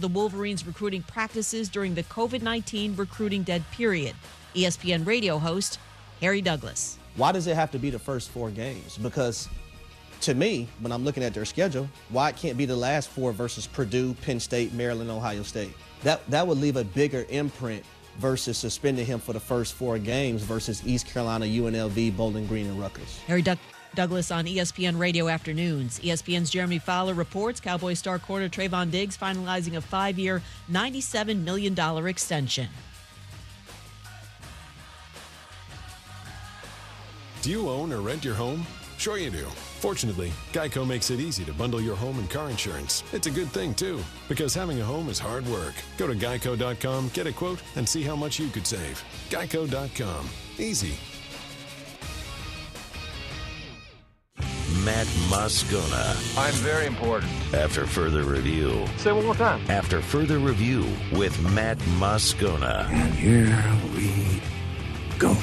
the Wolverines' recruiting practices during the COVID-19 recruiting dead period. ESPN radio host Harry Douglas. Why does it have to be the first 4 games? Because to me, when I'm looking at their schedule, why it can't be the last 4 versus Purdue, Penn State, Maryland, Ohio State? That would leave a bigger imprint versus suspending him for the first 4 games versus East Carolina, UNLV, Bowling Green, and Rutgers. Harry Douglas on ESPN Radio Afternoons. ESPN's Jeremy Fowler reports Cowboys star corner Trayvon Diggs finalizing a 5-year, $97 million extension. Do you own or rent your home? Sure you do. Fortunately, Geico makes it easy to bundle your home and car insurance. It's a good thing, too, because having a home is hard work. Go to geico.com, get a quote, and see how much you could save. Geico.com. Easy. Matt Moscona. I'm very important. After further review. Say it one more time. After further review with Matt Moscona. And here we go.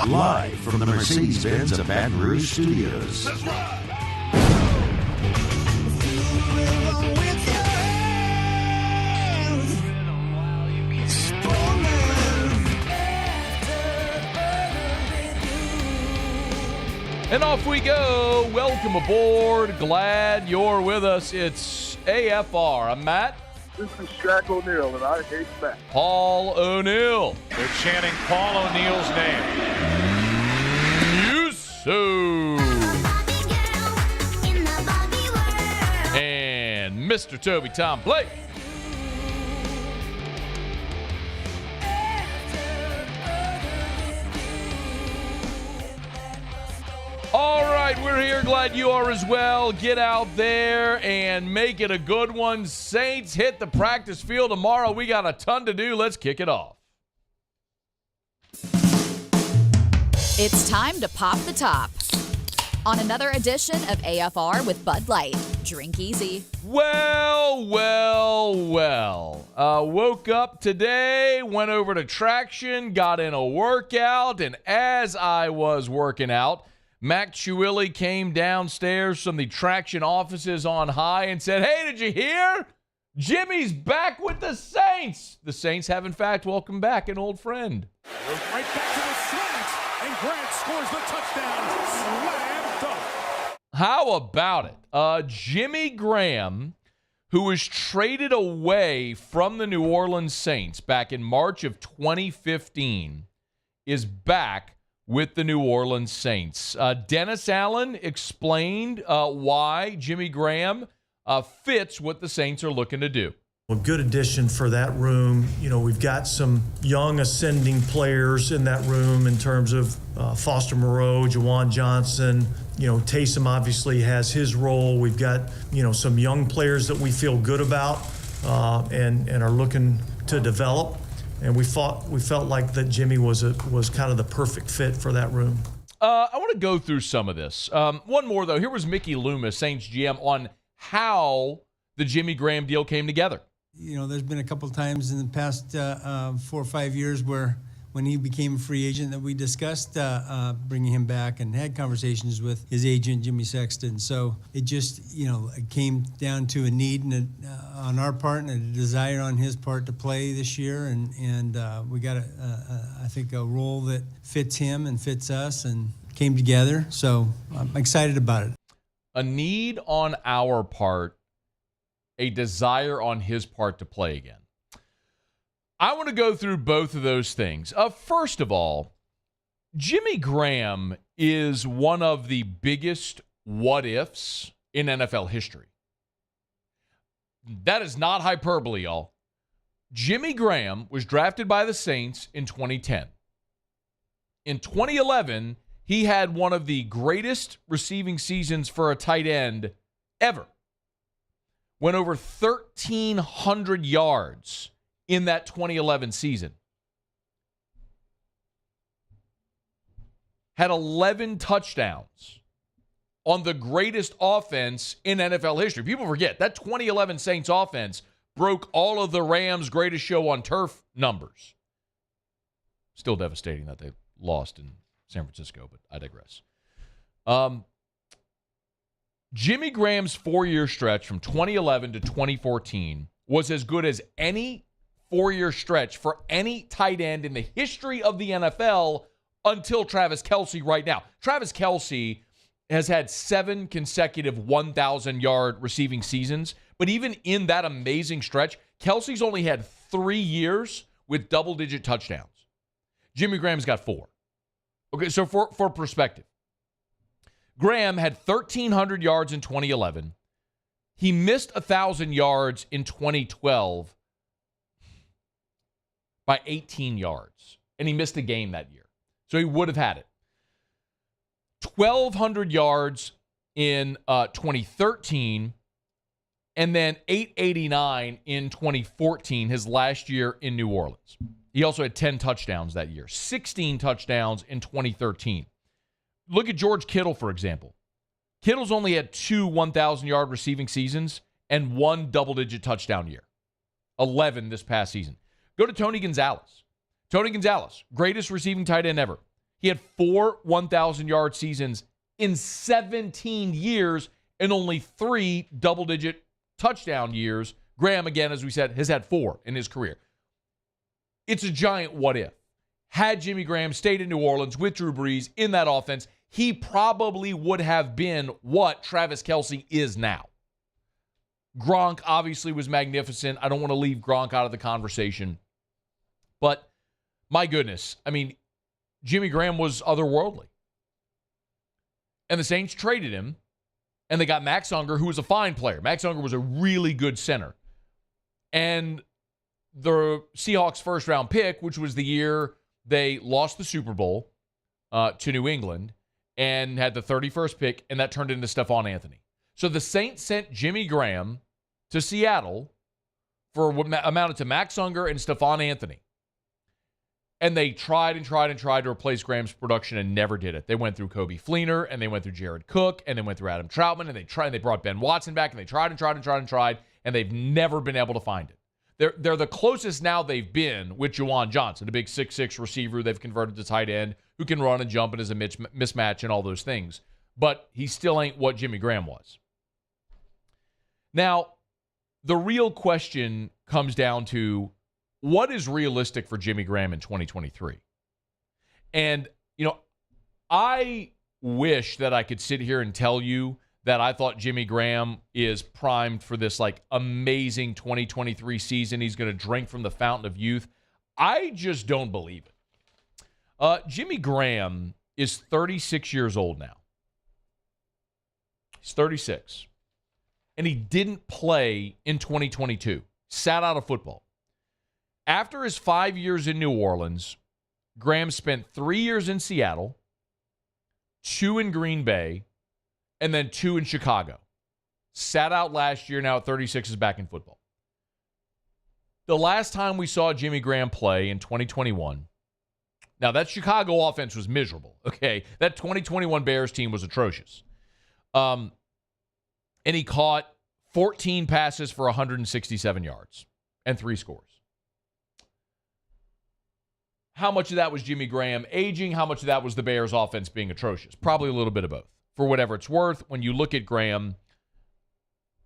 Live from the Mercedes-Benz of Baton Rouge Studios. That's right. And off we go. Welcome aboard. Glad you're with us. It's AFR. I'm Matt. This is Shaq O'Neal, and I hate Matt. Paul O'Neal. They're chanting Paul O'Neal's name. Yusu. And Mr. Toby Tom Blake. All right, we're here. Glad you are as well. Get out there and make it a good one. Saints hit the practice field tomorrow. We got a ton to do. Let's kick it off. It's time to pop the top on another edition of AFR with Bud Light. Drink easy. Well. Woke up today, went over to Traction, got in a workout, and as I was working out, Mac Chiwilli came downstairs from the Traction offices on high and said, "Hey, did you hear? Jimmy's back with the Saints." The Saints have, in fact, welcomed back an old friend. Goes right back to the slant, and Grant scores the touchdown. Slam dunk. How about it? Jimmy Graham, who was traded away from the New Orleans Saints back in March of 2015, is back with the New Orleans Saints. Dennis Allen explained why Jimmy Graham fits what the Saints are looking to do. A good addition for that room. You know, we've got some young ascending players in that room in terms of Foster Moreau, Jawan Johnson. You know, Taysom obviously has his role. We've got, you know, some young players that we feel good about and are looking to develop. And we felt like that Jimmy was kind of the perfect fit for that room. I want to go through some of this. One more, though. Here was Mickey Loomis, Saints GM, on how the Jimmy Graham deal came together. You know, there's been a couple of times in the past 4 or 5 years where when he became a free agent that we discussed bringing him back and had conversations with his agent, Jimmy Sexton. So it just, you know, it came down to a need and on our part and a desire on his part to play this year. And we got, I think, a role that fits him and fits us and came together. So I'm excited about it. A need on our part, a desire on his part to play again. I want to go through both of those things. First of all, Jimmy Graham is one of the biggest what-ifs in NFL history. That is not hyperbole, y'all. Jimmy Graham was drafted by the Saints in 2010. In 2011, he had one of the greatest receiving seasons for a tight end ever. Went over 1,300 yards in that 2011 season. Had 11 touchdowns on the greatest offense in NFL history. People forget that 2011 Saints offense broke all of the Rams' greatest show on turf numbers. Still devastating that they lost in San Francisco, but I digress. Jimmy Graham's 4-year stretch from 2011 to 2014 was as good as any 4-year stretch for any tight end in the history of the NFL until Travis Kelce right now. Travis Kelce has had 7 consecutive 1,000-yard receiving seasons, but even in that amazing stretch, Kelce's only had 3 years with double-digit touchdowns. Jimmy Graham's got 4. Okay, so for perspective, Graham had 1,300 yards in 2011. He missed 1,000 yards in 2012 by 18 yards, and he missed a game that year. So he would have had it. 1,200 yards in 2013, and then 889 in 2014, his last year in New Orleans. He also had 10 touchdowns that year, 16 touchdowns in 2013. Look at George Kittle, for example. Kittle's only had 2 1,000-yard receiving seasons and 1 double-digit touchdown year. 11 this past season. Go to Tony Gonzalez. Tony Gonzalez, greatest receiving tight end ever. He had 4 1,000-yard seasons in 17 years and only 3 double-digit touchdown years. Graham, again, as we said, has had 4 in his career. It's a giant what if. Had Jimmy Graham stayed in New Orleans with Drew Brees in that offense, he probably would have been what Travis Kelce is now. Gronk obviously was magnificent. I don't want to leave Gronk out of the conversation. But my goodness, I mean, Jimmy Graham was otherworldly. And the Saints traded him, and they got Max Unger, who was a fine player. Max Unger was a really good center. And the Seahawks' first-round pick, which was the year they lost the Super Bowl to New England, and had the 31st pick, and that turned into Stephon Anthony. So the Saints sent Jimmy Graham to Seattle for what amounted to Max Unger and Stephon Anthony. And they tried to replace Graham's production and never did it. They went through Kobe Fleener, and they went through Jared Cook, and they went through Adam Troutman, and they brought Ben Watson back, and they tried, and they've never been able to find it. They're the closest now they've been with Juwan Johnson, a big 6'6" receiver they've converted to tight end who can run and jump and is a mismatch and all those things. But he still ain't what Jimmy Graham was. Now, the real question comes down to what is realistic for Jimmy Graham in 2023? And, I wish that I could sit here and tell you that I thought Jimmy Graham is primed for this amazing 2023 season. He's going to drink from the fountain of youth. I just don't believe it. Jimmy Graham is 36 years old now. He's 36. And he didn't play in 2022. Sat out of football. After his 5 years in New Orleans, Graham spent 3 years in Seattle, 2 in Green Bay, and then 2 in Chicago. Sat out last year, now at 36 is back in football. The last time we saw Jimmy Graham play in 2021, now that Chicago offense was miserable, okay? That 2021 Bears team was atrocious. And he caught 14 passes for 167 yards and 3 scores. How much of that was Jimmy Graham aging? How much of that was the Bears offense being atrocious? Probably a little bit of both. For whatever it's worth, when you look at Graham,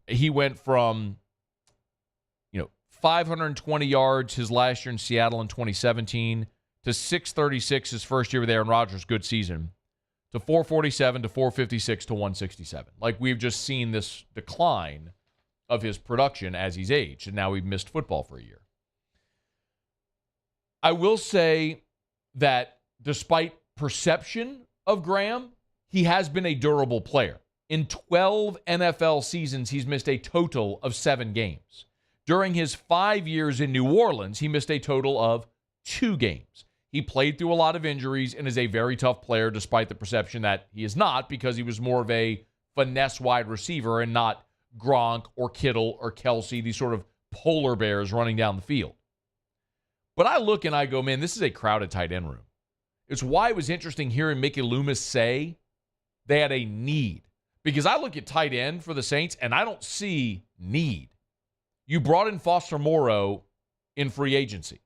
he went from 520 yards his last year in Seattle in 2017 to 636 his first year with Aaron Rodgers, good season, to 447 to 456 to 167. We've just seen this decline of his production as he's aged, and now we've missed football for a year. I will say that despite perception of Graham, he has been a durable player. In 12 NFL seasons, he's missed a total of 7 games. During his 5 years in New Orleans, he missed a total of 2 games. He played through a lot of injuries and is a very tough player, despite the perception that he is not, because he was more of a finesse wide receiver and not Gronk or Kittle or Kelce, these sort of polar bears running down the field. But I look and I go, man, this is a crowded tight end room. It's why it was interesting hearing Mickey Loomis say they had a need. Because I look at tight end for the Saints and I don't see need. You brought in Foster Moreau in free agency.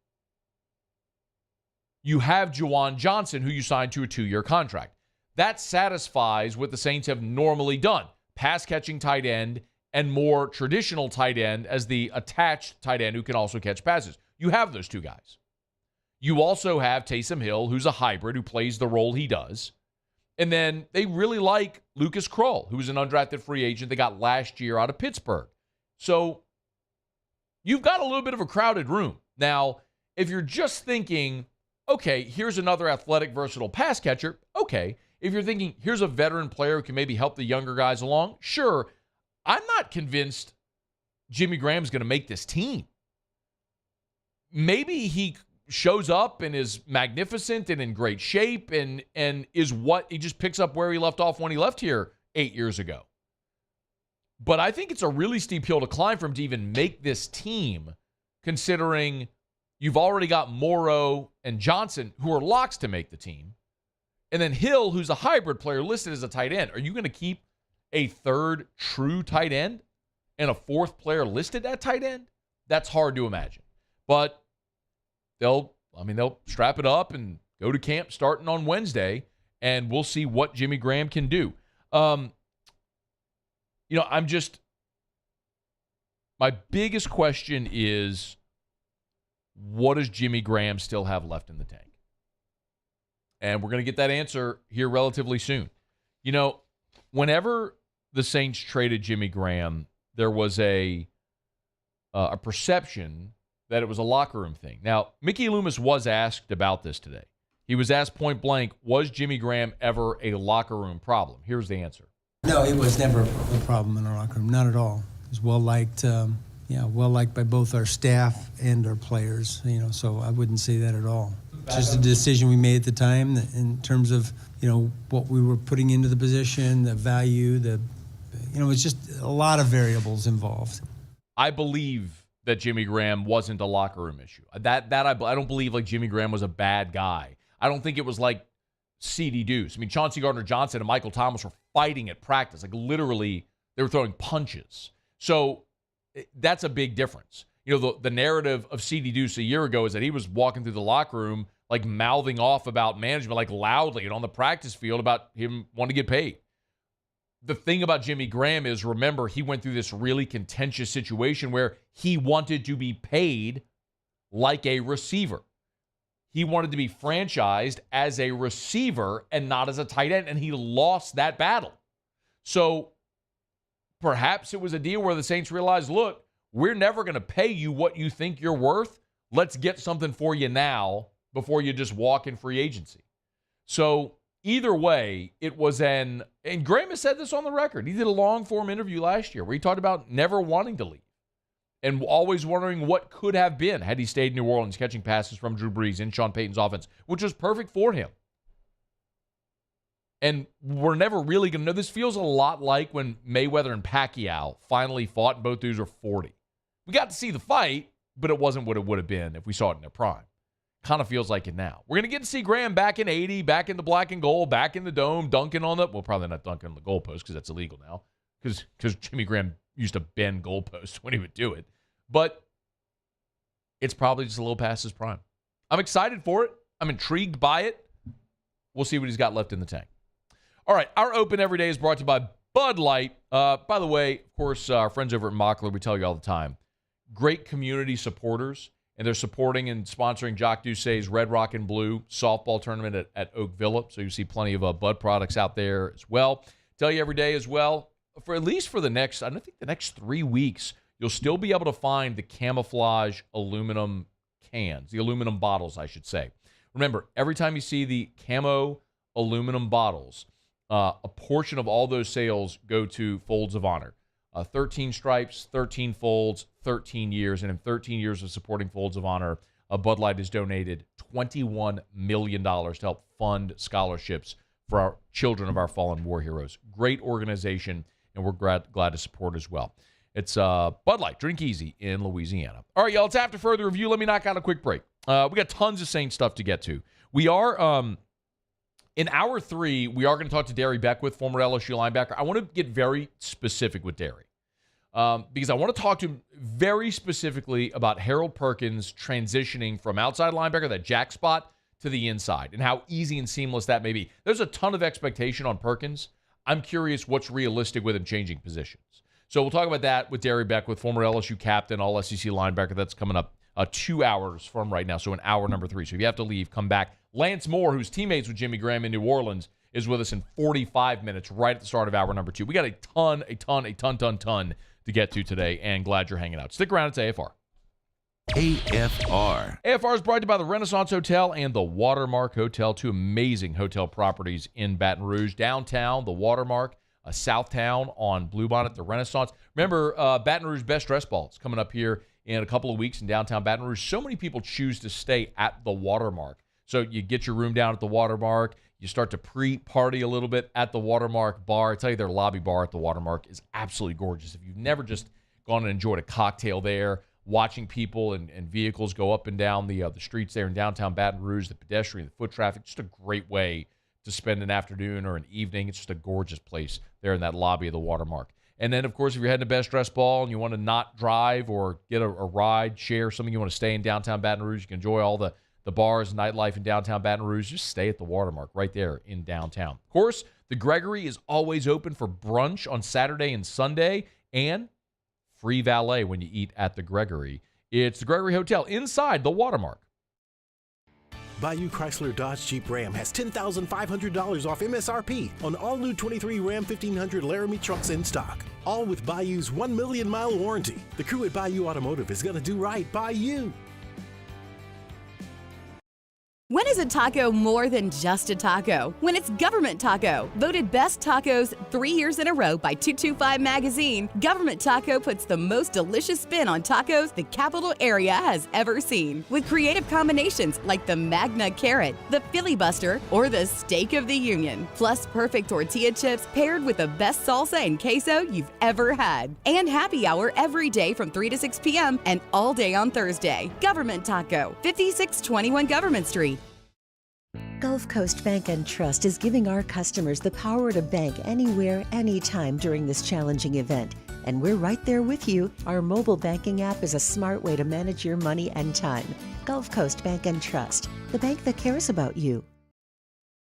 You have Juwan Johnson, who you signed to a 2-year contract. That satisfies what the Saints have normally done. Pass-catching tight end and more traditional tight end as the attached tight end who can also catch passes. You have those two guys. You also have Taysom Hill, who's a hybrid, who plays the role he does. And then they really like Lucas Krull, who was an undrafted free agent they got last year out of Pittsburgh. So you've got a little bit of a crowded room. Now, if you're just thinking, okay, here's another athletic, versatile pass catcher, okay. If you're thinking, here's a veteran player who can maybe help the younger guys along, sure. I'm not convinced Jimmy Graham's going to make this team. Maybe he shows up and is magnificent and in great shape and is what he just picks up where he left off when he left here 8 years ago. But I think it's a really steep hill to climb for him to even make this team, considering you've already got Morrow and Johnson, who are locks to make the team. And then Hill, who's a hybrid player listed as a tight end. Are you going to keep a third true tight end and a fourth player listed at tight end? That's hard to imagine. But they'll strap it up and go to camp starting on Wednesday, and we'll see what Jimmy Graham can do. My biggest question is, what does Jimmy Graham still have left in the tank? And we're going to get that answer here relatively soon. Whenever the Saints traded Jimmy Graham, there was a perception that it was a locker room thing. Now, Mickey Loomis was asked about this today. He was asked point blank, was Jimmy Graham ever a locker room problem? Here's the answer. No, it was never a problem in our locker room, not at all. It was well-liked, well-liked by both our staff and our players, so I wouldn't say that at all. Just a decision we made at the time in terms of, what we were putting into the position, the value, it's just a lot of variables involved. I believe that Jimmy Graham wasn't a locker room issue. I don't believe like Jimmy Graham was a bad guy. I don't think it was like C.D. Deuce. I mean, Chauncey Gardner-Johnson and Michael Thomas were fighting at practice. Like literally, they were throwing punches. So that's a big difference. The narrative of C.D. Deuce a year ago is that he was walking through the locker room like mouthing off about management, like loudly and on the practice field about him wanting to get paid. The thing about Jimmy Graham is, remember, he went through this really contentious situation where he wanted to be paid like a receiver. He wanted to be franchised as a receiver and not as a tight end, and he lost that battle. So perhaps it was a deal where the Saints realized, look, we're never going to pay you what you think you're worth. Let's get something for you now before you just walk in free agency. So either way, it was and Graham has said this on the record. He did a long-form interview last year where he talked about never wanting to leave and always wondering what could have been had he stayed in New Orleans catching passes from Drew Brees in Sean Payton's offense, which was perfect for him. And we're never really going to know. This feels a lot like when Mayweather and Pacquiao finally fought, and both dudes are 40. We got to see the fight, but it wasn't what it would have been if we saw it in their prime. Kind of feels like it now. We're going to get to see Graham back in 80, back in the black and gold, back in the dome, dunking on the, well, probably not dunking on the goalpost because that's illegal now, because Jimmy Graham used to bend goalposts when he would do it. But it's probably just a little past his prime. I'm excited for it. I'm intrigued by it. We'll see what he's got left in the tank. All right, our open every day is brought to you by Bud Light. By the way, of course, our friends over at Mockler, we tell you all the time, great community supporters. And they're supporting and sponsoring Jacques Doucet's Red Rock and Blue softball tournament at Oak Villa. So you see plenty of Bud products out there as well. Tell you every day as well, for at least for the next 3 weeks, you'll still be able to find the camouflage aluminum cans, the aluminum bottles, I should say. Remember, every time you see the camo aluminum bottles, a portion of all those sales go to Folds of Honor. 13 stripes, 13 folds, 13 years. And in 13 years of supporting Folds of Honor, Bud Light has donated $21 million to help fund scholarships for our children of our fallen war heroes. Great organization, and we're glad to support as well. It's Bud Light. Drink easy in Louisiana. All right, y'all, it's after further review. Let me knock out a quick break. We got tons of Saints stuff to get to. We are... In hour 3, we are going to talk to Darry Beckwith, former LSU linebacker. I want to get very specific with Darry because I want to talk to him very specifically about Harold Perkins transitioning from outside linebacker, that jack spot, to the inside and how easy and seamless that may be. There's a ton of expectation on Perkins. I'm curious what's realistic with him changing positions. So we'll talk about that with Darry Beckwith, former LSU captain, all SEC linebacker. That's coming up 2 hours from right now, so in hour number 3. So if you have to leave, come back. Lance Moore, who's teammates with Jimmy Graham in New Orleans, is with us in 45 minutes right at the start of hour number 2. We got a ton to get to today, and glad you're hanging out. Stick around. It's AFR. AFR. AFR is brought to you by the Renaissance Hotel and the Watermark Hotel, 2 amazing hotel properties in Baton Rouge. Downtown, the Watermark, Southtown on Bluebonnet, the Renaissance. Remember, Baton Rouge Best Dress Ball is coming up here in a couple of weeks in downtown Baton Rouge. So many people choose to stay at the Watermark. So you get your room down at the Watermark. You start to pre-party a little bit at the Watermark bar. I tell you, their lobby bar at the Watermark is absolutely gorgeous. If you've never just gone and enjoyed a cocktail there, watching people and vehicles go up and down the streets there in downtown Baton Rouge, the pedestrian, the foot traffic, just a great way to spend an afternoon or an evening. It's just a gorgeous place there in that lobby of the Watermark. And then, of course, if you're heading to Best Dress Ball and you want to not drive or get a ride, share something, you want to stay in downtown Baton Rouge, you can enjoy all the bars, nightlife in downtown Baton Rouge. Just stay at the Watermark right there in downtown. Of course, the Gregory is always open for brunch on Saturday and Sunday, and free valet when you eat at the Gregory. It's the Gregory Hotel inside the Watermark. Bayou Chrysler Dodge Jeep Ram has $10,500 off MSRP on all new 23 Ram 1500 Laramie trucks in stock. All with Bayou's 1 million mile warranty. The crew at Bayou Automotive is going to do right by you. When is a taco more than just a taco? When it's Government Taco. Voted best tacos 3 years in a row by 225 Magazine, Government Taco puts the most delicious spin on tacos the capital area has ever seen. With creative combinations like the Magna Carrot, the Filibuster, or the Steak of the Union. Plus perfect tortilla chips paired with the best salsa and queso you've ever had. And happy hour every day from 3 to 6 p.m. and all day on Thursday. Government Taco, 5621 Government Street. Gulf Coast Bank and Trust is giving our customers the power to bank anywhere, anytime during this challenging event. And we're right there with you. Our mobile banking app is a smart way to manage your money and time. Gulf Coast Bank and Trust, the bank that cares about you.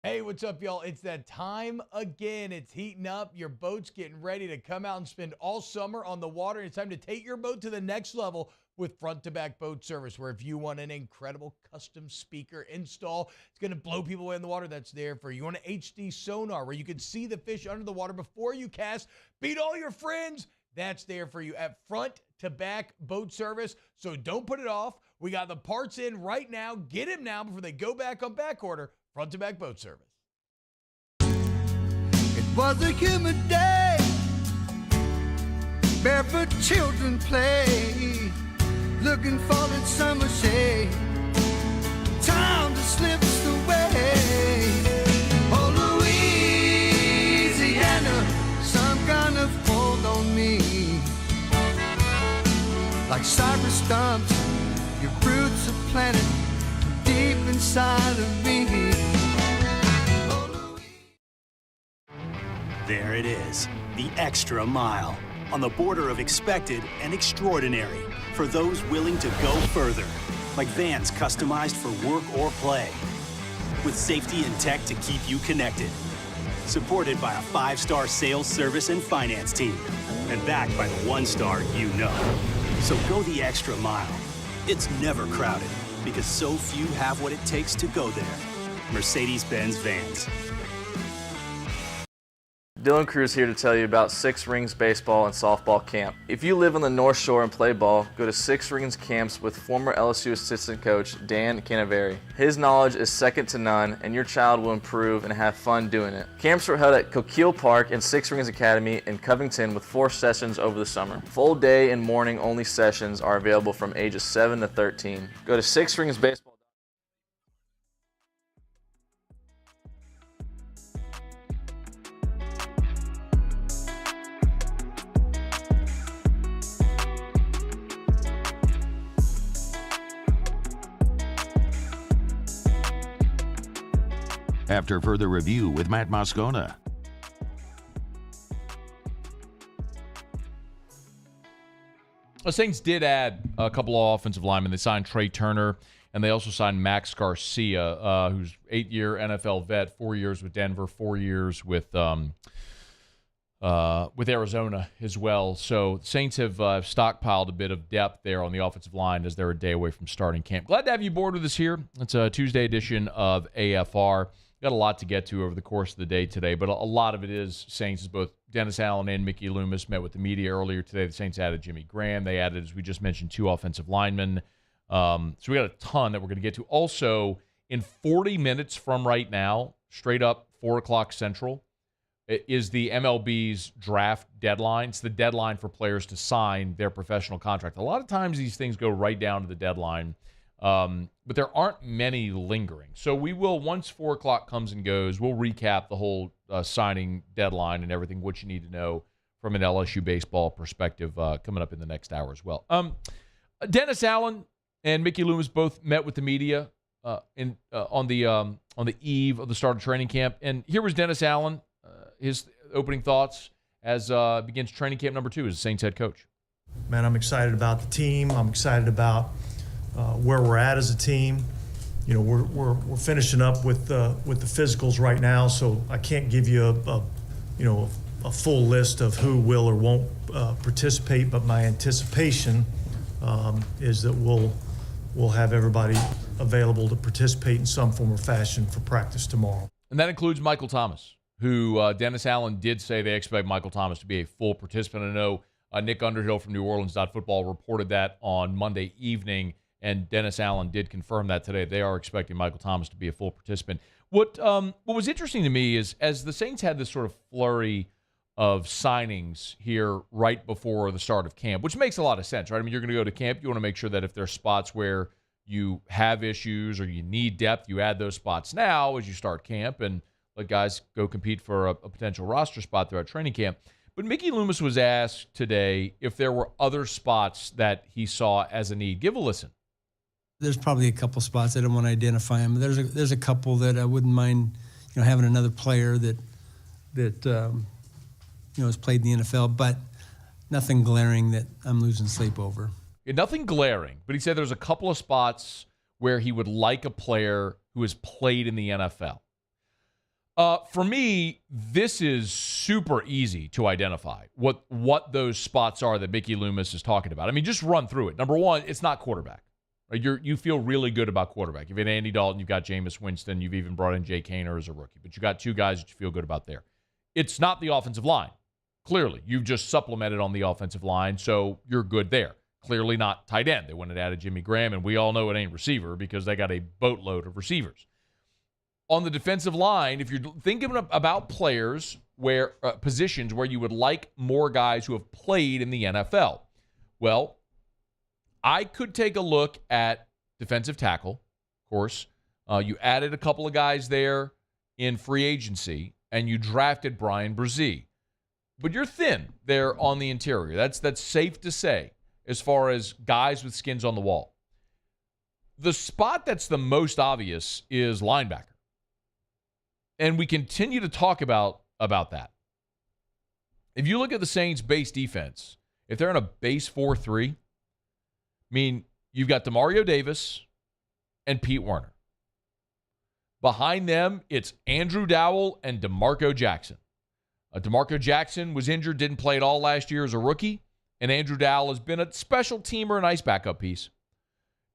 Hey, what's up, y'all? It's that time again. It's heating up. Your boat's getting ready to come out and spend all summer on the water. It's time to take your boat to the next level with front-to-back boat service, where if you want an incredible custom speaker install, it's going to blow people away in the water, that's there for you. You want an HD sonar where you can see the fish under the water before you cast, beat all your friends, that's there for you at front-to-back boat service. So don't put it off. We got the parts in right now. Get them now before they go back on back order. Front-to-back boat service. It was a humid day, barefoot children play, looking for that summer shade. Time to slip away. Oh, Louisiana, some kind of hold on me. Like cypress stumps, your roots are planted deep inside of me. There it is, the extra mile. On the border of expected and extraordinary for those willing to go further. Like Vans customized for work or play. With safety and tech to keep you connected. Supported by a 5-star sales, service, and finance team. And backed by the 1-star you know. So go the extra mile. It's never crowded because so few have what it takes to go there. Mercedes-Benz Vans. Dylan Cruz here to tell you about Six Rings Baseball and Softball Camp. If you live on the North Shore and play ball, go to Six Rings Camps with former LSU assistant coach Dan Canaveri. His knowledge is second to none, and your child will improve and have fun doing it. Camps were held at Coquille Park and Six Rings Academy in Covington with 4 sessions over the summer. Full day and morning only sessions are available from ages 7 to 13. Go to Six Rings Baseball. After further review with Matt Moscona. The Saints did add a couple of offensive linemen. They signed Trey Turner, and they also signed Max Garcia, who's 8-year NFL vet, 4 years with Denver, 4 years with with Arizona as well. So Saints have stockpiled a bit of depth there on the offensive line as they're a day away from starting camp. Glad to have you aboard with us here. It's a Tuesday edition of AFR. Got a lot to get to over the course of the day today, but a lot of it is Saints. Both Dennis Allen and Mickey Loomis met with the media earlier today. The Saints added Jimmy Graham. They added, as we just mentioned, 2 offensive linemen. So we got a ton that we're going to get to. Also, in 40 minutes from right now, straight up 4 o'clock Central, is the MLB's draft deadline. It's the deadline for players to sign their professional contract. A lot of times these things go right down to the deadline, but there aren't many lingering. So we will, once 4 o'clock comes and goes, we'll recap the whole signing deadline and everything, what you need to know from an LSU baseball perspective coming up in the next hour as well. Dennis Allen and Mickey Loomis both met with the media on the eve of the start of training camp. And here was Dennis Allen, his opening thoughts as begins training camp number 2 as the Saints head coach. Man, I'm excited about the team. I'm excited about where we're at as a team. You know, we're finishing up with the physicals right now, so I can't give you a full list of who will or won't participate. But my anticipation is that we'll have everybody available to participate in some form or fashion for practice tomorrow. And that includes Michael Thomas, who Dennis Allen did say they expect Michael Thomas to be a full participant. I know Nick Underhill from New Orleans.football reported that on Monday evening, and Dennis Allen did confirm that today. They are expecting Michael Thomas to be a full participant. What was interesting to me is, as the Saints had this sort of flurry of signings here right before the start of camp, which makes a lot of sense, right? I mean, you're going to go to camp. You want to make sure that if there's spots where you have issues or you need depth, you add those spots now as you start camp and let guys go compete for a potential roster spot throughout training camp. But Mickey Loomis was asked today if there were other spots that he saw as a need. Give a listen. There's probably a couple spots. I don't want to identify them. There's a couple that I wouldn't mind, having another player that has played in the NFL, but nothing glaring that I'm losing sleep over. Yeah, nothing glaring, but he said there's a couple of spots where he would like a player who has played in the NFL. For me, this is super easy to identify what those spots are that Mickey Loomis is talking about. I mean, just run through it. Number one, it's not quarterback. Right? You feel really good about quarterback. You've got Andy Dalton, you've got Jameis Winston, you've even brought in Jay Kaner as a rookie, but you got 2 guys that you feel good about there. It's not the offensive line. Clearly, you've just supplemented on the offensive line, so you're good there. Clearly not tight end. They went and added Jimmy Graham, and we all know it ain't receiver because they got a boatload of receivers. On the defensive line, if you're thinking about players positions where you would like more guys who have played in the NFL, well, I could take a look at defensive tackle, of course. You added a couple of guys there in free agency, and you drafted Brian Brzee. But you're thin there on the interior. That's safe to say as far as guys with skins on the wall. The spot that's the most obvious is linebacker. And we continue to talk about that. If you look at the Saints' base defense, if they're in a base 4-3, I mean, you've got Demario Davis and Pete Werner. Behind them, it's Andrew Dowell and DeMarco Jackson. DeMarco Jackson was injured, didn't play at all last year as a rookie, and Andrew Dowell has been a special teamer, a nice backup piece.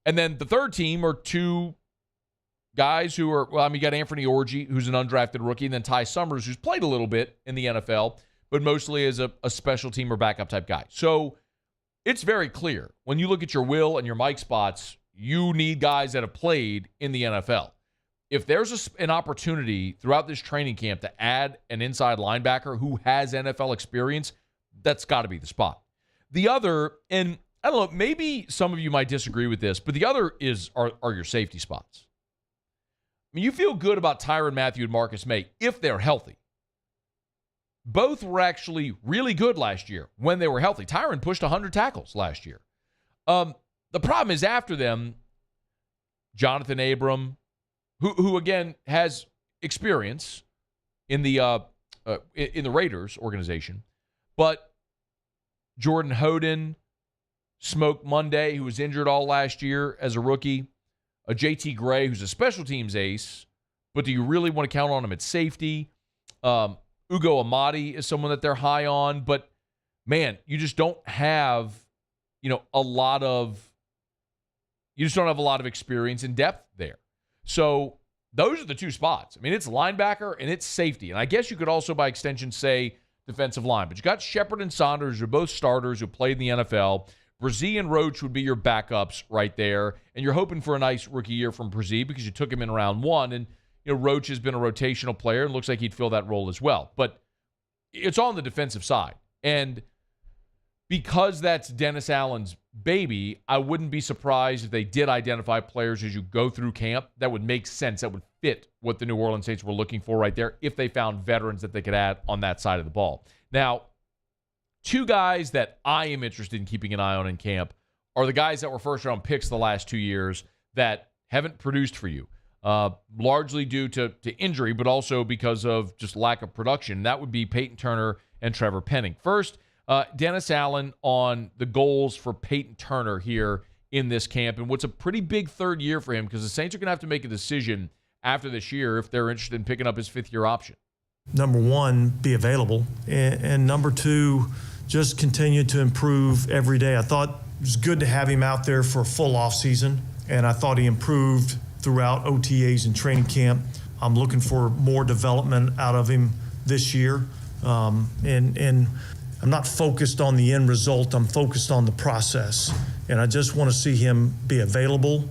And then the third team are 2 guys who are, you got Anthony Orji, who's an undrafted rookie, and then Ty Summers, who's played a little bit in the NFL, but mostly as a special team or backup type guy. So it's very clear. When you look at your Will and your Mike spots, you need guys that have played in the NFL. If there's an opportunity throughout this training camp to add an inside linebacker who has NFL experience, that's got to be the spot. The other, and I don't know, maybe some of you might disagree with this, but the other are your safety spots. I mean, you feel good about Tyrann Mathieu and Marcus May if they're healthy. Both were actually really good last year when they were healthy. Tyrann pushed 100 tackles last year. The problem is after them, Jonathan Abram, who again has experience in the Raiders organization, but Jordan Hoden, Smoke Monday, who was injured all last year as a rookie, a JT Gray, who's a special teams ace, but do you really want to count on him at safety? Ugo Amadi is someone that they're high on, but man, you just don't have, a lot of experience and depth there. So those are the two spots. I mean, it's linebacker and it's safety. And I guess you could also, by extension, say defensive line. But you got Shepard and Saunders, who are both starters who played in the NFL. Brzee and Roach would be your backups right there. And you're hoping for a nice rookie year from Brzee because you took him in round 1. And, Roach has been a rotational player and looks like he'd fill that role as well. But it's all on the defensive side. And because that's Dennis Allen's baby, I wouldn't be surprised if they did identify players as you go through camp that would make sense, that would fit what the New Orleans Saints were looking for right there if they found veterans that they could add on that side of the ball. Now, two guys that I am interested in keeping an eye on in camp are the guys that were first-round picks the last 2 years that haven't produced for you, largely due to injury, but also because of just lack of production. That would be Peyton Turner and Trevor Penning. First, Dennis Allen on the goals for Peyton Turner here in this camp, and what's a pretty big third year for him because the Saints are going to have to make a decision after this year if they're interested in picking up his fifth-year option. Number one, be available. And number two, just continue to improve every day. I thought it was good to have him out there for a full offseason, and I thought he improved throughout OTAs and training camp. I'm looking for more development out of him this year. And I'm not focused on the end result. I'm focused on the process. And I just want to see him be available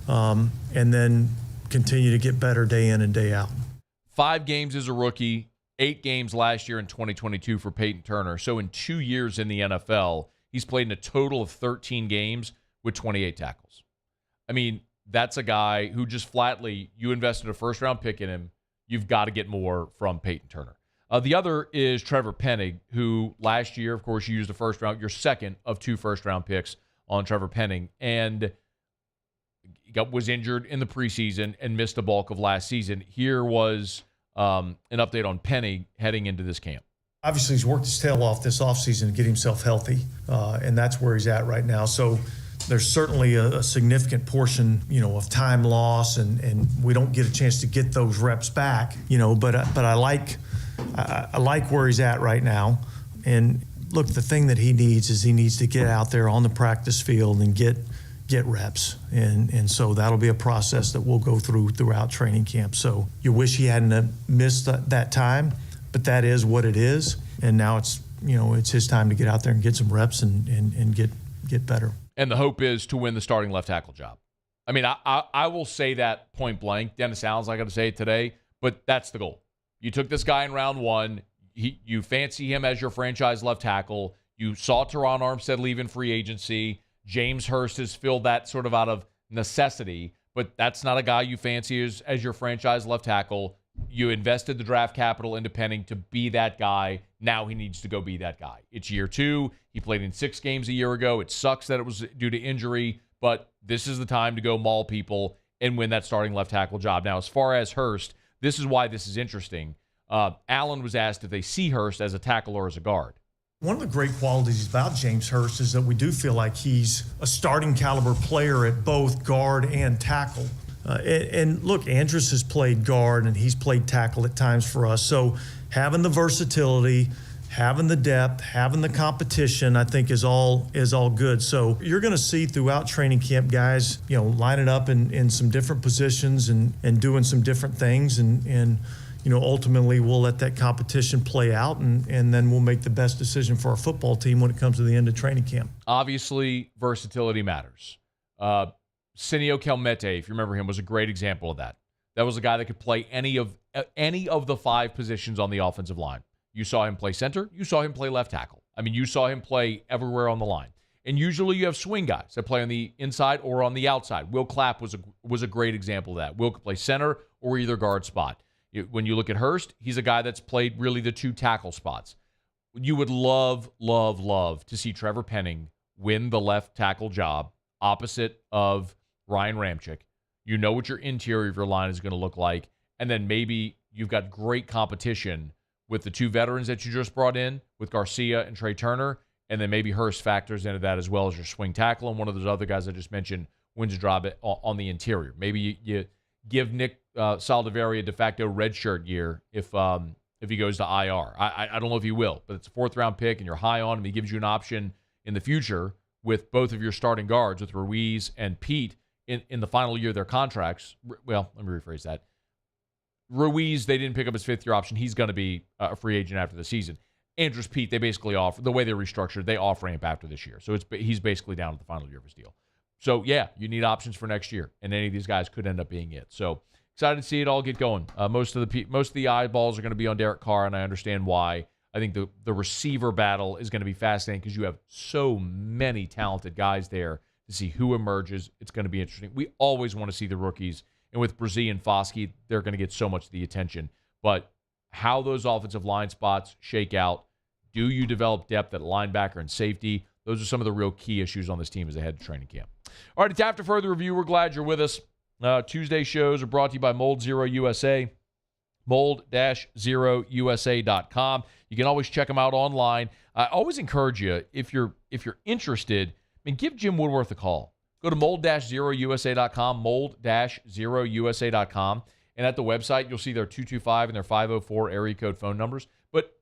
and then continue to get better day in and day out. 5 games as a rookie, 8 games last year in 2022 for Peyton Turner. So in 2 years in the NFL, he's played in a total of 13 games with 28 tackles. I mean, that's a guy who just flatly, you invested a first-round pick in him. You've got to get more from Peyton Turner. The other is Trevor Penning, who last year, of course, you used your second of 2 first-round picks on Trevor Penning, and was injured in the preseason and missed the bulk of last season. Here was an update on Penning heading into this camp. Obviously, he's worked his tail off this offseason to get himself healthy, and that's where he's at right now. So there's certainly a significant portion, of time loss, and we don't get a chance to get those reps back, but I like where he's at right now. And look, the thing that he needs to get out there on the practice field and get reps. And so that'll be a process that we'll go throughout training camp. So you wish he hadn't missed that time, but that is what it is. And now it's his time to get out there and get some reps and get better. And the hope is to win the starting left tackle job. I mean, I will say that point blank. Dennis Allen's not going to say it today, but that's the goal. You took this guy in round 1. You fancy him as your franchise left tackle. You saw Teron Armstead leave in free agency. James Hurst has filled that sort of out of necessity, but that's not a guy you fancy as your franchise left tackle. You invested the draft capital into Penning to be that guy. Now he needs to go be that guy. It's year 2. He played in 6 games a year ago. It sucks that it was due to injury, but this is the time to go maul people and win that starting left tackle job. Now, as far as Hurst, this is why this is interesting. Allen was asked if they see Hurst as a tackle or as a guard. One of the great qualities about James Hurst is that we do feel like he's a starting caliber player at both guard and tackle. And look, Andrus has played guard and he's played tackle at times for us. So having the versatility, having the depth, having the competition, I think is all good. So you're going to see throughout training camp guys, lining up in some different positions and doing some different things. And ultimately we'll let that competition play out and then we'll make the best decision for our football team when it comes to the end of training camp. Obviously, versatility matters. Sinio Kelmete, if you remember him, was a great example of that. That was a guy that could play any of the 5 positions on the offensive line. You saw him play center. You saw him play left tackle. I mean, you saw him play everywhere on the line. And usually you have swing guys that play on the inside or on the outside. Will Clapp was a great example of that. Will could play center or either guard spot. When you look at Hurst, he's a guy that's played really the 2 tackle spots. You would love, love, love to see Trevor Penning win the left tackle job opposite of Ryan Ramczyk. You know what your interior of your line is going to look like. And then maybe you've got great competition with the 2 veterans that you just brought in, with Garcia and Trey Turner. And then maybe Hurst factors into that as well as your swing tackle. And one of those other guys I just mentioned wins a job on the interior. Maybe you give Nick Saldiveri a de facto redshirt year if if he goes to IR. I don't know if he will, but it's a 4th-round pick, and you're high on him. He gives you an option in the future with both of your starting guards, with Ruiz and Pete, in the final year of their contracts. Well, let me rephrase that. Ruiz, they didn't pick up his 5th-year option. He's going to be a free agent after the season. Andrews Pete, they basically offer, the way they're restructured, they off-ramp after this year. So he's basically down at the final year of his deal. So, yeah, you need options for next year, and any of these guys could end up being it. So, excited to see it all get going. Most of the eyeballs are going to be on Derek Carr, and I understand why. I think the receiver battle is going to be fascinating because you have so many talented guys there to see who emerges. It's going to be interesting. We always want to see the rookies, and with Brzee and Foskey, they're going to get so much of the attention. But how those offensive line spots shake out, do you develop depth at linebacker and safety? Those are some of the real key issues on this team as they head to training camp. All right, it's After Further Review. We're glad you're with us. Tuesday shows are brought to you by Mold Zero USA, mold-0usa.com. You can always check them out online. I always encourage you, if you're interested, give Jim Woodworth a call. Go to mold-0usa.com, mold-0usa.com, and at the website, you'll see their 225 and their 504 area code phone numbers. But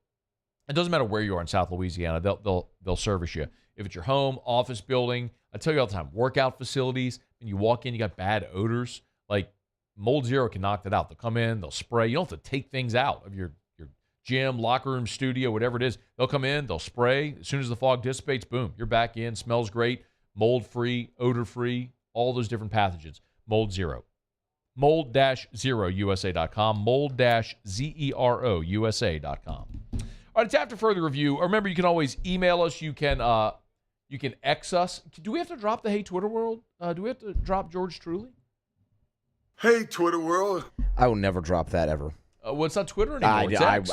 it doesn't matter where you are in South Louisiana, they'll service you. If it's your home, office building, I tell you all the time, workout facilities, and you walk in, you got bad odors, like Mold Zero can knock that out. They'll come in, they'll spray. You don't have to take things out of your gym, locker room, studio, whatever it is. They'll come in, they'll spray. As soon as the fog dissipates, boom, you're back in. Smells great, mold-free, odor-free, all those different pathogens. Mold Zero. Mold-0usa.com, mold-zerousa.com. All right, it's After Further Review. Remember, you can always email us. You can X us. Do we have to drop the Hey Twitter World? Do we have to drop George Truly? Hey Twitter World. I will never drop that ever. Well, it's not Twitter anymore. It's X.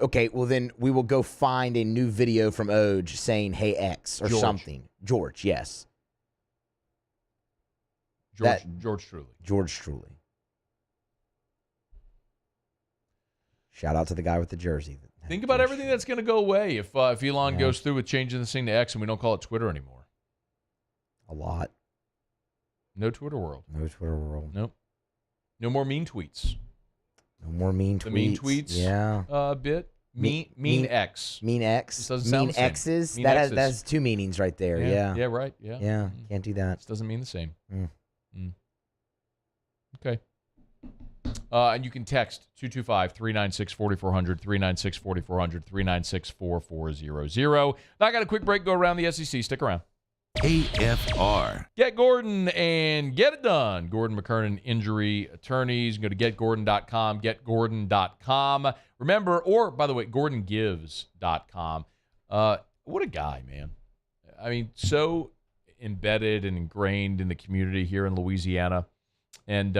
Okay, well then we will go find a new video from Oj saying "Hey X" or something. George, yes. George Truly. George Truly. Shout out to the guy with the jersey. Think about everything that's going to go away if Elon goes through with changing this thing to X and we don't call it Twitter anymore. A lot. No Twitter World. No Twitter World. Nope. No more mean tweets. No more mean tweets. The mean tweets. Yeah. Bit. Mean X. Mean X. Mean X's. Mean X's. That has two meanings right there. Yeah. Yeah. Right. Yeah. Yeah. Can't do that. This doesn't mean the same. Okay. And you can text 225-396-4400, 396-4400, 396-4400. Now I got a quick break. Go around the SEC. Stick around. AFR. Get Gordon and get it done. Gordon McKernan Injury Attorneys. Go to getgordon.com, getgordon.com. Remember, or by the way, gordongives.com. What a guy, man. I mean, so embedded and ingrained in the community here in Louisiana. And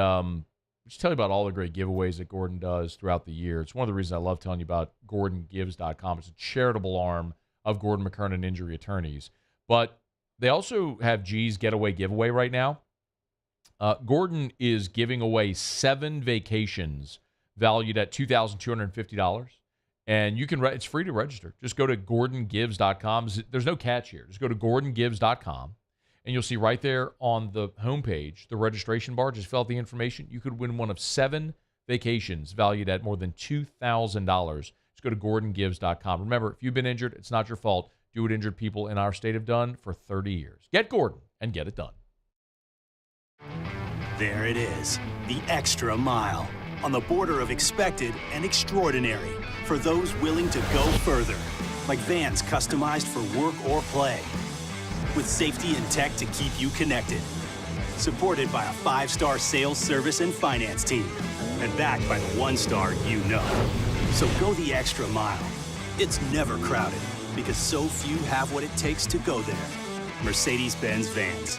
just tell you about all the great giveaways that Gordon does throughout the year. It's one of the reasons I love telling you about gordongives.com. It's a charitable arm of Gordon McKernan Injury Attorneys. But they also have G's Getaway Giveaway right now. Gordon is giving away 7 vacations valued at $2,250. And you can it's free to register. Just go to gordongives.com. There's no catch here. Just go to gordongives.com. And you'll see right there on the homepage, the registration bar, just fill out the information. You could win one of 7 vacations valued at more than $2,000. Just go to gordongives.com. Remember, if you've been injured, it's not your fault. Do what injured people in our state have done for 30 years. Get Gordon and get it done. There it is, the extra mile. On the border of expected and extraordinary for those willing to go further. Like Vans customized for work or play. With safety and tech to keep you connected. Supported by a 5-star sales, service, and finance team. And backed by the 1-star you know. So go the extra mile. It's never crowded because so few have what it takes to go there. Mercedes-Benz Vans.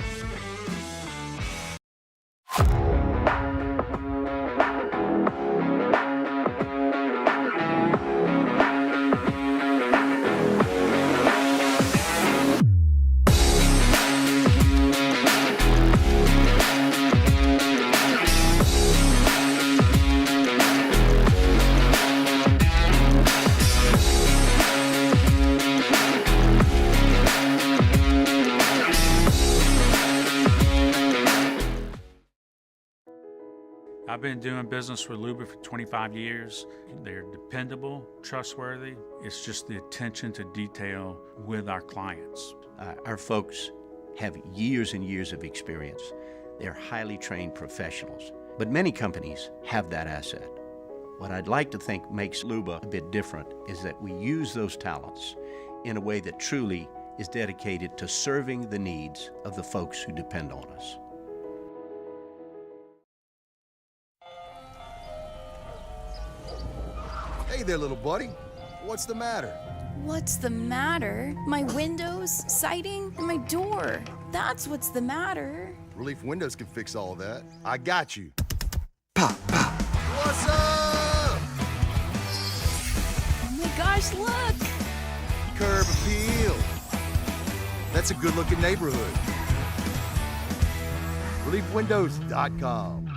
I've been doing business with Luba for 25 years. They're dependable, trustworthy. It's just the attention to detail with our clients. Our folks have years and years of experience. They're highly trained professionals. But many companies have that asset. What I'd like to think makes Luba a bit different is that we use those talents in a way that truly is dedicated to serving the needs of the folks who depend on us. Hey there, little buddy. What's the matter? What's the matter? My windows, siding, and my door. That's what's the matter. Relief Windows can fix all that. I got you. Pop, pop. What's up? Oh my gosh, look! Curb appeal. That's a good-looking neighborhood. ReliefWindows.com.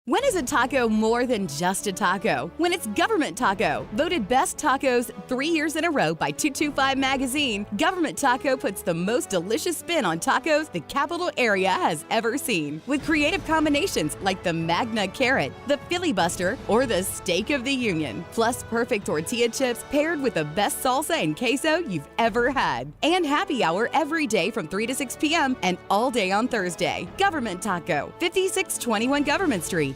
When is a taco more than just a taco? When it's Government Taco. Voted best tacos 3 years in a row by 225 Magazine, Government Taco puts the most delicious spin on tacos the capital area has ever seen. With creative combinations like the Magna Carrot, the Filibuster, or the Steak of the Union. Plus perfect tortilla chips paired with the best salsa and queso you've ever had. And happy hour every day from 3 to 6 p.m. and all day on Thursday. Government Taco, 5621 Government Street.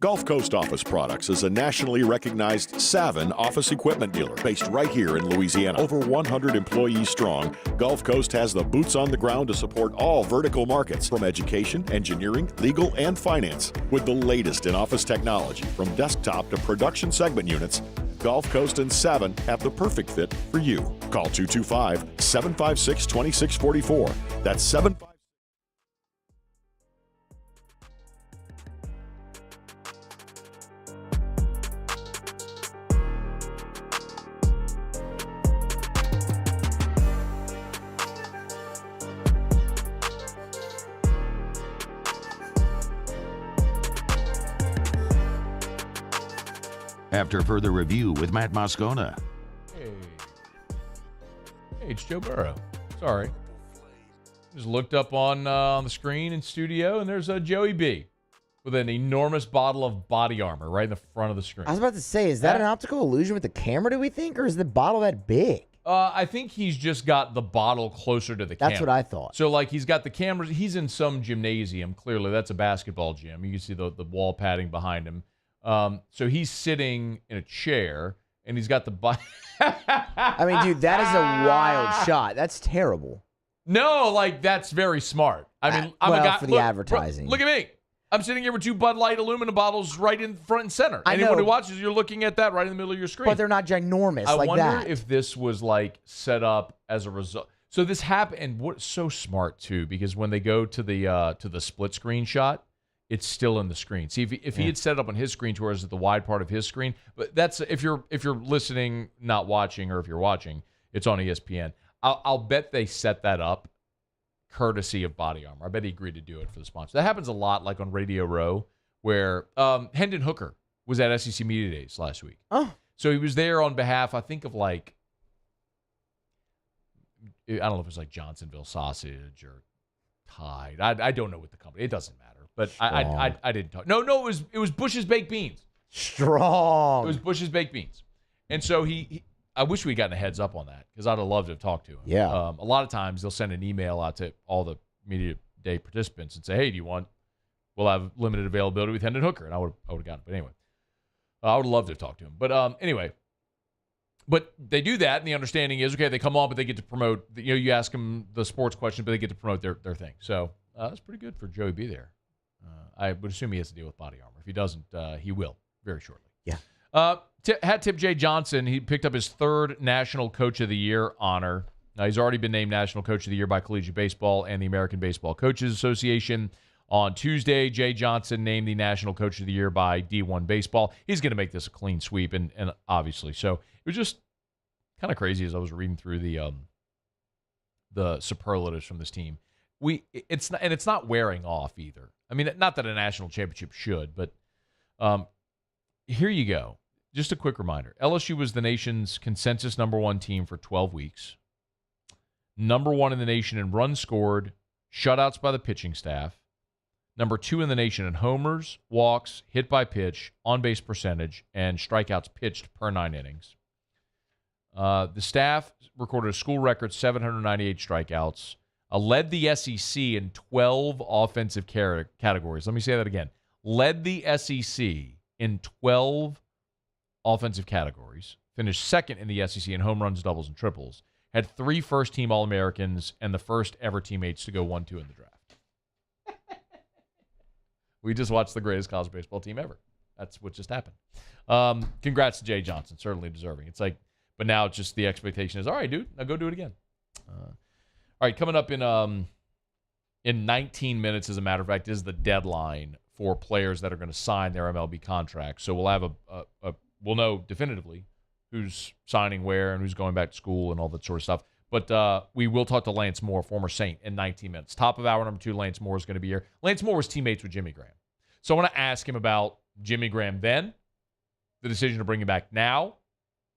Gulf Coast Office Products is a nationally recognized Savin office equipment dealer based right here in Louisiana. Over 100 employees strong, Gulf Coast has the boots on the ground to support all vertical markets, from education, engineering, legal, and finance. With the latest in office technology, from desktop to production segment units, Gulf Coast and Savin have the perfect fit for you. Call 225-756-2644. That's 756. After further review with Matt Moscona. Hey, it's Joe Burrow. Sorry. Just looked up on the screen in studio, and there's a Joey B with an enormous bottle of body armor right in the front of the screen. I was about to say, is that an optical illusion with the camera, do we think, or is the bottle that big? I think he's just got the bottle closer to the camera. That's what I thought. So, like, he's got the cameras. He's in some gymnasium. Clearly, that's a basketball gym. You can see the wall padding behind him. So he's sitting in a chair, and he's got the I mean, dude, that is a wild shot. That's terrible. No, like, that's very smart. I mean, I'm a guy for the advertising. Look at me. I'm sitting here with 2 Bud Light aluminum bottles right in front and center. I Anyone know. who watches, you're looking at that right in the middle of your screen. But they're not ginormous I like wonder that. if this was, like, set up as a result. So this happened, and what's so smart, too, because when they go to the split screen shot, it's still in the screen. See, if he had set it up on his screen to where it's at the wide part of his screen, but that's if you're listening, not watching, or if you're watching, it's on ESPN. I'll bet they set that up courtesy of Body Armor. I bet he agreed to do it for the sponsor. That happens a lot, like on Radio Row, where Hendon Hooker was at SEC Media Days last week. Oh. So he was there on behalf, I think, of like, I don't know if it was like Johnsonville Sausage or Tide. I don't know what the company. It doesn't matter. But I didn't talk. No, it was Bush's Baked Beans. Strong. It was Bush's Baked Beans. And so I wish we'd gotten a heads up on that, because I'd have loved to have talked to him. Yeah. A lot of times they'll send an email out to all the media day participants and say, hey, we'll have limited availability with Hendon Hooker. And I would have gotten it. But anyway, I would have loved to have talked to him. But anyway, but they do that, and the understanding is, okay, they come on, but they get to promote, you ask them the sports questions, but they get to promote their thing. So that's pretty good for Joey B there. I would assume he has to deal with Body Armor. If he doesn't, he will very shortly. Yeah. Hat tip Jay Johnson. He picked up his 3rd National Coach of the Year honor. Now, he's already been named National Coach of the Year by Collegiate Baseball and the American Baseball Coaches Association. On Tuesday, Jay Johnson named the National Coach of the Year by D1 Baseball. He's going to make this a clean sweep, and obviously. So it was just kind of crazy as I was reading through the superlatives from this team. It's not wearing off either. I mean, not that a national championship should, but here you go. Just a quick reminder. LSU was the nation's consensus #1 team for 12 weeks. #1 in the nation in runs scored, shutouts by the pitching staff, number 2 in the nation in homers, walks, hit by pitch, on-base percentage, and strikeouts pitched per 9 innings. The staff recorded a school record 798 strikeouts, led the SEC in 12 offensive categories. Let me say that again. Led the SEC in 12 offensive categories, finished second in the SEC in home runs, doubles, and triples, had 3 first-team All-Americans, and the first ever teammates to go 1-2 in the draft. We just watched the greatest college baseball team ever. That's what just happened. Congrats to Jay Johnson, certainly deserving. It's like, but now it's just the expectation is, all right, dude, now go do it again. All right, coming up in 19 minutes, as a matter of fact, is the deadline for players that are going to sign their MLB contracts. So we'll have we'll know definitively who's signing where and who's going back to school and all that sort of stuff. But we will talk to Lance Moore, former Saint, in 19 minutes. Top of hour number 2, Lance Moore is going to be here. Lance Moore was teammates with Jimmy Graham. So I want to ask him about Jimmy Graham then, the decision to bring him back now,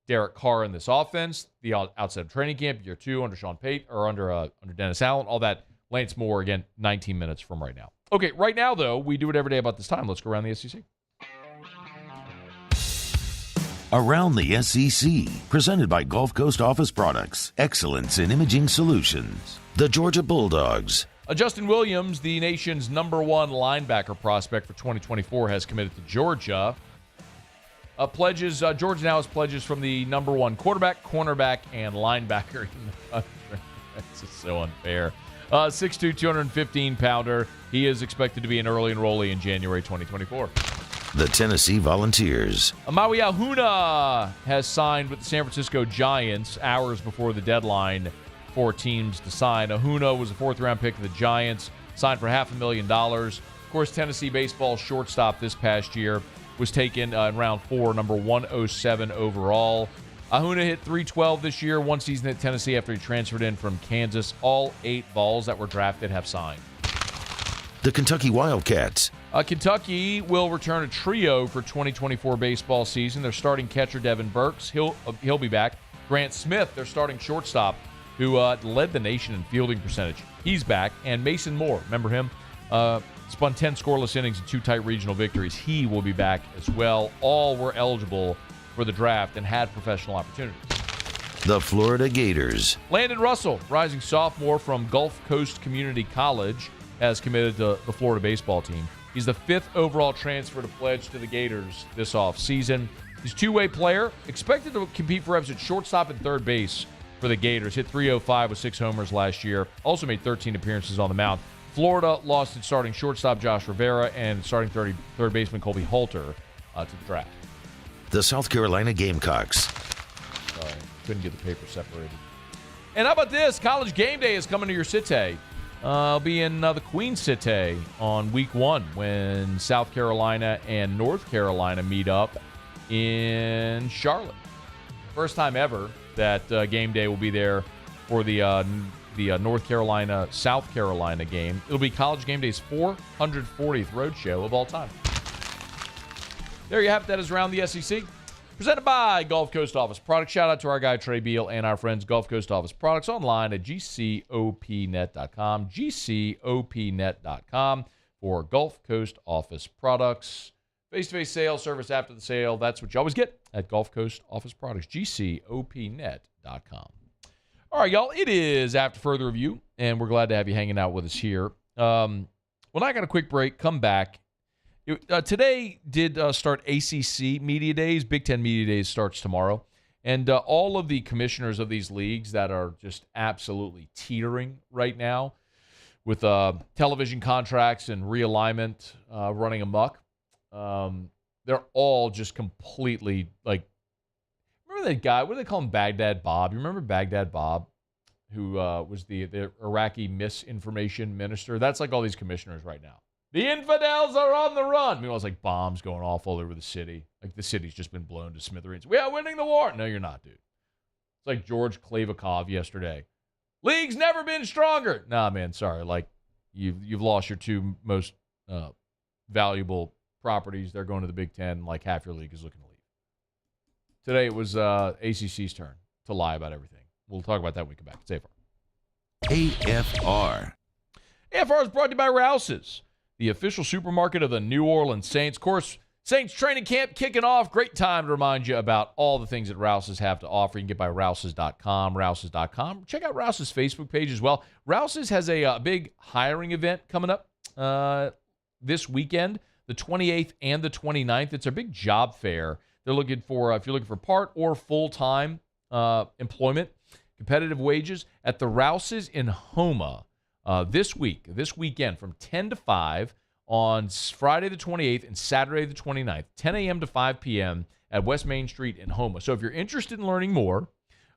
Derek Carr in this offense, the outside of training camp, year 2 under Sean Payton, or under Dennis Allen, all that. Lance Moore, again, 19 minutes from right now. Okay, right now, though, we do it every day about this time. Let's go around the SEC. Around the SEC, presented by Gulf Coast Office Products, excellence in imaging solutions. The Georgia Bulldogs. Justin Williams, the nation's number 1 linebacker prospect for 2024, has committed to Georgia. Georgia now has pledges from the number 1 quarterback, cornerback, and linebacker in the country. That's just so unfair. 6'2", 215-pounder. He is expected to be an early enrollee in January 2024. The Tennessee Volunteers. Maui Ahuna has signed with the San Francisco Giants hours before the deadline for teams to sign. Ahuna was a 4th-round pick of the Giants, signed for $500,000. Of course, Tennessee baseball shortstop this past year was taken in round 4, number 107 overall. Ahuna hit .312 this year, 1 season at Tennessee after he transferred in from Kansas. All 8 balls that were drafted have signed. The Kentucky Wildcats. Kentucky will return a trio for 2024 baseball season. Their starting catcher, Devin Burks, he'll be back. Grant Smith, their starting shortstop, who led the nation in fielding percentage, he's back. And Mason Moore, remember him? Spun 10 scoreless innings and 2 tight regional victories. He will be back as well. All were eligible for the draft and had professional opportunities. The Florida Gators. Landon Russell, rising sophomore from Gulf Coast Community College, has committed to the Florida baseball team. He's the 5th overall transfer to pledge to the Gators this offseason. He's a 2-way player, expected to compete for reps at shortstop and third base for the Gators. Hit .305 with 6 homers last year. Also made 13 appearances on the mound. Florida lost its starting shortstop, Josh Rivera, and starting third baseman, Colby Halter, to the draft. The South Carolina Gamecocks. Sorry, couldn't get the paper separated. And how about this? College game day is coming to your city. I'll be in the Queen City on week 1 when South Carolina and North Carolina meet up in Charlotte. First time ever that game day will be there for the North Carolina-South Carolina game. It'll be College Game Day's 440th road show of all time. There you have it. That is Around the SEC. Presented by Gulf Coast Office Products. Shout out to our guy Trey Beal and our friends Gulf Coast Office Products online at gcopnet.com. gcopnet.com for Gulf Coast Office Products. Face-to-face sales, service after the sale. That's what you always get at Gulf Coast Office Products. gcopnet.com. All right, y'all. It is After Further Review, and we're glad to have you hanging out with us here. Well, I got a quick break. Come back. Today did start ACC Media Days. Big Ten Media Days starts tomorrow. And all of the commissioners of these leagues that are just absolutely teetering right now with television contracts and realignment running amok, they're all just completely like, remember that guy, what do they call him, Baghdad Bob? You remember Baghdad Bob, who was the Iraqi misinformation minister? That's like all these commissioners right now. The infidels are on the run. Meanwhile, it's like bombs going off all over the city. Like the city's just been blown to smithereens. We are winning the war. No, you're not, dude. It's like George Klavikov yesterday. League's never been stronger. Nah, man, sorry. Like you've lost your 2 most valuable properties. They're going to the Big Ten. Like half your league is looking to leave. Today it was ACC's turn to lie about everything. We'll talk about that when we come back. It's AFR. AFR. AFR is brought to you by Rouses. the official supermarket of the New Orleans Saints. Of course, Saints training camp kicking off. Great time to remind you about all the things that Rouses have to offer. You can get by Rouses.com, Rouses.com. Check out Rouses' Facebook page as well. Rouses has a big hiring event coming up this weekend, the 28th and the 29th. It's a big job fair. They're looking for, if you're looking for part or full-time employment, competitive wages at the Rouses in Houma this weekend from 10 to 5 on Friday the 28th and Saturday the 29th, 10 a.m. to 5 p.m. at West Main Street in Houma. So if you're interested in learning more,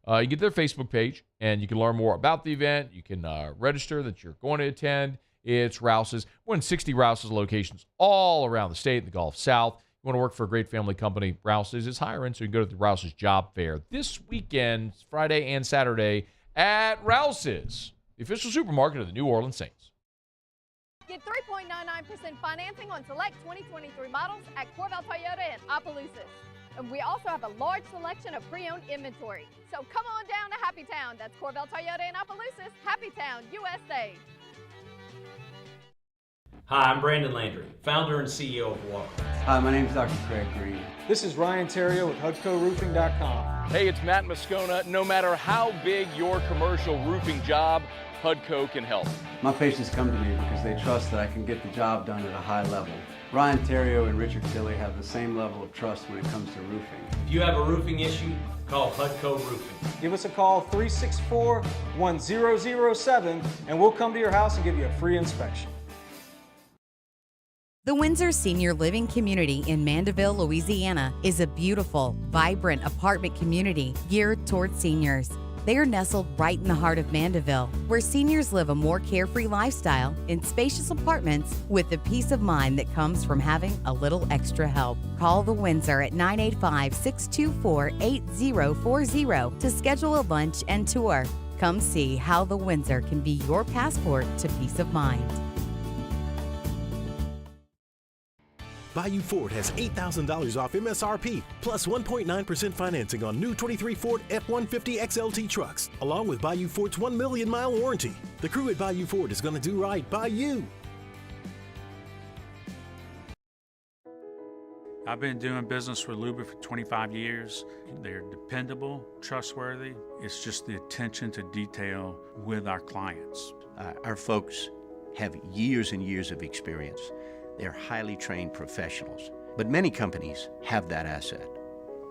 you get their Facebook page, and you can learn more about the event. You can register that you're going to attend. It's Rouses. More than 60 Rouses locations all around the state and the Gulf South. You want to work for a great family company, Rouses is hiring, so you can go to the Rouses Job Fair this weekend, Friday and Saturday, at Rouses, the official supermarket of the New Orleans Saints. Get 3.99% financing on select 2023 models at Corval Toyota in Opelousas. And we also have a large selection of pre-owned inventory. So come on down to Happy Town. That's Corval Toyota in Opelousas, Happy Town, USA. Hi, I'm Brandon Landry, founder and CEO of Walker. Hi, my name is Dr. Craig Green. This is Ryan Terrio with HydcoRoofing.com. Hey, it's Matt Moscona. No matter how big your commercial roofing job, Hydco can help. My patients come to me because they trust that I can get the job done at a high level. Ryan Terrio and Richard Tilley have the same level of trust when it comes to roofing. If you have a roofing issue, call Hydco Roofing. Give us a call, 364-1007, and we'll come to your house and give you a free inspection. The Windsor Senior Living Community in Mandeville, Louisiana is a beautiful, vibrant apartment community geared towards seniors. They are nestled right in the heart of Mandeville, where seniors live a more carefree lifestyle in spacious apartments with the peace of mind that comes from having a little extra help. Call the Windsor at 985-624-8040 to schedule a lunch and tour. Come see how the Windsor can be your passport to peace of mind. Bayou Ford has $8,000 off MSRP, plus 1.9% financing on new 23 Ford F-150 XLT trucks, along with Bayou Ford's 1 million mile warranty. The crew at Bayou Ford is going to do right by you. I've been doing business with Loomis for 25 years. They're dependable, trustworthy. It's just the attention to detail with our clients. Our folks have years and years of experience. They're highly trained professionals, but many companies have that asset.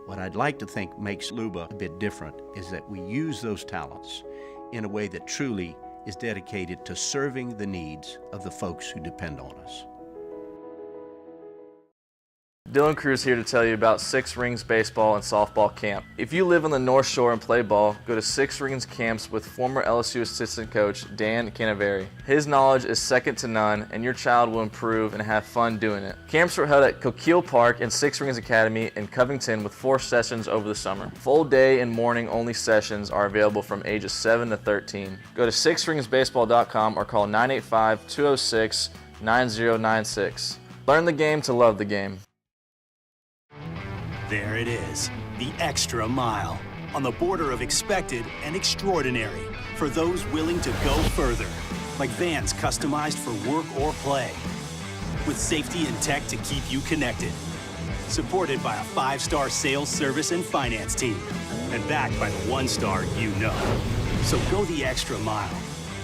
What I'd like to think makes Luba a bit different is that we use those talents in a way that truly is dedicated to serving the needs of the folks who depend on us. Dylan Cruz here to tell you about Six Rings Baseball and Softball Camp. If you live on the North Shore and play ball, go to Six Rings Camps with former LSU assistant coach Dan Canaveri. His knowledge is second to none, and your child will improve and have fun doing it. Camps were held at Coquille Park and Six Rings Academy in Covington with 4 sessions over the summer. Full day and morning only sessions are available from ages 7 to 13. Go to sixringsbaseball.com or call 985-206-9096. Learn the game to love the game. There it is, the extra mile, on the border of expected and extraordinary, for those willing to go further, like Vans customized for work or play, with safety and tech to keep you connected, supported by a 5-star sales, service, and finance team, and backed by the 1-star you know. So go the extra mile.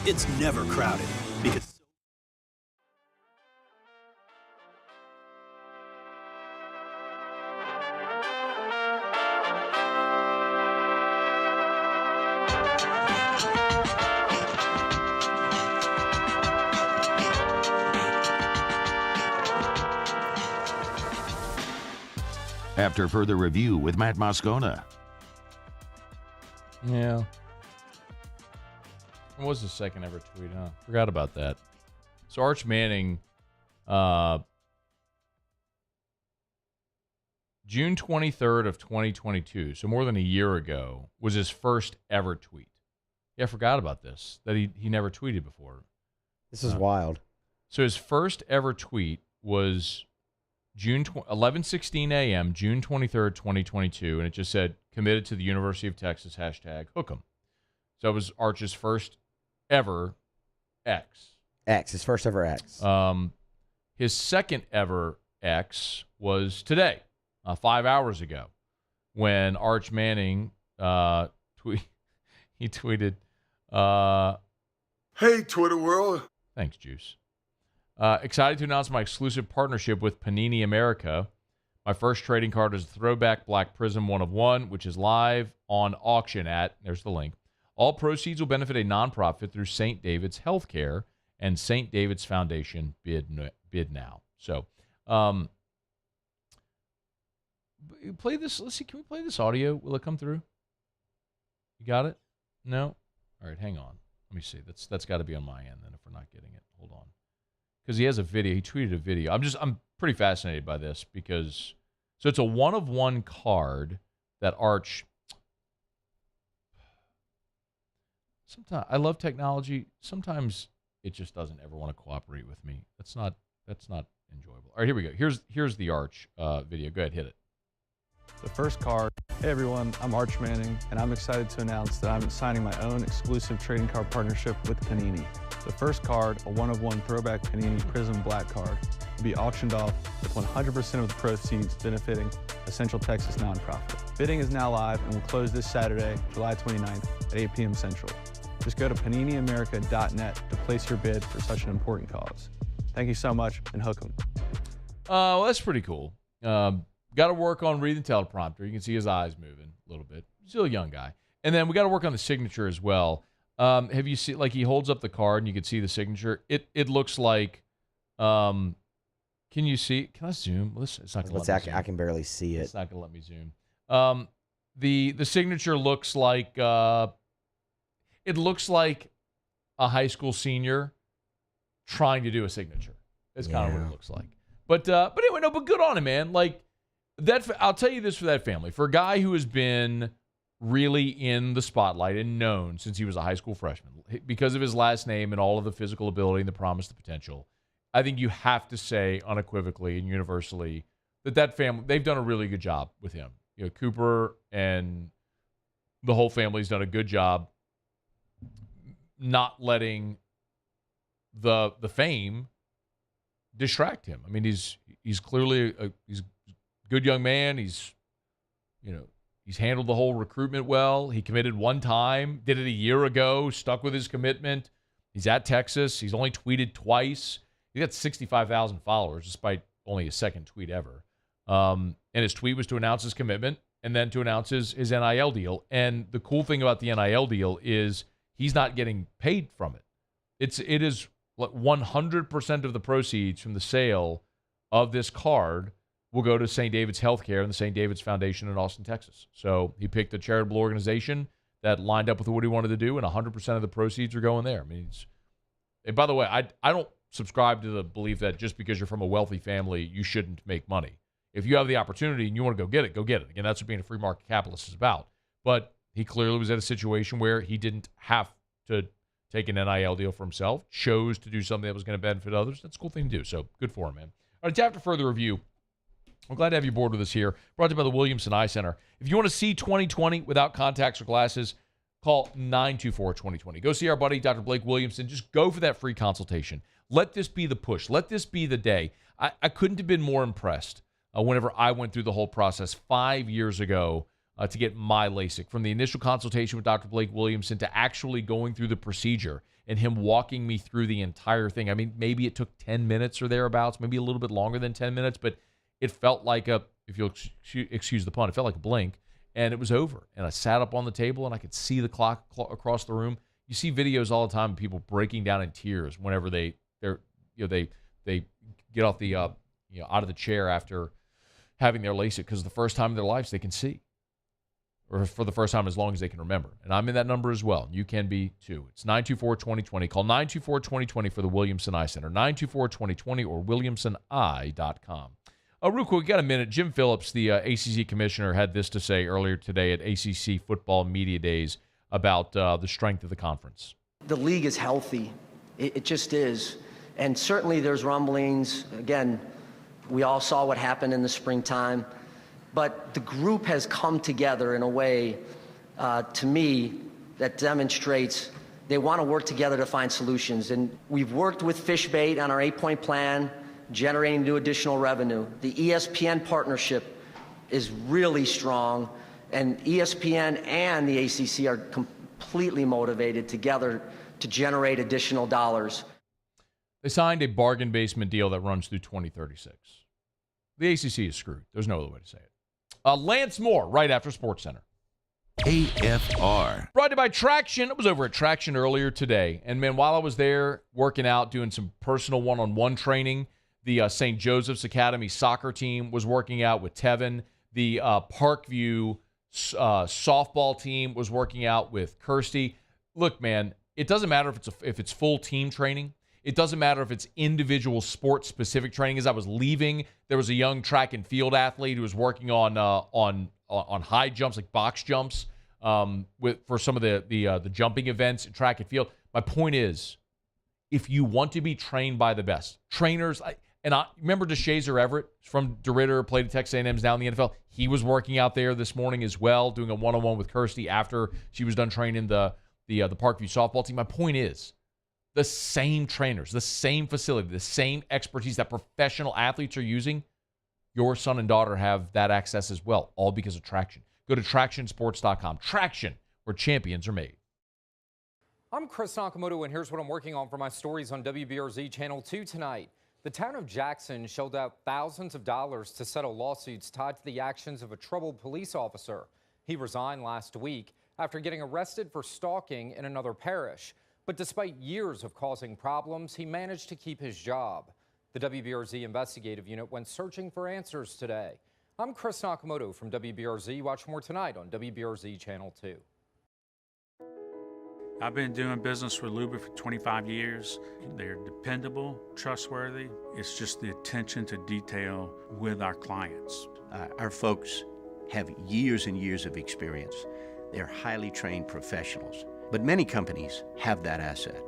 It's never crowded, because After further review with Matt Moscona. Yeah. What was the second ever tweet, huh? Forgot about that. So Arch Manning, June 23rd of 2022, so more than a year ago, was his first ever tweet. Yeah, I forgot about this, that he never tweeted before. This is wild. So his first ever tweet was 11:16 a.m., June 23rd, 2022, and it just said, committed to the University of Texas, #Hook'em. So it was Arch's first ever X. His first ever X. His second ever X was today, 5 hours ago, when Arch Manning he tweeted, Hey, Twitter world. Thanks, Juice. Excited to announce my exclusive partnership with Panini America. My first trading card is a Throwback Black Prism 1 of 1, which is live on auction at, there's the link. All proceeds will benefit a nonprofit through St. David's Healthcare and St. David's Foundation bid now. So, play this. Let's see. Can we play this audio? Will it come through? You got it? No? All right, hang on. Let me see. That's got to be on my end then if we're not getting it. Hold on. Because he has a video. He tweeted a video. I'm pretty fascinated by this because, so it's a 1 of 1 card that Arch. Sometimes I love technology. Sometimes it just doesn't ever want to cooperate with me. That's not enjoyable. All right, here we go. Here's the Arch video. Go ahead, hit it. The first card. Hey everyone, I'm Arch Manning, and I'm excited to announce that I'm signing my own exclusive trading card partnership with Panini. The first card, a 1 of 1 Throwback Panini Prism Black card, will be auctioned off with 100% of the proceeds benefiting a Central Texas nonprofit. Bidding is now live and will close this Saturday, July 29th at 8 p.m. Central. Just go to paniniamerica.net to place your bid for such an important cause. Thank you so much, and hook 'em. Well, that's pretty cool. Got to work on reading the teleprompter. You can see his eyes moving a little bit. Still a young guy. And then we got to work on the signature as well. Have you seen, like, he holds up the card and you can see the signature? It looks like, can you see? Can I zoom? It's not going to let me zoom. I can barely see it. It's not going to let me zoom. The signature looks like, it looks like a high school senior trying to do a signature. It's kind of what it looks like. But anyway, no, but good on him, man. Like, that, I'll tell you this for that family. For a guy who has been really in the spotlight and known since he was a high school freshman because of his last name and all of the physical ability and the promise, the potential, I think you have to say unequivocally and universally that family, they've done a really good job with him. You know, Cooper and the whole family's done a good job not letting the fame distract him. I mean, he's clearly he's a good young man. He's handled the whole recruitment well. He committed one time, did it a year ago, stuck with his commitment. He's at Texas. He's only tweeted twice. He got 65,000 followers despite only his second tweet ever. And his tweet was to announce his commitment and then to announce his NIL deal. And the cool thing about the NIL deal is he's not getting paid from it. It is 100% of the proceeds from the sale of this card will go to St. David's Healthcare and the St. David's Foundation in Austin, Texas. So he picked a charitable organization that lined up with what he wanted to do, and 100% of the proceeds are going there. I mean, and by the way, I don't subscribe to the belief that just because you're from a wealthy family, you shouldn't make money. If you have the opportunity and you want to go get it, go get it. Again, that's what being a free market capitalist is about. But he clearly was at a situation where he didn't have to take an NIL deal for himself, chose to do something that was going to benefit others. That's a cool thing to do. So good for him, man. All right, after further review, I'm glad to have you aboard with us here. Brought to you by the Williamson Eye Center. If you want to see 20/20 without contacts or glasses, call 924-2020. Go see our buddy, Dr. Blake Williamson. Just go for that free consultation. Let this be the push. Let this be the day. I couldn't have been more impressed whenever I went through the whole process 5 years ago to get my LASIK. From the initial consultation with Dr. Blake Williamson to actually going through the procedure and him walking me through the entire thing. I mean, maybe it took 10 minutes or thereabouts, maybe a little bit longer than 10 minutes, but it felt like if you'll excuse the pun, it felt like a blink, and it was over. And I sat up on the table, and I could see the clock across the room. You see videos all the time of people breaking down in tears whenever they get off the out of the chair after having their LASIK because the first time in their lives they can see, or for the first time as long as they can remember. And I'm in that number as well. You can be too. It's 924-2020. Call 924-2020 for the Williamson Eye Center. 924-2020 or williamsoneye.com. Real quick, we got a minute. Jim Phillips, the ACC Commissioner, had this to say earlier today at ACC Football Media Days about the strength of the conference. The league is healthy. It just is. And certainly there's rumblings. Again, we all saw what happened in the springtime. But the group has come together in a way, to me, that demonstrates they want to work together to find solutions. And we've worked with Fishbait on our 8-point plan. generating new additional revenue. The ESPN partnership is really strong, and ESPN and the ACC are completely motivated together to generate additional dollars. They signed a bargain basement deal that runs through 2036. The ACC is screwed. There's no other way to say it. Lance Moore, right after SportsCenter. AFR. Brought to you by Traction. I was over at Traction earlier today, and man, while I was there working out, doing some personal one-on-one training, the St. Joseph's Academy soccer team was working out with Tevin. The Parkview softball team was working out with Kirsty. Look, man, it doesn't matter if it's full team training. It doesn't matter if it's individual sport-specific training. As I was leaving, there was a young track and field athlete who was working on high jumps, like box jumps, for some of the jumping events, track and field. My point is, if you want to be trained by the best trainers, I remember DeShazer Everett from DeRidder, played at Texas A&M's now in the NFL. He was working out there this morning as well, doing a one-on-one with Kirsty after she was done training the Parkview softball team. My point is, the same trainers, the same facility, the same expertise that professional athletes are using, your son and daughter have that access as well, all because of Traction. Go to TractionSports.com. Traction, where champions are made. I'm Chris Nakamoto, and here's what I'm working on for my stories on WBRZ Channel 2 tonight. The town of Jackson shelled out thousands of dollars to settle lawsuits tied to the actions of a troubled police officer. He resigned last week after getting arrested for stalking in another parish. But despite years of causing problems, he managed to keep his job. The WBRZ investigative unit went searching for answers today. I'm Chris Nakamoto from WBRZ. Watch more tonight on WBRZ Channel 2. I've been doing business with Loomis for 25 years. They're dependable, trustworthy. It's just the attention to detail with our clients. Our folks have years and years of experience. They're highly trained professionals. But many companies have that asset.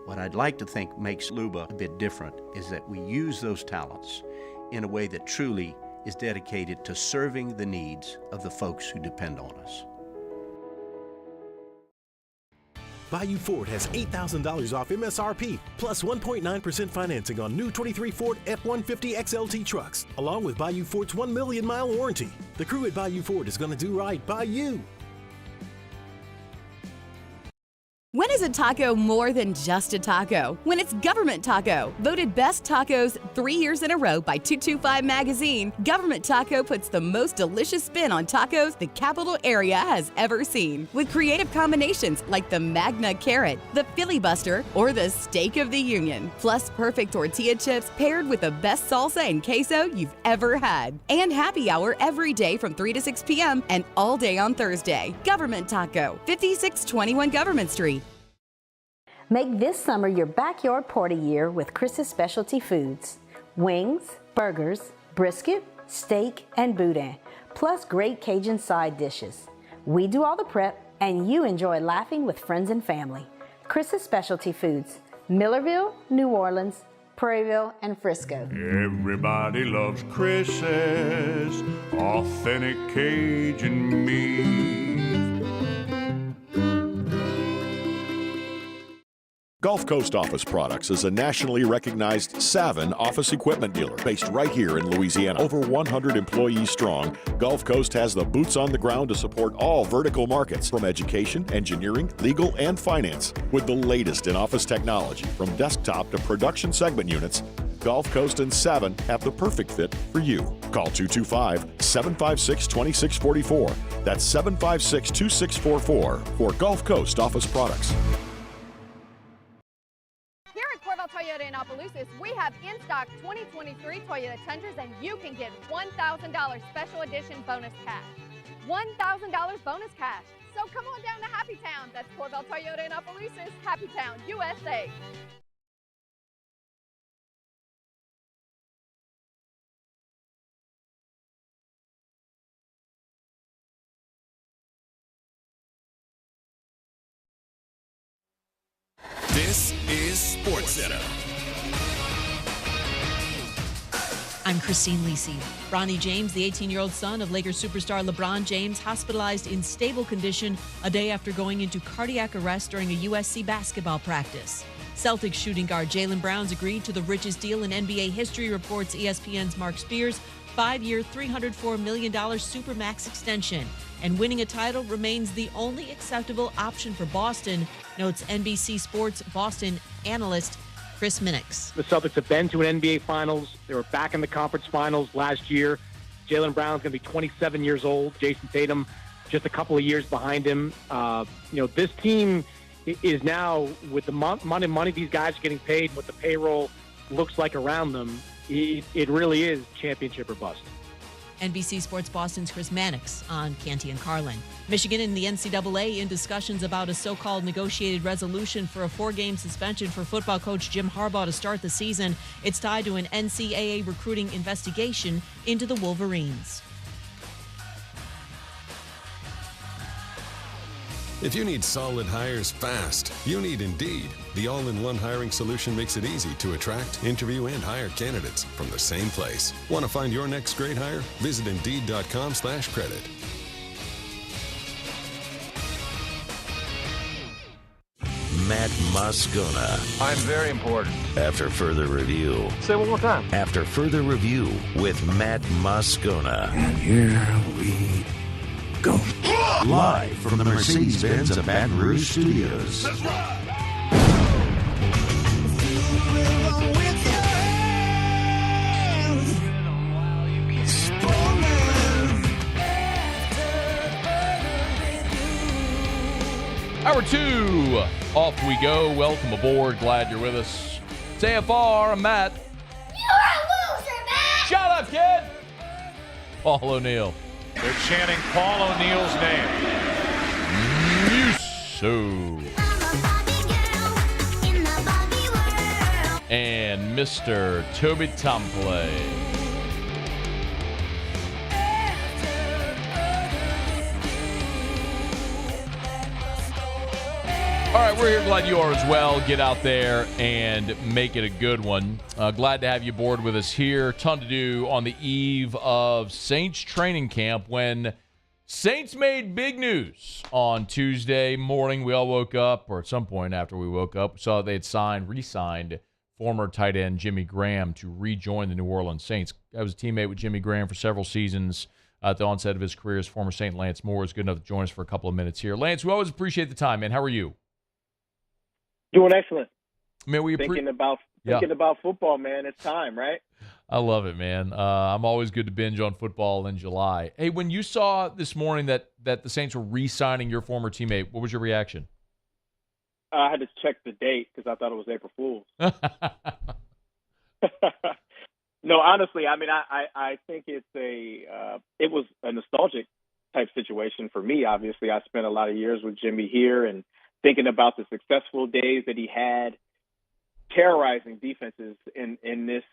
What I'd like to think makes Luba a bit different is that we use those talents in a way that truly is dedicated to serving the needs of the folks who depend on us. Bayou Ford has $8,000 off MSRP, plus 1.9% financing on new 23 Ford F-150 XLT trucks, along with Bayou Ford's 1 million mile warranty. The crew at Bayou Ford is going to do right by you. When is a taco more than just a taco? When it's Government Taco. Voted best tacos 3 years in a row by 225 Magazine, Government Taco puts the most delicious spin on tacos the capital area has ever seen. With creative combinations like the Magna Carrot, the Filibuster, or the Steak of the Union. Plus perfect tortilla chips paired with the best salsa and queso you've ever had. And happy hour every day from 3 to 6 p.m. and all day on Thursday. Government Taco, 5621 Government Street. Make this summer your backyard party year with Chris's Specialty Foods. Wings, burgers, brisket, steak, and boudin, plus great Cajun side dishes. We do all the prep, and you enjoy laughing with friends and family. Chris's Specialty Foods, Millerville, New Orleans, Prairieville, and Frisco. Everybody loves Chris's authentic Cajun meat. Gulf Coast Office Products is a nationally recognized Savin office equipment dealer based right here in Louisiana. Over 100 employees strong, Gulf Coast has the boots on the ground to support all vertical markets, from education, engineering, legal, and finance. With the latest in office technology, from desktop to production segment units, Gulf Coast and Savin have the perfect fit for you. Call 225-756-2644. That's 756-2644 for Gulf Coast Office Products. Toyota in Opelousas, we have in stock 2023 Toyota Tundras, and you can get $1,000 special edition bonus cash. $1,000 bonus cash. So come on down to Happy Town. That's Corvell Toyota in Opelousas, Happy Town, USA. This is SportsCenter. I'm Christine Lisi. Bronny James, the 18-year-old son of Lakers superstar LeBron James, hospitalized in stable condition a day after going into cardiac arrest during a USC basketball practice. Celtics shooting guard Jaylen Brown's agreed to the richest deal in NBA history, reports ESPN's Mark Spears. 5-year, $304 million Supermax extension. And winning a title remains the only acceptable option for Boston, notes NBC Sports Boston analyst Chris Minix. The Celtics have been to an NBA Finals. They were back in the conference finals last year. Jaylen Brown's going to be 27 years old. Jason Tatum just a couple of years behind him. This team is now, with the money these guys are getting paid, what the payroll looks like around them, it really is championship or bust. NBC Sports Boston's Chris Mannix on Canty and Carlin. Michigan and the NCAA in discussions about a so-called negotiated resolution for a 4-game suspension for football coach Jim Harbaugh to start the season. It's tied to an NCAA recruiting investigation into the Wolverines. If you need solid hires fast, you need Indeed. The all-in-one hiring solution makes it easy to attract, interview, and hire candidates from the same place. Want to find your next great hire? Visit Indeed.com/credit. Matt Moscona. I'm very important. After further review. Say it one more time. After further review with Matt Moscona. And here we go. Live from the Mercedes-Benz of Baton Rouge Studios. Let's ride. Hour 2, off we go. Welcome aboard. Glad you're with us. It's AFR. I'm Matt. You're a loser, Matt! Shut up, kid! Paul O'Neill. They're chanting Paul O'Neill's name. So. And Mr. Toby Tomplay. All right, we're here. Glad you are as well. Get out there and make it a good one. Glad to have you aboard with us here. Ton to do on the eve of Saints training camp when Saints made big news on Tuesday morning. We all woke up, or at some point after we woke up, saw they had re-signed former tight end Jimmy Graham to rejoin the New Orleans Saints. I was a teammate with Jimmy Graham for several seasons. At the onset of his career as former Saint Lance Moore is good enough to join us for a couple of minutes here. Lance, we always appreciate the time, man. How are you? Doing excellent. Man, thinking about football, man. It's time, right? I love it, man. I'm always good to binge on football in July. Hey, when you saw this morning that the Saints were re-signing your former teammate, what was your reaction? I had to check the date because I thought it was April Fool's. No, honestly, I mean, I think it was a nostalgic type situation for me. Obviously, I spent a lot of years with Jimmy here and thinking about the successful days that he had terrorizing defenses in this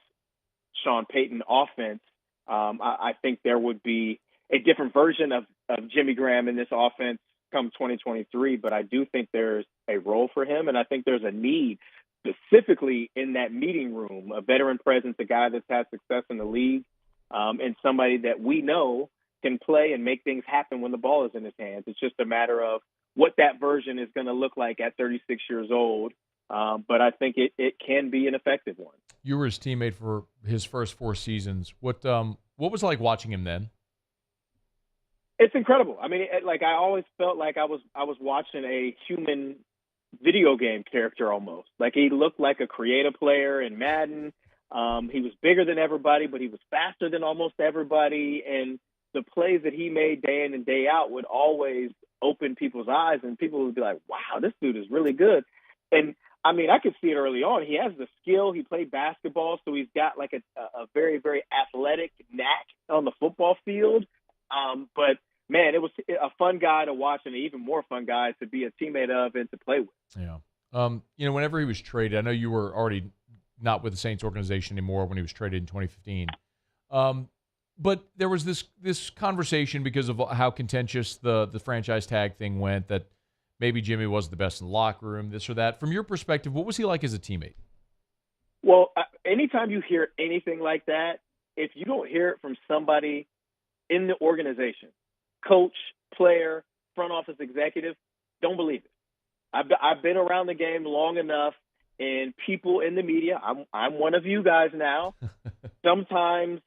Sean Payton offense. I think there would be a different version of Jimmy Graham in this offense come 2023, but I do think there's a role for him, and I think there's a need specifically in that meeting room, a veteran presence, a guy that's had success in the league, and somebody that we know can play and make things happen when the ball is in his hands. It's just a matter of what that version is going to look like at 36 years old. But I think it can be an effective one. You were his teammate for his first 4 seasons. What was it like watching him then? It's incredible. I mean, I always felt like I was watching a human video game character almost. Like he looked like a creative player in Madden. He was bigger than everybody, but he was faster than almost everybody. And the plays that he made day in and day out would always open people's eyes, and people would be like, wow, this dude is really good. And I mean, I could see it early on. He has the skill. He played basketball, so he's got like a very, very athletic knack on the football field. But man, it was a fun guy to watch and an even more fun guy to be a teammate of and to play with. Yeah. Whenever he was traded, I know you were already not with the Saints organization anymore when he was traded in 2015. But there was this conversation because of how contentious the franchise tag thing went, that maybe Jimmy wasn't the best in the locker room, this or that. From your perspective, what was he like as a teammate? Well, anytime you hear anything like that, if you don't hear it from somebody in the organization, coach, player, front office executive, don't believe it. I've been around the game long enough, and people in the media, I'm one of you guys now, sometimes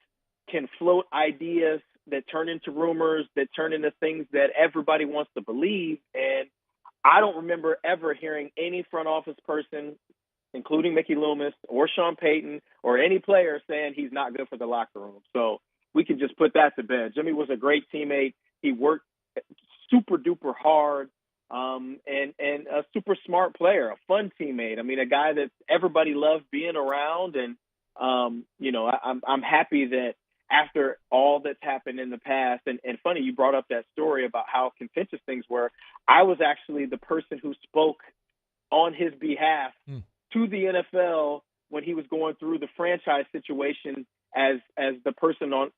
can float ideas that turn into rumors, that turn into things that everybody wants to believe. And I don't remember ever hearing any front office person, including Mickey Loomis or Sean Payton or any player, saying he's not good for the locker room. So we can just put that to bed. Jimmy was a great teammate. He worked super duper hard, and a super smart player, a fun teammate. I mean, a guy that everybody loved being around. And, I'm happy that after all that's happened in the past, and funny, you brought up that story about how contentious things were. I was actually the person who spoke on his behalf to the NFL when he was going through the franchise situation as the person on,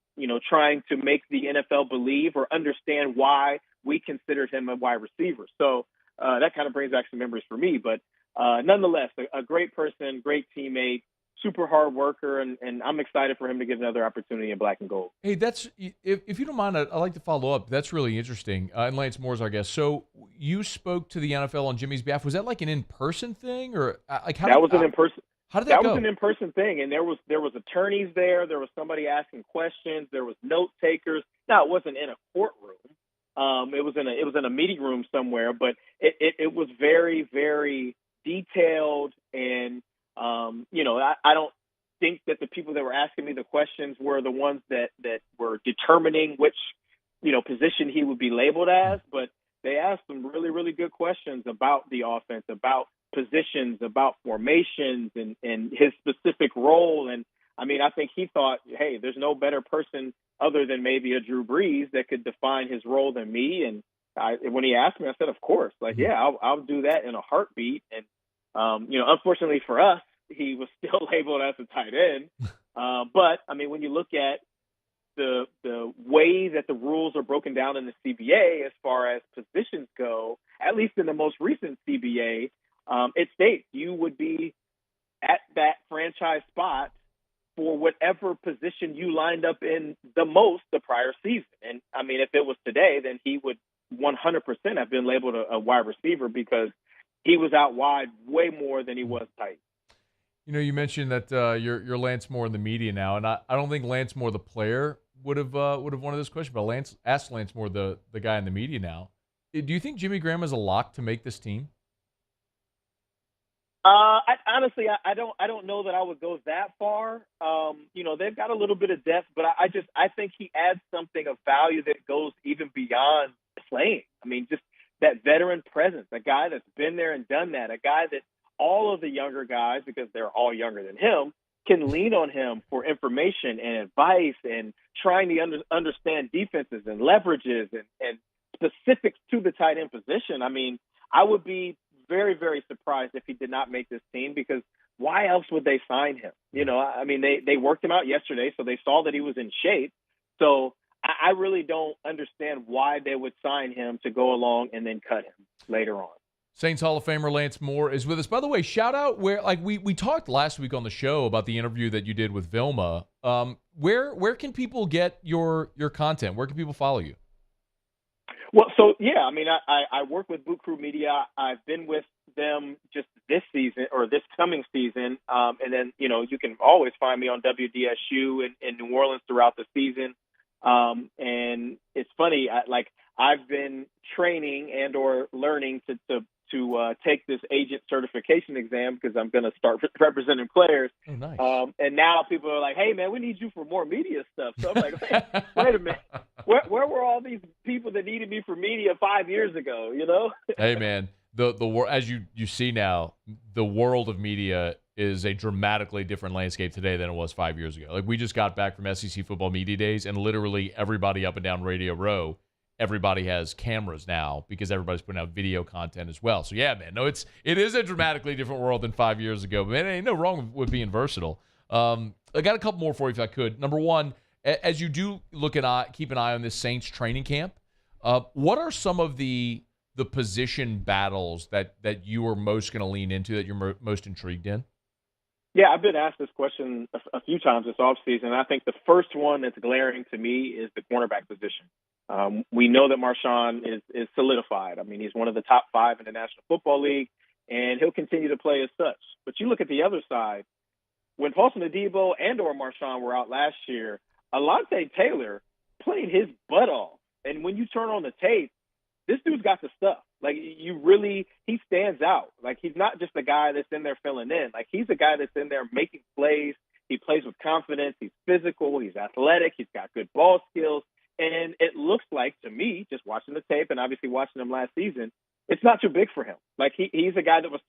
trying to make the NFL believe or understand why we considered him a wide receiver. So that kind of brings back some memories for me. But nonetheless, a great person, great teammate, super hard worker, and I'm excited for him to get another opportunity in black and gold. Hey, that's if you don't mind, I'd like to follow up. That's really interesting. And Lance Moore's our guest. So you spoke to the NFL on Jimmy's behalf. Was that like an in-person thing, or like how? That was an in-person. How did that go? Was an in-person thing, and there was attorneys there. There was somebody asking questions. There was note takers. Now it wasn't in a courtroom. It was in a meeting room somewhere, but it was very, very detailed. And I don't think that the people that were asking me the questions were the ones that were determining which position he would be labeled as, but they asked some really, really good questions about the offense, about positions, about formations, and his specific role. And I mean, I think he thought, hey, there's no better person other than maybe a Drew Brees that could define his role than me. And when he asked me, I said, of course, I'll do that in a heartbeat. And unfortunately for us, he was still labeled as a tight end. But I mean, when you look at the way that the rules are broken down in the CBA as far as positions go, at least in the most recent CBA, it states you would be at that franchise spot for whatever position you lined up in the most the prior season. And I mean, if it was today, then he would 100% have been labeled a wide receiver because he was out wide way more than he was tight. You mentioned that you're Lance Moore in the media now, and I don't think Lance Moore, the player, would have wanted this question, but asked Lance Moore, the guy in the media now. Do you think Jimmy Graham is a lock to make this team? Honestly, I don't know that I would go that far. They've got a little bit of depth, but I think he adds something of value that goes even beyond playing. I mean, just that veteran presence, a guy that's been there and done that, a guy that all of the younger guys, because they're all younger than him, can lean on him for information and advice and trying to understand defenses and leverages and specifics to the tight end position. I mean, I would be very, very surprised if he did not make this team, because why else would they sign him? I mean, they worked him out yesterday, so they saw that he was in shape. So I really don't understand why they would sign him to go along and then cut him later on. Saints Hall of Famer Lance Moore is with us. By the way, shout out where, like we talked last week on the show about the interview that you did with Vilma. Where can people get your content? Where can people follow you? Well, so yeah, I mean, I work with Boot Crew Media. I've been with them just this season or this coming season, and then you can always find me on WDSU in New Orleans throughout the season. And it's funny, I've been training and or learning to take this agent certification exam because I'm going to start representing players. Oh, nice. And now people are like, hey, man, we need you for more media stuff. So I'm like, wait a minute. Where were all these people that needed me for media 5 years ago, Hey, man, the as you see now, the world of media is a dramatically different landscape today than it was 5 years ago. Like, we just got back from SEC football media days, and literally everybody up and down Radio Row, everybody has cameras now because everybody's putting out video content as well. So yeah, man, no, it is a dramatically different world than 5 years ago. But man, ain't no wrong with being versatile. I got a couple more for you if I could. Number one, as you do keep an eye on this Saints training camp, what are some of the position battles that you are most going to lean into, that you're most intrigued in? Yeah, I've been asked this question a few times this offseason. I think the first one that's glaring to me is the cornerback position. We know that Marshawn is solidified. I mean, he's one of the top 5 in the National Football League, and he'll continue to play as such. But you look at the other side, when Paulson Adebo and or Marshawn were out last year, Alontae Taylor played his butt off. And when you turn on the tape, this dude's got the stuff. Like, he stands out. Like, he's not just a guy that's in there filling in. Like, he's a guy that's in there making plays. He plays with confidence. He's physical. He's athletic. He's got good ball skills. And it looks like, to me, just watching the tape and obviously watching him last season, it's not too big for him. Like, he's a guy that was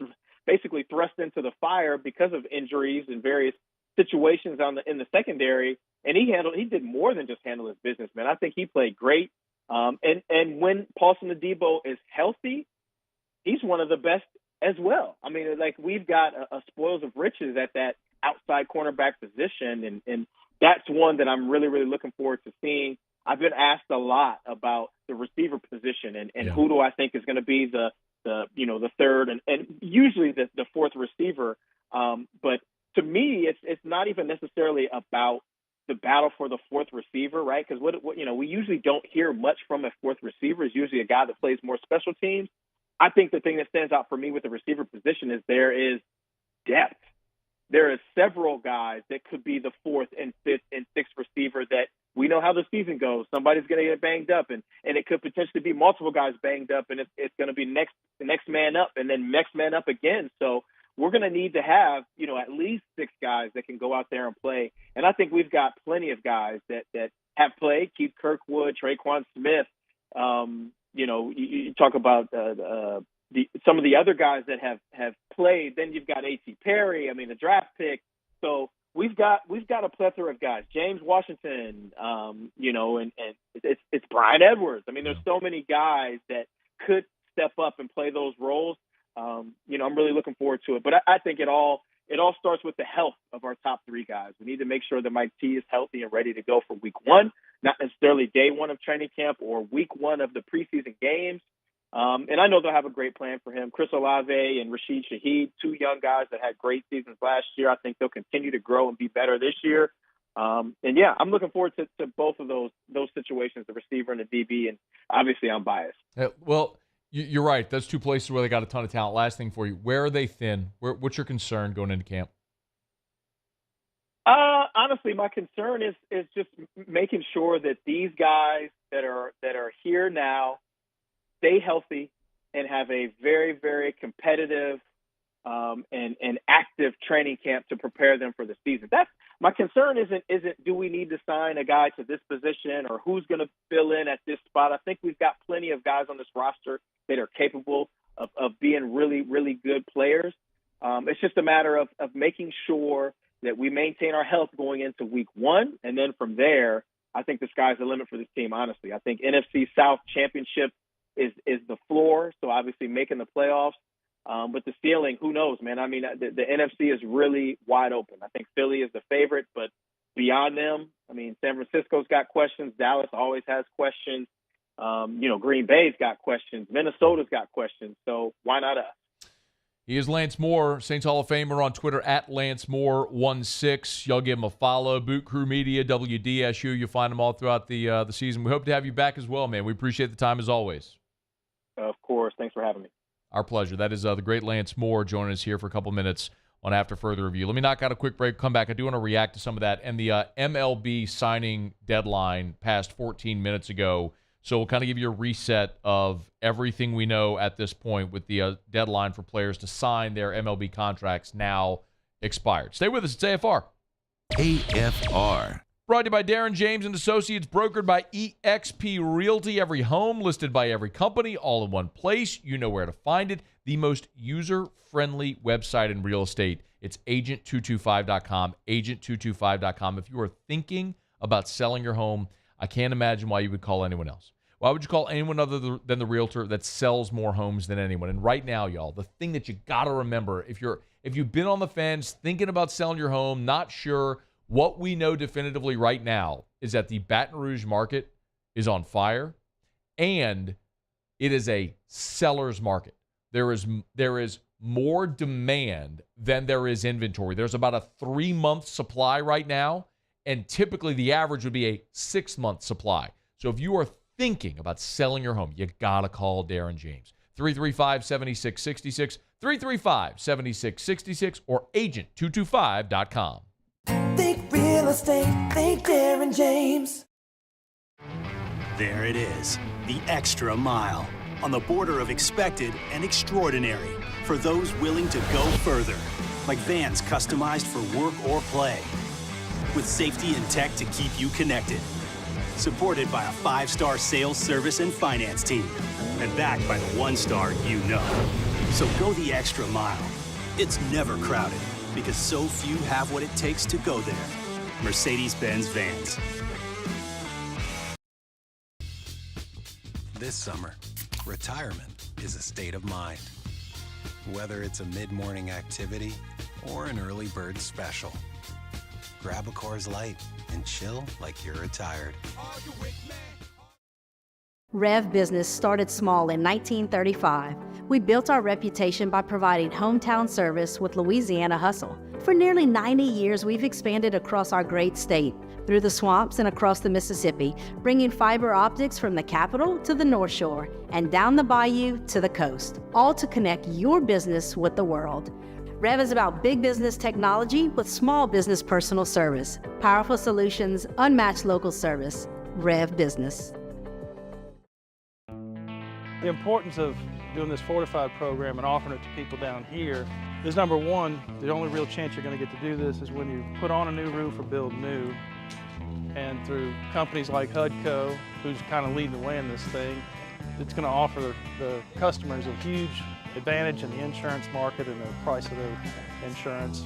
basically thrust into the fire because of injuries and various situations in the secondary. And he did more than just handle his business, man. I think he played great. And when Paulson Adebo is healthy, he's one of the best as well. I mean, like, we've got a spoils of riches at that outside cornerback position, and that's one that I'm really, really looking forward to seeing. I've been asked a lot about the receiver position and who do I think is going to be the third and usually the fourth receiver. But to me, it's not even necessarily about the battle for the fourth receiver, right? Because we usually don't hear much from a fourth receiver. It's usually a guy that plays more special teams. I think the thing that stands out for me with the receiver position is there is depth. There is several guys that could be the fourth and fifth and sixth receiver that we know how the season goes. Somebody's going to get banged up, and it could potentially be multiple guys banged up, and it's going to be the next man up and then next man up again. So we're going to need to have, at least 6 guys that can go out there and play. And I think we've got plenty of guys that have played. Keith Kirkwood, Traquan Smith. You talk about some of the other guys that have played. Then you've got A.T. Perry. I mean, the draft pick. So we've got a plethora of guys. James Washington. And it's Brian Edwards. I mean, there's so many guys that could step up and play those roles. I'm really looking forward to it. But I think it all starts with the health of our top 3 guys. We need to make sure that Mike T is healthy and ready to go for week 1, not necessarily day 1 of training camp or week 1 of the preseason games. And I know they'll have a great plan for him. Chris Olave and Rashid Shaheed, 2 young guys that had great seasons last year. I think they'll continue to grow and be better this year. I'm looking forward to both of those situations, the receiver and the DB. And obviously I'm biased. Well, you're right. Those 2 places where they got a ton of talent. Last thing for you, where are they thin? What's your concern going into camp? Honestly, my concern is just making sure that these guys that are here now stay healthy and have a very, very competitive and active training camp to prepare them for the season. That's my concern. Isn't do we need to sign a guy to this position or who's going to fill in at this spot? I think we've got plenty of guys on this roster that are capable of being really, really good players. It's just a matter of making sure that we maintain our health going into week 1. And then from there, I think the sky's the limit for this team, honestly. I think NFC South championship is the floor. So obviously making the playoffs. But the ceiling, who knows, man? I mean, the NFC is really wide open. I think Philly is the favorite, but beyond them, I mean, San Francisco's got questions. Dallas always has questions. Green Bay's got questions. Minnesota's got questions. So why not us? He is Lance Moore, Saints Hall of Famer on Twitter at LanceMoore16. Y'all give him a follow. Boot Crew Media, WDSU. You'll find them all throughout the season. We hope to have you back as well, man. We appreciate the time as always. Of course. Thanks for having me. Our pleasure. That is the great Lance Moore joining us here for a couple minutes on After Further Review. Let me knock out a quick break, come back. I do want to react to some of that. And the MLB signing deadline passed 14 minutes ago. So we'll kind of give you a reset of everything we know at this point with the deadline for players to sign their MLB contracts now expired. Stay with us. It's AFR. AFR. Brought to you by Darren James and Associates, brokered by eXp Realty. Every home listed by every company, all in one place. You know where to find it. The most user-friendly website in real estate. It's agent225.com, agent225.com. If you are thinking about selling your home, I can't imagine why you would call anyone else. Why would you call anyone other than the realtor that sells more homes than anyone? And right now, y'all, the thing that you got to remember, if you've been on the fence, thinking about selling your home, not sure, what we know definitively right now is that the Baton Rouge market is on fire, and it is a seller's market. There is more demand than there is inventory. There's about a 3-month supply right now, and typically the average would be a 6-month supply. So if you are thinking about selling your home, you got to call Darren James. 335-7666, 335-7666 or agent225.com. Think real estate, think Darren James. There it is, the extra mile, on the border of expected and extraordinary for those willing to go further, like vans customized for work or play, with safety and tech to keep you connected, supported by a 5-star sales, service, and finance team, and backed by the 1-star you know. So go the extra mile. It's never crowded, because so few have what it takes to go there. Mercedes-Benz Vans. This summer, retirement is a state of mind. Whether it's a mid-morning activity or an early bird special, grab a Coors Light and chill like you're retired. Rev Business started small in 1935. We built our reputation by providing hometown service with Louisiana hustle. For nearly 90 years, we've expanded across our great state, through the swamps and across the Mississippi, bringing fiber optics from the capital to the North Shore and down the bayou to the coast, all to connect your business with the world. Rev is about big business technology with small business personal service, powerful solutions, unmatched local service. Rev Business. The importance of doing this fortified program and offering it to people down here is, number one, the only real chance you're going to get to do this is when you put on a new roof or build new. And through companies like Hydco, who's kind of leading the way in this thing, it's going to offer the customers a huge advantage in the insurance market and the price of their insurance.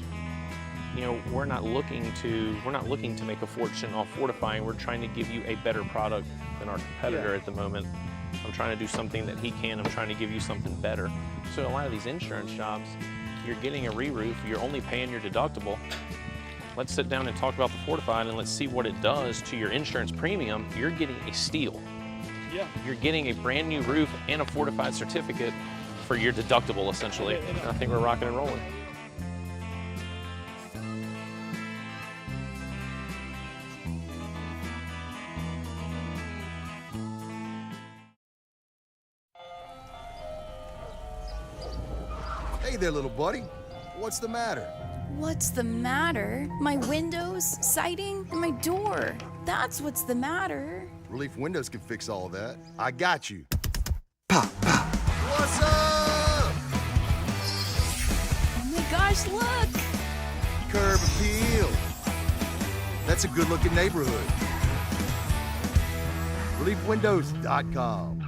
You know, we're not looking to make a fortune off fortifying. We're trying to give you a better product than our competitor at the moment. I'm trying to do something that he can. I'm trying to give you something better. So a lot of these insurance jobs, you're getting a re-roof, you're only paying your deductible. Let's sit down and talk about the fortified and let's see what it does to your insurance premium. You're getting a steal. Yeah. You're getting a brand new roof and a fortified certificate for your deductible, essentially. And I think we're rocking and rolling. Hey there, little buddy. What's the matter? What's the matter? My windows, siding, and my door. That's what's the matter. Relief Windows can fix all that. I got you. Pop, pop. What's up? Oh my gosh, look! Curb appeal. That's a good-looking neighborhood. ReliefWindows.com.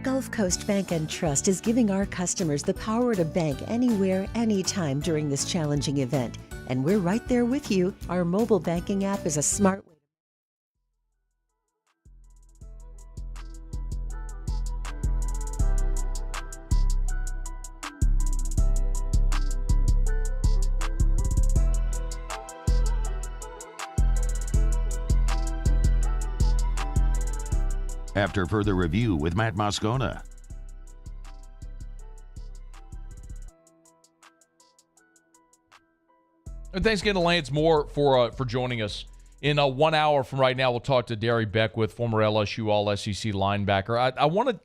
Gulf Coast Bank and Trust is giving our customers the power to bank anywhere, anytime during this challenging event. And we're right there with you. Our mobile banking app is a smart way. After further review with Matt Moscona. And thanks again to Lance Moore for joining us. In 1 hour from right now, we'll talk to Darry Beckwith, former LSU All-SEC linebacker. I want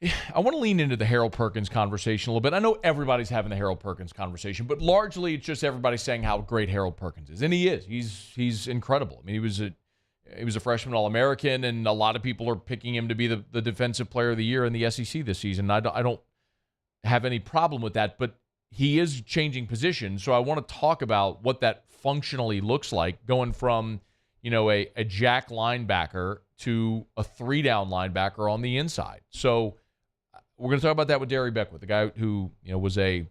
to lean into the Harold Perkins conversation a little bit. I know everybody's having the Harold Perkins conversation, but largely it's just everybody saying how great Harold Perkins is, and he is. He's incredible. I mean, he was a freshman All-American, and a lot of people are picking him to be the defensive player of the year in the SEC this season. I don't have any problem with that, but he is changing positions, so I want to talk about what that functionally looks like, going from, a jack linebacker to a 3-down linebacker on the inside. So we're going to talk about that with Darry Beckwith, the guy who was an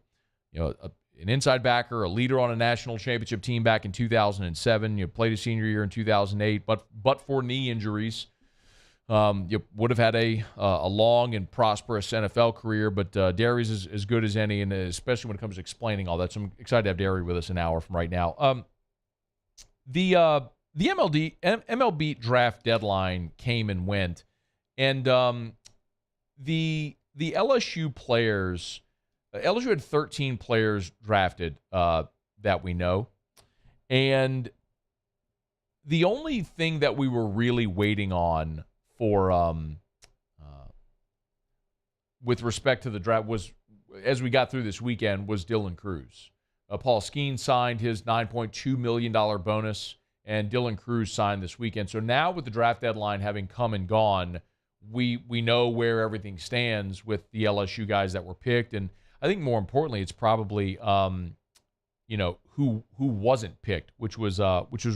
inside backer, a leader on a national championship team back in 2007. Played his senior year in 2008, but for knee injuries, you would have had a long and prosperous NFL career. But Darry's as good as any, and especially when it comes to explaining all that. So I'm excited to have Darry with us an hour from right now. The MLB draft deadline came and went, and the LSU players. LSU had 13 players drafted that we know. And the only thing that we were really waiting on for with respect to the draft was, as we got through this weekend, was Dylan Cruz. Paul Skeen signed his $9.2 million bonus, and Dylan Cruz signed this weekend. So now with the draft deadline having come and gone, we know where everything stands with the LSU guys that were picked. And I think more importantly, it's probably, who wasn't picked, which was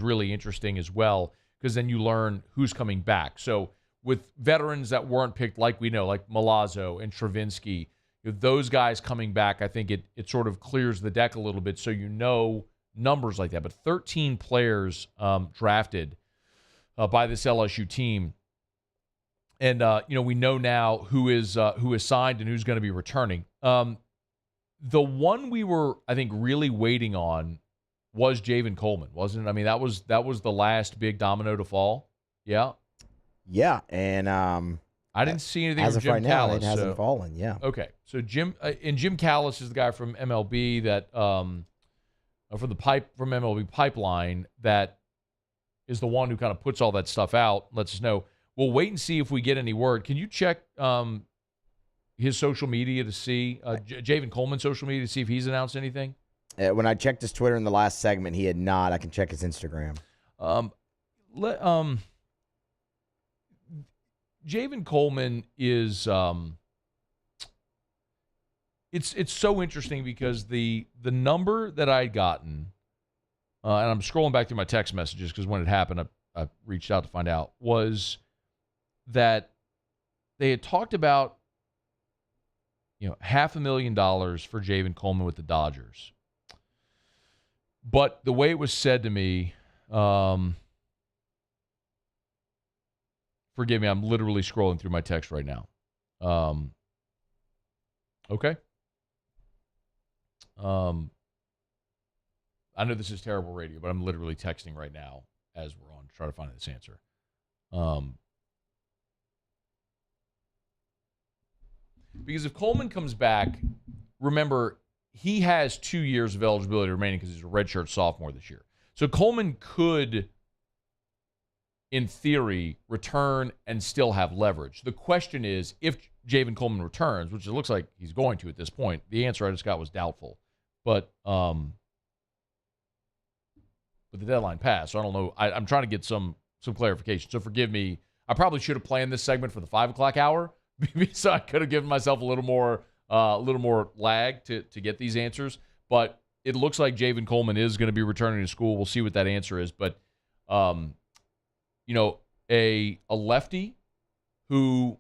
really interesting as well, because then you learn who's coming back. So with veterans that weren't picked, like we know, like Milazzo and Travinsky, those guys coming back, I think it sort of clears the deck a little bit, so you know numbers like that. But 13 players drafted by this LSU team, and we know now who is signed and who's going to be returning. The one we were, I think, really waiting on was Javen Coleman, wasn't it? I mean, that was the last big domino to fall. Yeah. Yeah, and I didn't see anything as from of Jim right now. Callis, It hasn't fallen. Yeah. Okay, so Jim Callis is the guy from MLB that from MLB Pipeline that is the one who kind of puts all that stuff out. Lets us know. We'll wait and see if we get any word. Can you check his social media to see Javen Coleman's social media to see if he's announced anything? When I checked his Twitter in the last segment, he had not. I can check his Instagram. Javen Coleman is it's so interesting because the number that I'd gotten, and I'm scrolling back through my text messages because when it happened, I reached out to find out, was that they had talked about $500,000 for Javen Coleman with the Dodgers. But the way it was said to me, forgive me, I'm literally scrolling through my text right now. Okay. I know this is terrible radio, but I'm literally texting right now as we're on to try to find this answer. Because if Coleman comes back, remember, he has 2 years of eligibility remaining because he's a redshirt sophomore this year. So Coleman could, in theory, return and still have leverage. The question is, if Javen Coleman returns, which it looks like he's going to at this point, the answer I just got was doubtful. But the deadline passed, so I don't know. I'm trying to get some clarification. So forgive me. I probably should have planned this segment for the 5 o'clock hour, so I could have given myself a little more lag to get these answers. But it looks like Javen Coleman is going to be returning to school. We'll see what that answer is. But a lefty who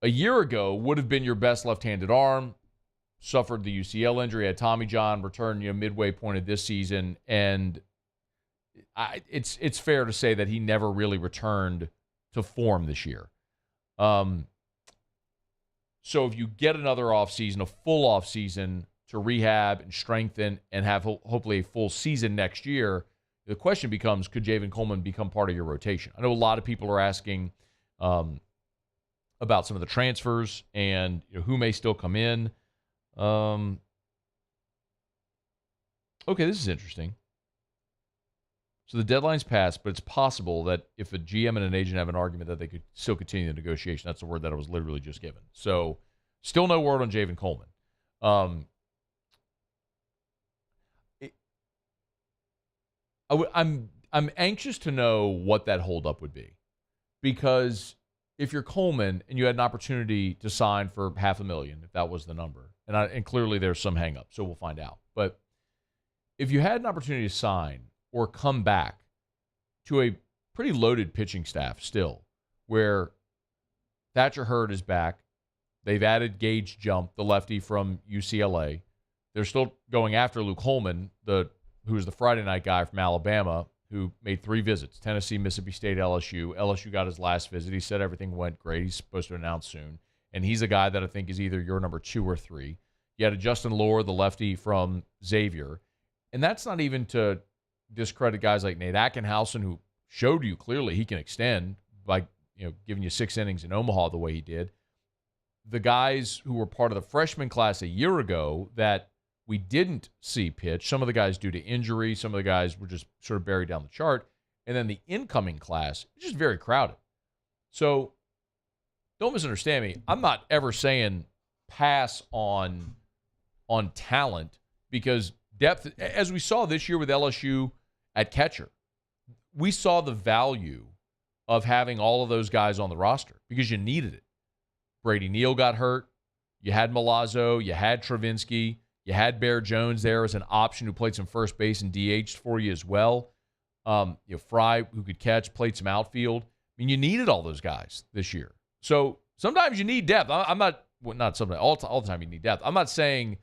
a year ago would have been your best left-handed arm, suffered the UCL injury, had Tommy John, returned midway point of this season, and it's fair to say that he never really returned to form this year. So if you get another offseason, a full offseason to rehab and strengthen and have hopefully a full season next year, the question becomes, could Javen Coleman become part of your rotation? I know a lot of people are asking about some of the transfers and who may still come in. Okay, this is interesting. So the deadline's passed, but it's possible that if a GM and an agent have an argument that they could still continue the negotiation. That's the word that I was literally just given. So still no word on Javen Coleman. I'm anxious to know what that holdup would be, because if you're Coleman and you had an opportunity to sign for $500,000, if that was the number, and clearly there's some hang up, so we'll find out. But if you had an opportunity to sign or come back to a pretty loaded pitching staff still, where Thatcher Hurd is back, they've added Gage Jump, the lefty from UCLA. They're still going after Luke Holman, who is the Friday night guy from Alabama, who made 3 visits, Tennessee, Mississippi State, LSU. LSU got his last visit. He said everything went great. He's supposed to announce soon. And he's a guy that I think is either your number 2 or 3. You had a Justin Lohr, the lefty from Xavier. And that's not even to discredit guys like Nate Ackenhausen, who showed you clearly he can extend by giving you 6 innings in Omaha the way he did. The guys who were part of the freshman class a year ago that we didn't see pitch, some of the guys due to injury, some of the guys were just sort of buried down the chart. And then the incoming class is just very crowded. So don't misunderstand me. I'm not ever saying pass on talent, because depth, as we saw this year with LSU at catcher, we saw the value of having all of those guys on the roster because you needed it. Brady Neal got hurt. You had Milazzo. You had Travinsky. You had Bear Jones there as an option who played some first base and DH for you as well. Fry, who could catch, played some outfield. I mean, you needed all those guys this year. So sometimes you need depth. I'm not, well, not sometimes, all the time you need depth. I'm not saying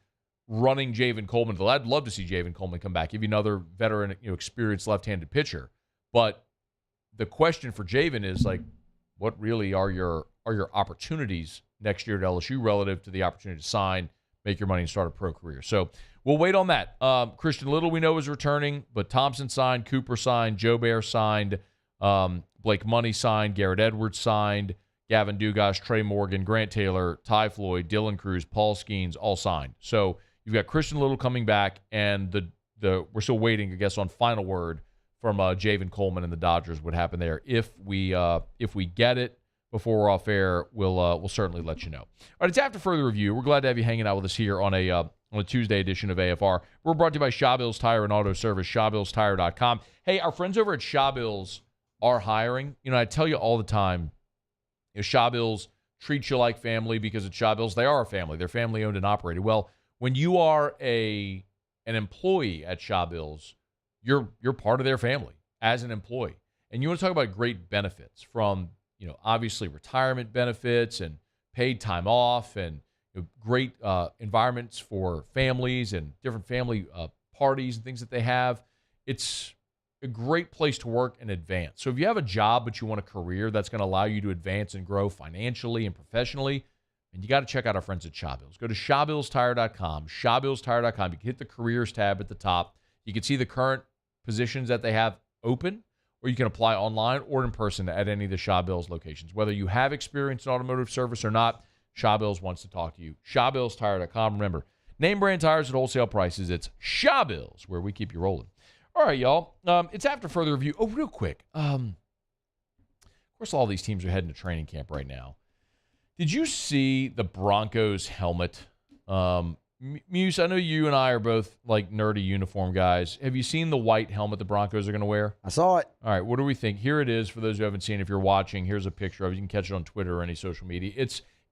running Javen Coleman. I'd love to see Javen Coleman come back, give you another veteran, experienced left-handed pitcher. But the question for Javen is, like, what really are your opportunities next year at LSU relative to the opportunity to sign, make your money, and start a pro career? So we'll wait on that. Christian Little, we know, is returning, but Thompson signed, Cooper signed, Joe Bear signed, Blake Money signed, Garrett Edwards signed, Gavin Dugas, Trey Morgan, Grant Taylor, Ty Floyd, Dylan Cruz, Paul Skeens, all signed. So you've got Christian Little coming back, and we're still waiting, I guess, on final word from Javen Coleman and the Dodgers, what happened there. If we get it before we're off air, we'll certainly let you know. All right, it's After Further Review. We're glad to have you hanging out with us here on a Tuesday edition of AFR. We're brought to you by Shabills Tire and Auto Service, ShaBillsTire.com. Hey, our friends over at Shabills are hiring. I tell you all the time, Shabills treats you like family because at Shabills, they are a family. They're family owned and operated. Well, when you are an employee at Shabills, you're part of their family as an employee. And you want to talk about great benefits from, obviously retirement benefits and paid time off and great environments for families and different family parties and things that they have. It's a great place to work and advance. So if you have a job but you want a career that's going to allow you to advance and grow financially and professionally, and you got to check out our friends at Shabills. Go to ShaBillsTire.com, ShaBillsTire.com. You can hit the careers tab at the top. You can see the current positions that they have open, or you can apply online or in person at any of the Shabills locations. Whether you have experience in automotive service or not, Shabills wants to talk to you. ShaBillsTire.com. Remember, name brand tires at wholesale prices. It's Shabills, where we keep you rolling. All right, y'all. It's After Further Review. Oh, real quick. Of course, all these teams are heading to training camp right now. Did you see the Broncos helmet? Muse, I know you and I are both like nerdy uniform guys. Have you seen the white helmet the Broncos are going to wear? I saw it. All right, what do we think? Here it is for those who haven't seen it. If you're watching, here's a picture of it. You can catch it on Twitter or any social media.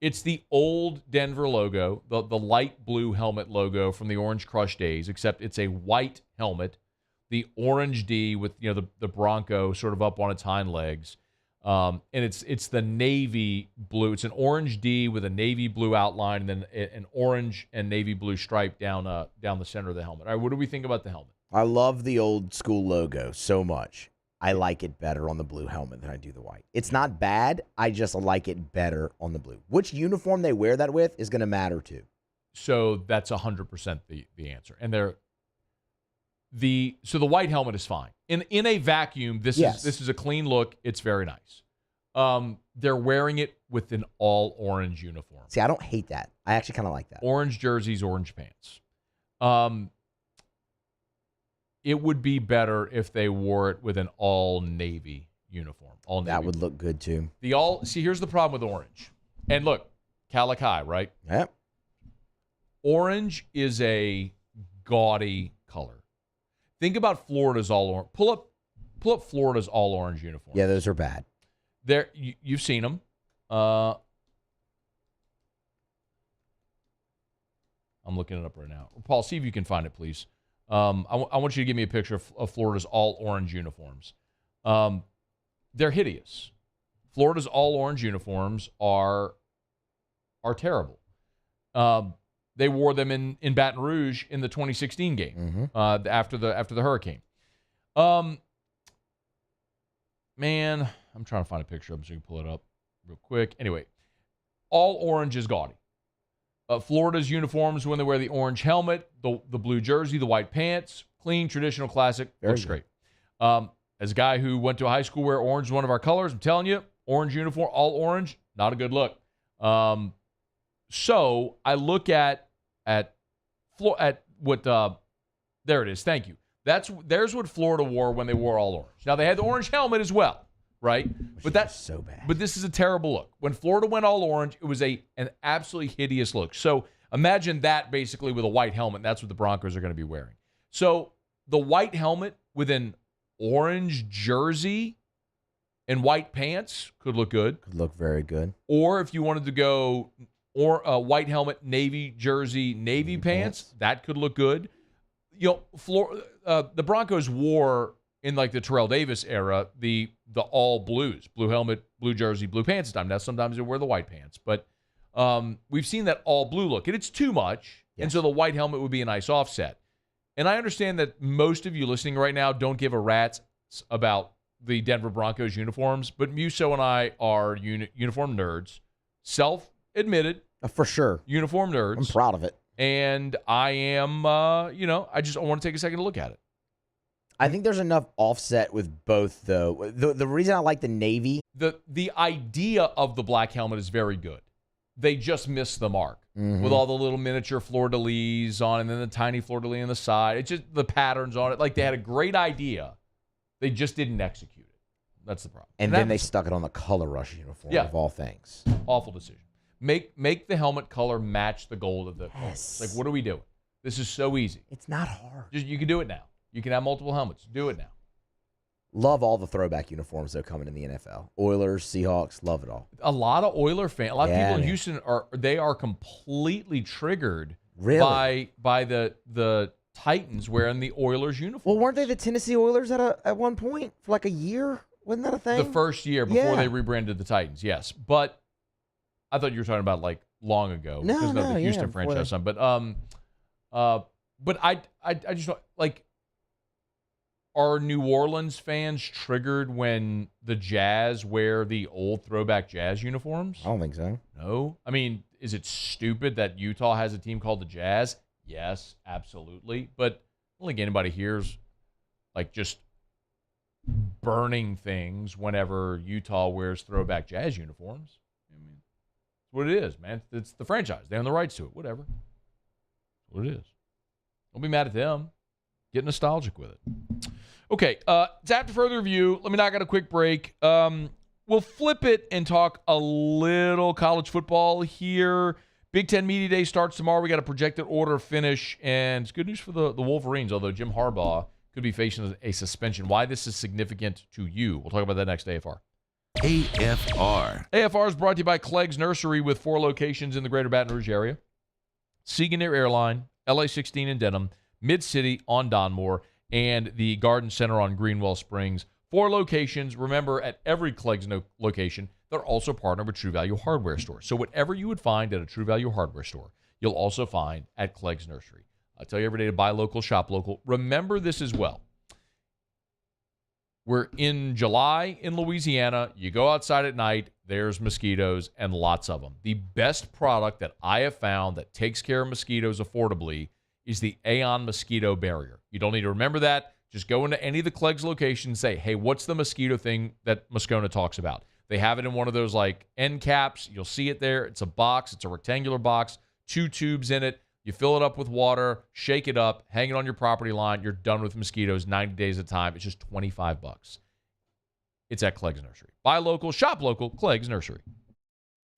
It's the old Denver logo, the light blue helmet logo from the Orange Crush days, except it's a white helmet, the orange D with the Bronco sort of up on its hind legs. And it's the navy blue. It's an orange D with a navy blue outline and then an orange and navy blue stripe down the center of the helmet. All right, what do we think about the helmet? I love the old school logo so much. I like it better on the blue helmet than I do the white. It's not bad. I just like it better on the blue. Which uniform they wear that with is going to matter too. So that's 100% the answer. And the white helmet is fine. In a vacuum, this is a clean look. It's very nice. They're wearing it with an all orange uniform. See, I don't hate that. I actually kind of like that. Orange jerseys, orange pants. It would be better if they wore it with an all navy uniform. All navy. That would look good too. Here's the problem with orange. And look, Calico, right? Yep. Orange is a gaudy color. Think about Florida's all orange. Pull up Florida's all orange uniform. Yeah, those are bad. You've seen them. I'm looking it up right now. Paul, see if you can find it, please. I want you to give me a picture of Florida's all orange uniforms. They're hideous. Florida's all orange uniforms are terrible. They wore them in Baton Rouge in the 2016 game after the hurricane. Man, I'm trying to find a picture of them so you can pull it up real quick. Anyway, all orange is gaudy. Florida's uniforms, when they wear the orange helmet, the blue jersey, the white pants, clean, traditional, classic, looks great. As a guy who went to a high school where orange is one of our colors, I'm telling you, orange uniform, all orange, not a good look. So I look at what there it is. Thank you. There's what Florida wore when they wore all orange. Now they had the orange helmet as well. right? But that's so bad. But this is a terrible look. When Florida went all orange, it was an absolutely hideous look. So imagine that basically with a white helmet. That's what the Broncos are going to be wearing. So the white helmet with an orange jersey and white pants could look good. Could look very good. Or if you wanted to go white helmet, navy jersey, navy pants, that could look good. You know, the Broncos wore in like the Terrell Davis era the all blues, blue helmet, blue jersey, blue pants. Now sometimes they wear the white pants, but we've seen that all blue look, and it's too much. Yes. And so the white helmet would be a nice offset. And I understand that most of you listening right now don't give a rat's about the Denver Broncos uniforms, but Musso and I are uniform nerds, self-admitted. For sure. Uniform nerds. I'm proud of it. And I am, I want to take a second to look at it. I think there's enough offset with both, though. The reason I like the navy. The idea of the black helmet is very good. They just missed the mark with all the little miniature fleur-de-lis on and then the tiny fleur-de-lis on the side. It's just the patterns on it. Like, they had a great idea. They just didn't execute it. That's the problem. And then they stuck it on the color rush uniform of all things. Awful decision. Make the helmet color match the gold of the colors. Like, what are we doing? This is so easy. It's not hard. You can do it now. You can have multiple helmets. Do it now. Love all the throwback uniforms that are coming in the NFL. Oilers, Seahawks, love it all. A lot of Oiler fans, a lot of people in Houston are completely triggered by the Titans wearing the Oilers uniform. Well, weren't they the Tennessee Oilers at one point for like a year? Wasn't that a thing? The first year before they rebranded the Titans, yes. But I thought you were talking about like long ago. No, the Houston franchise. But I just like. Are New Orleans fans triggered when the Jazz wear the old throwback Jazz uniforms? I don't think so. No? I mean, is it stupid that Utah has a team called the Jazz? Yes, absolutely. But I don't think anybody here's like just burning things whenever Utah wears throwback Jazz uniforms. I mean, it's what it is, man. It's the franchise. They own the rights to it. Whatever. That's what it is. Don't be mad at them. Get nostalgic with it. Okay, it's after further review. Let me knock out a quick break. We'll flip it and talk a little college football here. Big Ten Media Day starts tomorrow. We got a projected order finish, and it's good news for the Wolverines, although Jim Harbaugh could be facing a suspension. Why this is significant to you. We'll talk about that next. AFR. AFR is brought to you by Clegg's Nursery with 4 locations in the greater Baton Rouge area. Sigourney Airline, LA-16 in Denham, Mid-City on Donmore, and the Garden Center on Greenwell Springs. 4 locations. Remember, at every Clegg's location, they're also partnered with True Value Hardware Store. So whatever you would find at a True Value Hardware Store, you'll also find at Clegg's Nursery. I tell you every day to buy local, shop local. Remember this as well. We're in July in Louisiana. You go outside at night, there's mosquitoes and lots of them. The best product that I have found that takes care of mosquitoes affordably is the Aeon Mosquito Barrier. You don't need to remember that. Just go into any of the Clegg's locations and say, hey, what's the mosquito thing that Moscona talks about? They have it in one of those like end caps. You'll see it there. It's a box. It's a rectangular box, 2 tubes in it. You fill it up with water, shake it up, hang it on your property line. You're done with mosquitoes 90 days at a time. It's just $25. It's at Clegg's Nursery. Buy local, shop local, Clegg's Nursery.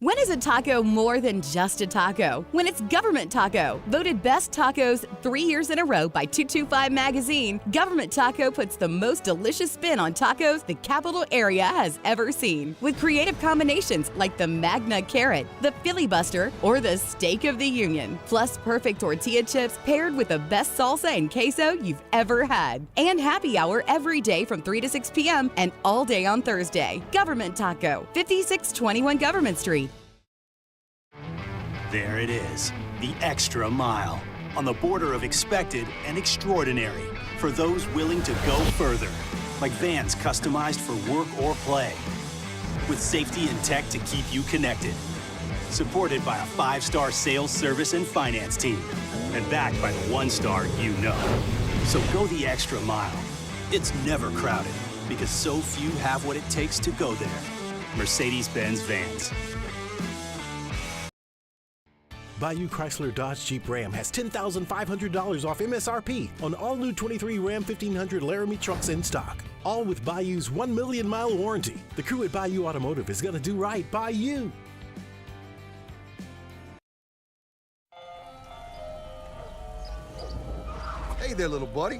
When is a taco more than just a taco? When it's Government Taco. Voted best tacos 3 years in a row by 225 Magazine, Government Taco puts the most delicious spin on tacos the capital area has ever seen. With creative combinations like the Magna Carrot, the Filibuster, or the Steak of the Union. Plus perfect tortilla chips paired with the best salsa and queso you've ever had. And happy hour every day from 3 to 6 p.m. and all day on Thursday. Government Taco, 5621 Government Street. There it is, the extra mile, on the border of expected and extraordinary for those willing to go further, like Vans customized for work or play, with safety and tech to keep you connected, supported by a 5-star sales, service, and finance team, and backed by the 1-star you know. So go the extra mile. It's never crowded, because so few have what it takes to go there. Mercedes-Benz Vans. Bayou Chrysler Dodge Jeep Ram has $10,500 off MSRP on all new 23 Ram 1500 Laramie trucks in stock. All with Bayou's 1 million mile warranty. The crew at Bayou Automotive is going to do right by you. Hey there, little buddy.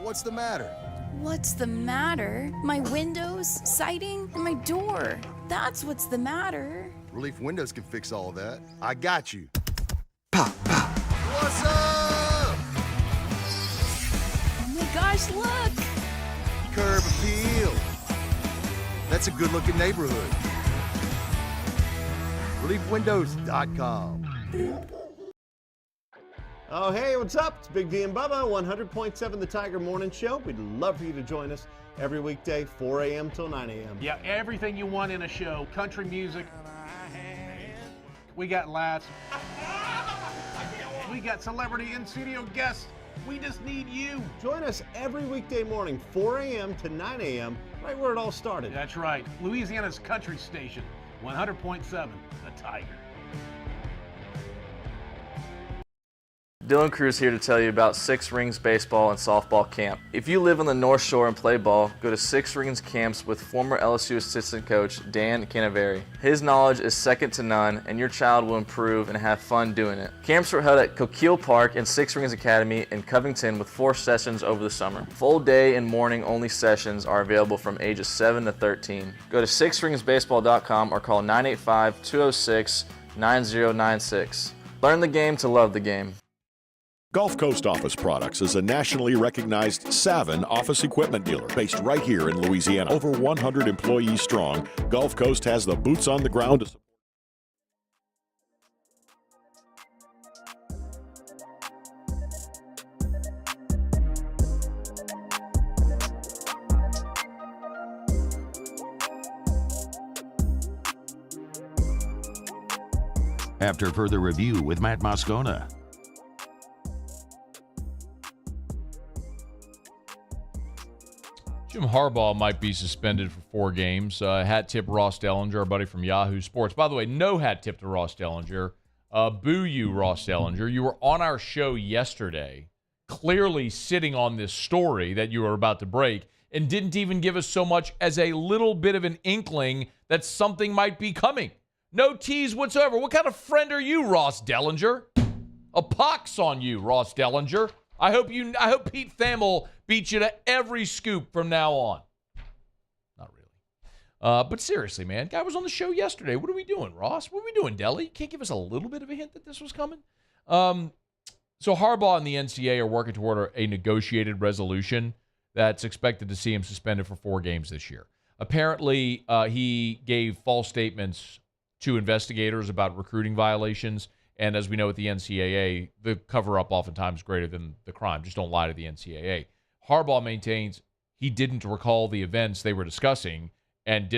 What's the matter? What's the matter? My windows, siding, and my door. That's what's the matter. Relief Windows can fix all that. I got you. Pop, pop. What's up? Oh my gosh, look! Curb appeal. That's a good-looking neighborhood. ReliefWindows.com. Oh, hey, what's up? It's Big D and Bubba, 100.7 The Tiger Morning Show. We'd love for you to join us every weekday, 4 a.m. till 9 a.m. Yeah, everything you want in a show. Country music. We got laughs. We got celebrity in-studio guests. We just need you. Join us every weekday morning, 4 a.m. to 9 a.m., right where it all started. That's right. Louisiana's country station, 100.7 The Tiger. Dylan Cruz here to tell you about Six Rings Baseball and Softball Camp. If you live on the North Shore and play ball, go to Six Rings Camps with former LSU assistant coach Dan Canaveri. His knowledge is second to none, and your child will improve and have fun doing it. Camps were held at Coquille Park and Six Rings Academy in Covington with 4 sessions over the summer. Full day and morning only sessions are available from ages 7 to 13. Go to sixringsbaseball.com or call 985-206-9096. Learn the game to love the game. Gulf Coast Office Products is a nationally recognized Savin office equipment dealer based right here in Louisiana. Over 100 employees strong, Gulf Coast has the boots on the ground to support. After further review with Matt Moscona. Jim Harbaugh might be suspended for 4 games. Hat tip Ross Dellinger, our buddy from Yahoo Sports. By the way, no hat tip to Ross Dellinger. Boo you, Ross Dellinger. You were on our show yesterday, clearly sitting on this story that you were about to break, and didn't even give us so much as a little bit of an inkling that something might be coming. No tease whatsoever. What kind of friend are you, Ross Dellinger? A pox on you, Ross Dellinger. I hope Pete Thamel beats you to every scoop from now on. Not really. But seriously, man, guy was on the show yesterday. What are we doing, Ross? What are we doing, Delly? Can't give us a little bit of a hint that this was coming? So Harbaugh and the NCAA are working toward a negotiated resolution that's expected to see him suspended for 4 games this year. Apparently, he gave false statements to investigators about recruiting violations. And as we know at the NCAA, the cover-up oftentimes is greater than the crime. Just don't lie to the NCAA. Harbaugh maintains he didn't recall the events they were discussing and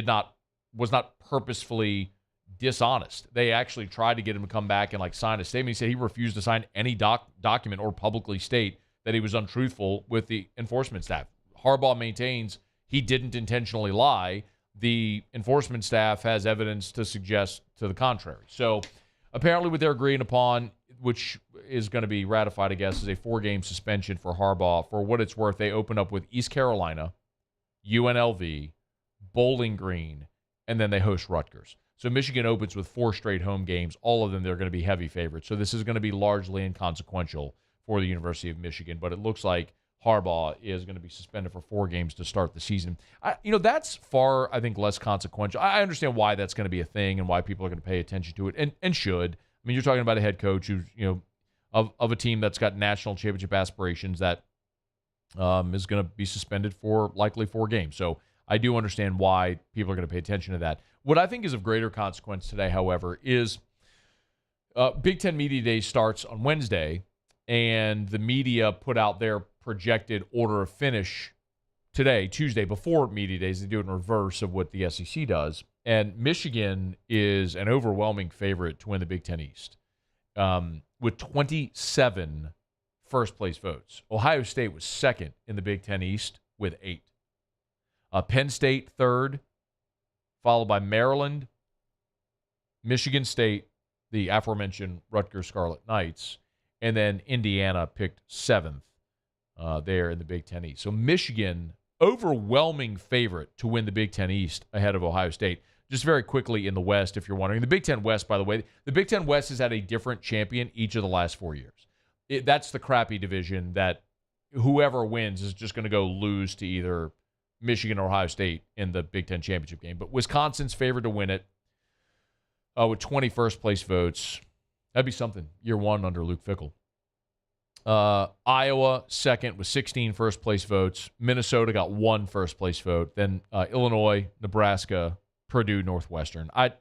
was not purposefully dishonest. They actually tried to get him to come back and sign a statement. He said he refused to sign any document or publicly state that he was untruthful with the enforcement staff. Harbaugh maintains he didn't intentionally lie. The enforcement staff has evidence to suggest to the contrary. So apparently what they're agreeing upon, which is going to be ratified, I guess, is a 4-game suspension for Harbaugh. For what it's worth, they open up with East Carolina, UNLV, Bowling Green, and then they host Rutgers. So Michigan opens with 4 straight home games. All of them, they're going to be heavy favorites. So this is going to be largely inconsequential for the University of Michigan. But it looks like Harbaugh is going to be suspended for 4 games to start the season. That's far, I think, less consequential. I understand why that's going to be a thing and why people are going to pay attention to it and should. I mean, you're talking about a head coach who's, of a team that's got national championship aspirations that is going to be suspended for likely 4 games. So I do understand why people are going to pay attention to that. What I think is of greater consequence today, however, is Big Ten Media Day starts on Wednesday, and the media put out their projected order of finish today, Tuesday, before Media Days. They do it in reverse of what the SEC does. And Michigan is an overwhelming favorite to win the Big Ten East with 27 first-place votes. Ohio State was second in the Big Ten East with 8. Penn State third, followed by Maryland, Michigan State, the aforementioned Rutgers Scarlet Knights, and then Indiana picked 7th there in the Big Ten East. So Michigan overwhelming favorite to win the Big Ten East ahead of Ohio State. Just very quickly in the West, if you're wondering. The Big Ten West, by the way, the Big Ten West has had a different champion each of the last 4 years. That's the crappy division that whoever wins is just going to go lose to either Michigan or Ohio State in the Big Ten championship game. But Wisconsin's favored to win it with 20 first-place votes. That'd be something. Year one under Luke Fickell. Iowa second with 16 first-place votes. Minnesota got 1 first-place vote. Then Illinois, Nebraska, Purdue, Northwestern. I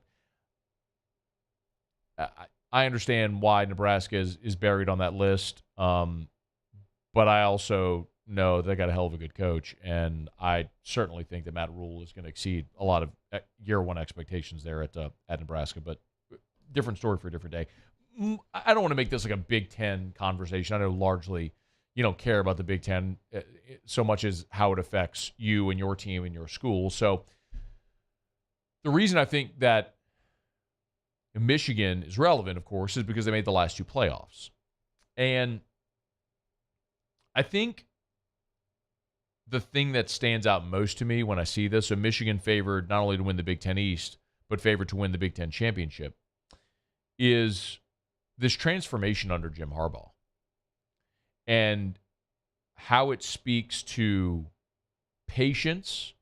understand why Nebraska is buried on that list, but I also know they got a hell of a good coach, and I certainly think that Matt Rule is going to exceed a lot of year one expectations there at Nebraska. But different story for a different day. I don't want to make this like a Big Ten conversation. I know largely you don't care about the Big Ten so much as how it affects you and your team and your school. So the reason I think that Michigan is relevant, of course, is because they made the last 2 playoffs. And I think the thing that stands out most to me when I see this, so Michigan favored not only to win the Big Ten East, but favored to win the Big Ten championship, is this transformation under Jim Harbaugh and how it speaks to patience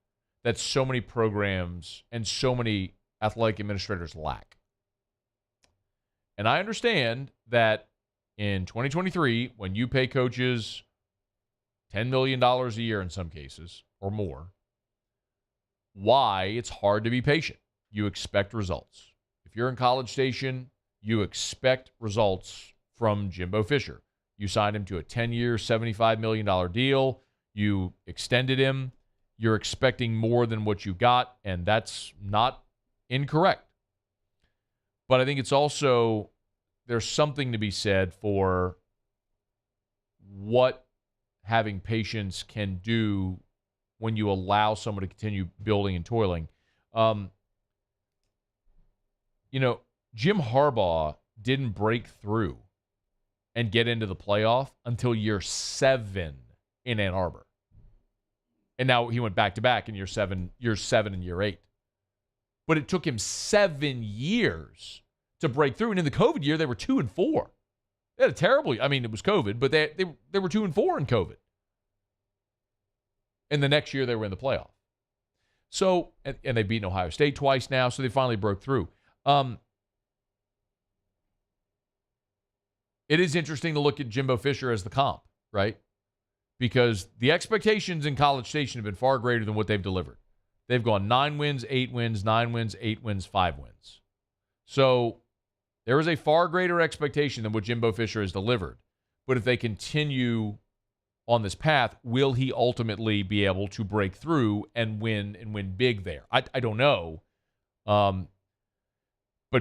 that so many programs and so many athletic administrators lack. And I understand that in 2023, when you pay coaches $10 million a year in some cases or more, why it's hard to be patient. You expect results. If you're in College Station, you expect results from Jimbo Fisher. You signed him to a 10-year, $75 million deal. You extended him. You're expecting more than what you got, and that's not incorrect. But I think it's also, there's something to be said for what having patience can do when you allow someone to continue building and toiling. Jim Harbaugh didn't break through and get into the playoff until year 7 in Ann Arbor. And now he went back-to-back in year 7 and year 8. But it took him 7 years to break through. And in the COVID year, they were 2-4. They had a terrible, it was COVID, but they were 2-4 in COVID. And the next year, they were in the playoff. So, and they've beaten Ohio State twice now, so they finally broke through. It is interesting to look at Jimbo Fisher as the comp, right? Because the expectations in College Station have been far greater than what they've delivered. They've gone 9 wins, 8 wins, 9 wins, 8 wins, 5 wins. So there is a far greater expectation than what Jimbo Fisher has delivered. But if they continue on this path, will he ultimately be able to break through and win big there? I don't know. But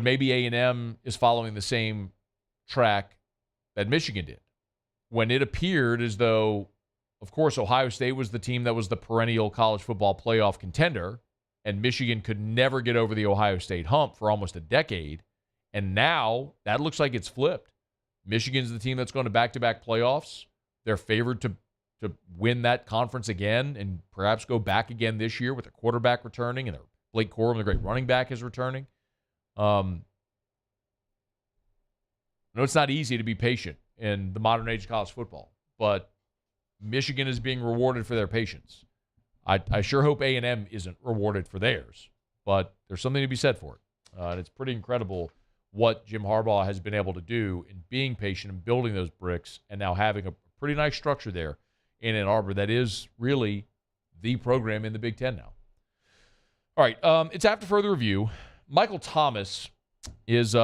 maybe A&M is following the same track that Michigan did. When it appeared as though, of course, Ohio State was the team that was the perennial college football playoff contender, and Michigan could never get over the Ohio State hump for almost a decade. And now that looks like it's flipped. Michigan's the team that's going to back-to-back playoffs. They're favored to win that conference again and perhaps go back again this year with a quarterback returning, and Blake Corum, the great running back, is returning. I know it's not easy to be patient in the modern age of college football, but Michigan is being rewarded for their patience. I sure hope A&M isn't rewarded for theirs, but there's something to be said for it. And it's pretty incredible what Jim Harbaugh has been able to do in being patient and building those bricks and now having a pretty nice structure there in Ann Arbor that is really the program in the Big Ten now. All right, it's after further review. Michael Thomas is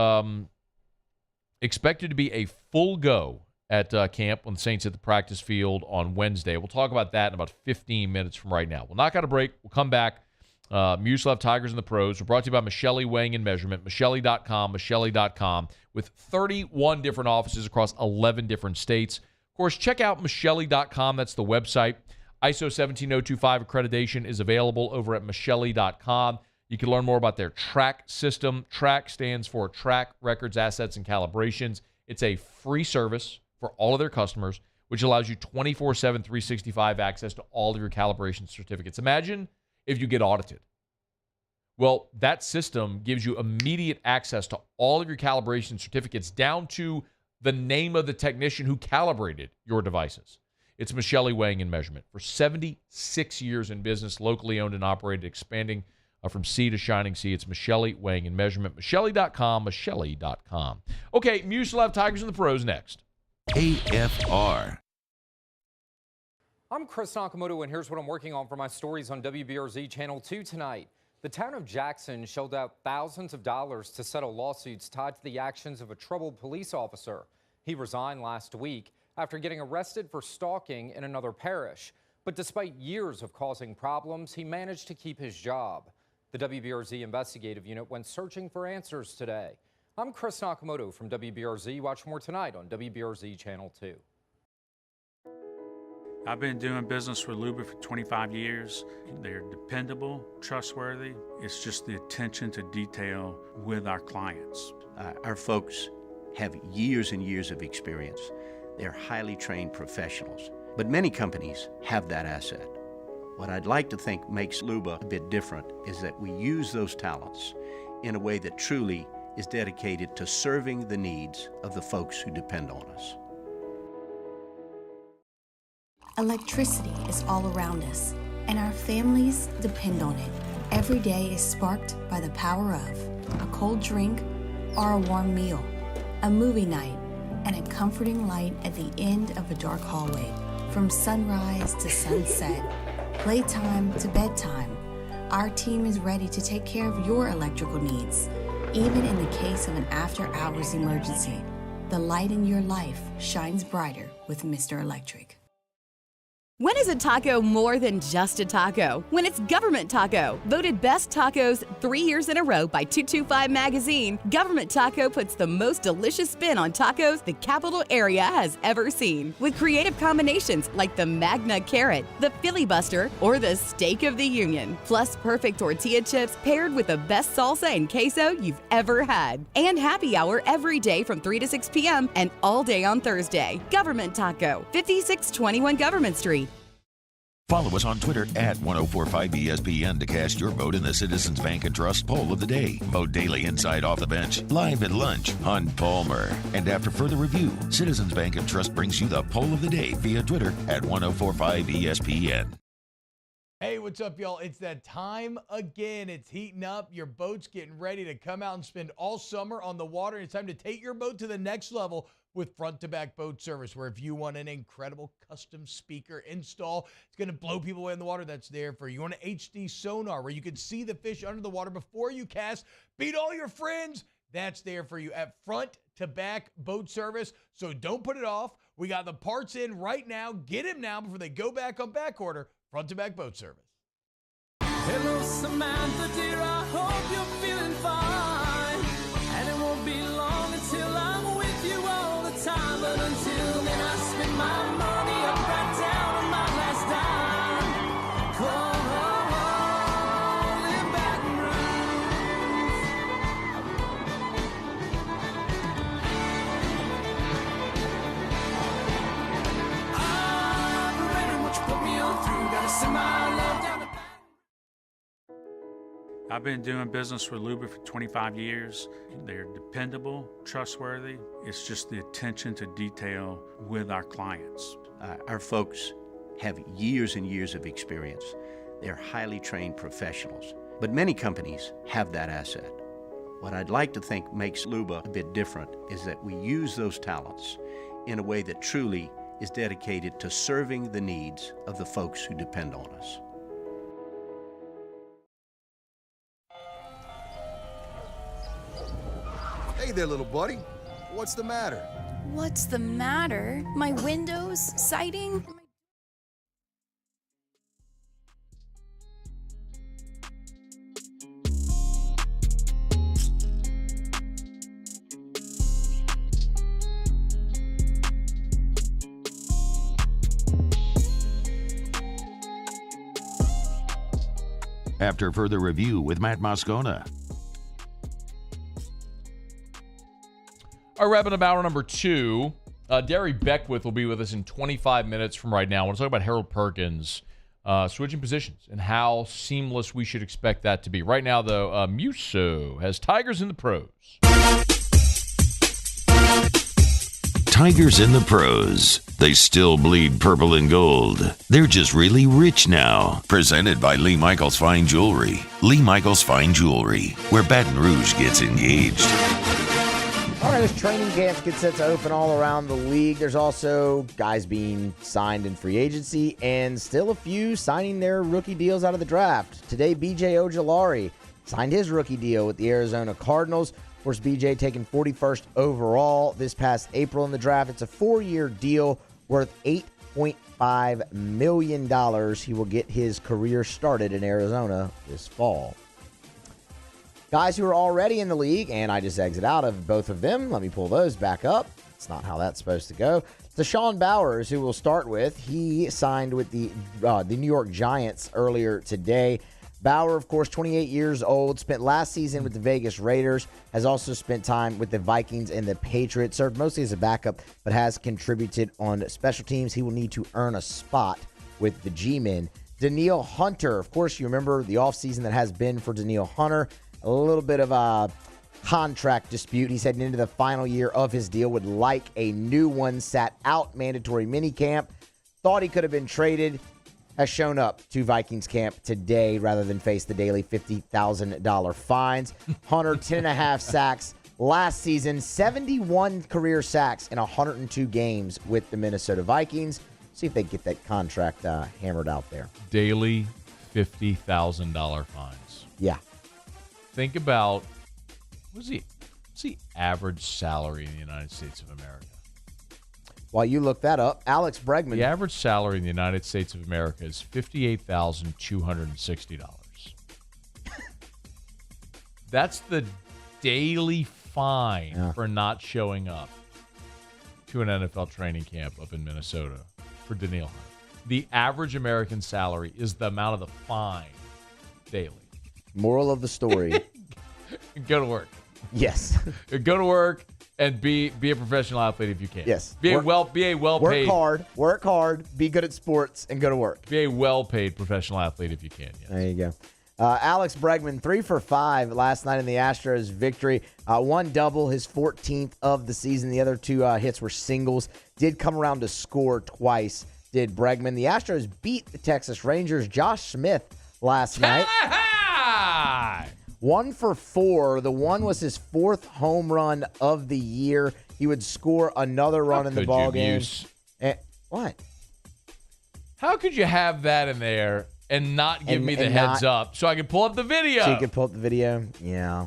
expected to be a full go at camp when the Saints hit the practice field on Wednesday. We'll talk about that in about 15 minutes from right now. We'll knock out a break. We'll come back. Muslav Tigers and the Pros. We're brought to you by Michelli Weighing and Measurement, Michelli.com, with 31 different offices across 11 different states. Of course, check out Michelli.com. That's the website. ISO 17025 accreditation is available over at Michelli.com. You can learn more about their TRACK system. TRACK stands for Track Records, Assets, and Calibrations. It's a free service for all of their customers which allows you 24/7, 365 access to all of your calibration certificates. Imagine if you get audited. Well, that system gives you immediate access to all of your calibration certificates down to the name of the technician who calibrated your devices. It's Michelli Weighing and Measurement. For 76 years in business, locally owned and operated, expanding from sea to shining sea. It's Michelli Weighing and Measurement. Michelli.com, Michelli.com. Okay, Muse will have Tigers in the Pros next. AFR. I'm Chris Nakamoto, and here's what I'm working on for my stories on WBRZ Channel 2 tonight. The town of Jackson shelled out thousands of dollars to settle lawsuits tied to the actions of a troubled police officer. He resigned last week after getting arrested for stalking in another parish. But despite years of causing problems, he managed to keep his job. The WBRZ investigative unit went searching for answers today. I'm Chris Nakamoto from WBRZ. Watch more tonight on WBRZ Channel 2. I've been doing business with Loomis for 25 years. They're dependable, trustworthy. It's just the attention to detail with our clients. Our folks have years and years of experience. They're highly trained professionals, but many companies have that asset. What I'd like to think makes Luba a bit different is that we use those talents in a way that truly is dedicated to serving the needs of the folks who depend on us. Electricity is all around us, and our families depend on it. Every day is sparked by the power of a cold drink or a warm meal, a movie night, and a comforting light at the end of a dark hallway. From sunrise to sunset, playtime to bedtime, our team is ready to take care of your electrical needs, even in the case of an after-hours emergency. The light in your life shines brighter with Mr. Electric. When is a taco more than just a taco? When it's Government Taco. Voted best tacos 3 years in a row by 225 Magazine, Government Taco puts the most delicious spin on tacos the capital area has ever seen. With creative combinations like the Magna Carrot, the Filibuster, or the Steak of the Union. Plus perfect tortilla chips paired with the best salsa and queso you've ever had. And happy hour every day from 3 to 6 p.m. and all day on Thursday. Government Taco, 5621 Government Street. Follow us on Twitter at 1045ESPN to cast your vote in the Citizens Bank and Trust Poll of the Day. Vote daily inside Off the Bench, live at lunch on Palmer. And after further review, Citizens Bank and Trust brings you the Poll of the Day via Twitter at 1045ESPN. Hey, what's up, y'all? It's that time again. It's heating up. Your boat's getting ready to come out and spend all summer on the water. It's time to take your boat to the next level with front-to-back boat service, where if you want an incredible custom speaker install, it's going to blow people away in the water, that's there for you. You want an HD sonar where you can see the fish under the water before you cast, beat all your friends, that's there for you at front-to-back boat service. So don't put it off. We got the parts in right now. Get them now before they go back on back order. Front-to-back boat service. Hello, Samantha, dear, I hope you're feeling fine. And it won't be long until I'm with you all the time. But until then, I spend my money up right down on my last dime. Come on, in Baton Rouge. I'm ready, what you put me on through. Gotta send my love down the back. I've been doing business with Loomis for 25 years. They're dependable, trustworthy. It's just the attention to detail with our clients. Our folks have years and years of experience. They're highly trained professionals, but many companies have that asset. What I'd like to think makes Luba a bit different is that we use those talents in a way that truly is dedicated to serving the needs of the folks who depend on us. Hey there, little buddy. What's the matter? What's the matter? My windows, siding. After further review with Matt Moscona. All right, wrapping up hour number 2. Darry Beckwith will be with us in 25 minutes from right now. I want to talk about Harold Perkins switching positions and how seamless we should expect that to be. Right now, though, Musso has Tigers in the pros. Tigers in the pros. They still bleed purple and gold. They're just really rich now. Presented by Lee Michaels Fine Jewelry. Lee Michaels Fine Jewelry, where Baton Rouge gets engaged. All right, there's training camps get set to open all around the league. There's also guys being signed in free agency and still a few signing their rookie deals out of the draft. Today, B.J. Ojulari signed his rookie deal with the Arizona Cardinals. Of course, B.J. taken 41st overall this past April in the draft. It's a 4-year deal worth $8.5 million. He will get his career started in Arizona this fall. Guys who are already in the league, and I just exit out of both of them. Let me pull those back up. It's not how that's supposed to go. Deshaun Bowers, who we'll start with, he signed with the New York Giants earlier today. Bauer, of course, 28 years old, spent last season with the Vegas Raiders, has also spent time with the Vikings and the Patriots, served mostly as a backup, but has contributed on special teams. He will need to earn a spot with the G-Men. Danielle Hunter, of course, you remember the offseason that has been for Danielle Hunter. A little bit of a contract dispute. He's heading into the final year of his deal, would like a new one, sat out mandatory minicamp, thought he could have been traded, has shown up to Vikings camp today rather than face the daily $50,000 fines. Hunter, 10.5 sacks last season, 71 career sacks in 102 games with the Minnesota Vikings. See if they get that contract hammered out there. Daily $50,000 fines. Yeah. Think about, what's the average salary in the United States of America? While you look that up, Alex Bregman. The average salary in the United States of America is $58,260. That's the daily fine for not showing up to an NFL training camp up in Minnesota for Danielle Hunter. The average American salary is the amount of the fine daily. Moral of the story. Go to work. Yes. Go to work and be a professional athlete if you can. Yes. Be a well-paid. Work hard, be good at sports, and go to work. Be a well-paid professional athlete if you can. Yes. There you go. Alex Bregman, 3 for 5 last night in the Astros victory. One double, his 14th of the season. The other 2 hits were singles. Did come around to score twice, did Bregman. The Astros beat the Texas Rangers. Josh Smith last night. 1 for 4. The one was his 4th home run of the year. He would score another run in the ball game. What? How could you have that in there and not give me the heads up so I can pull up the video? So you can pull up the video? Yeah.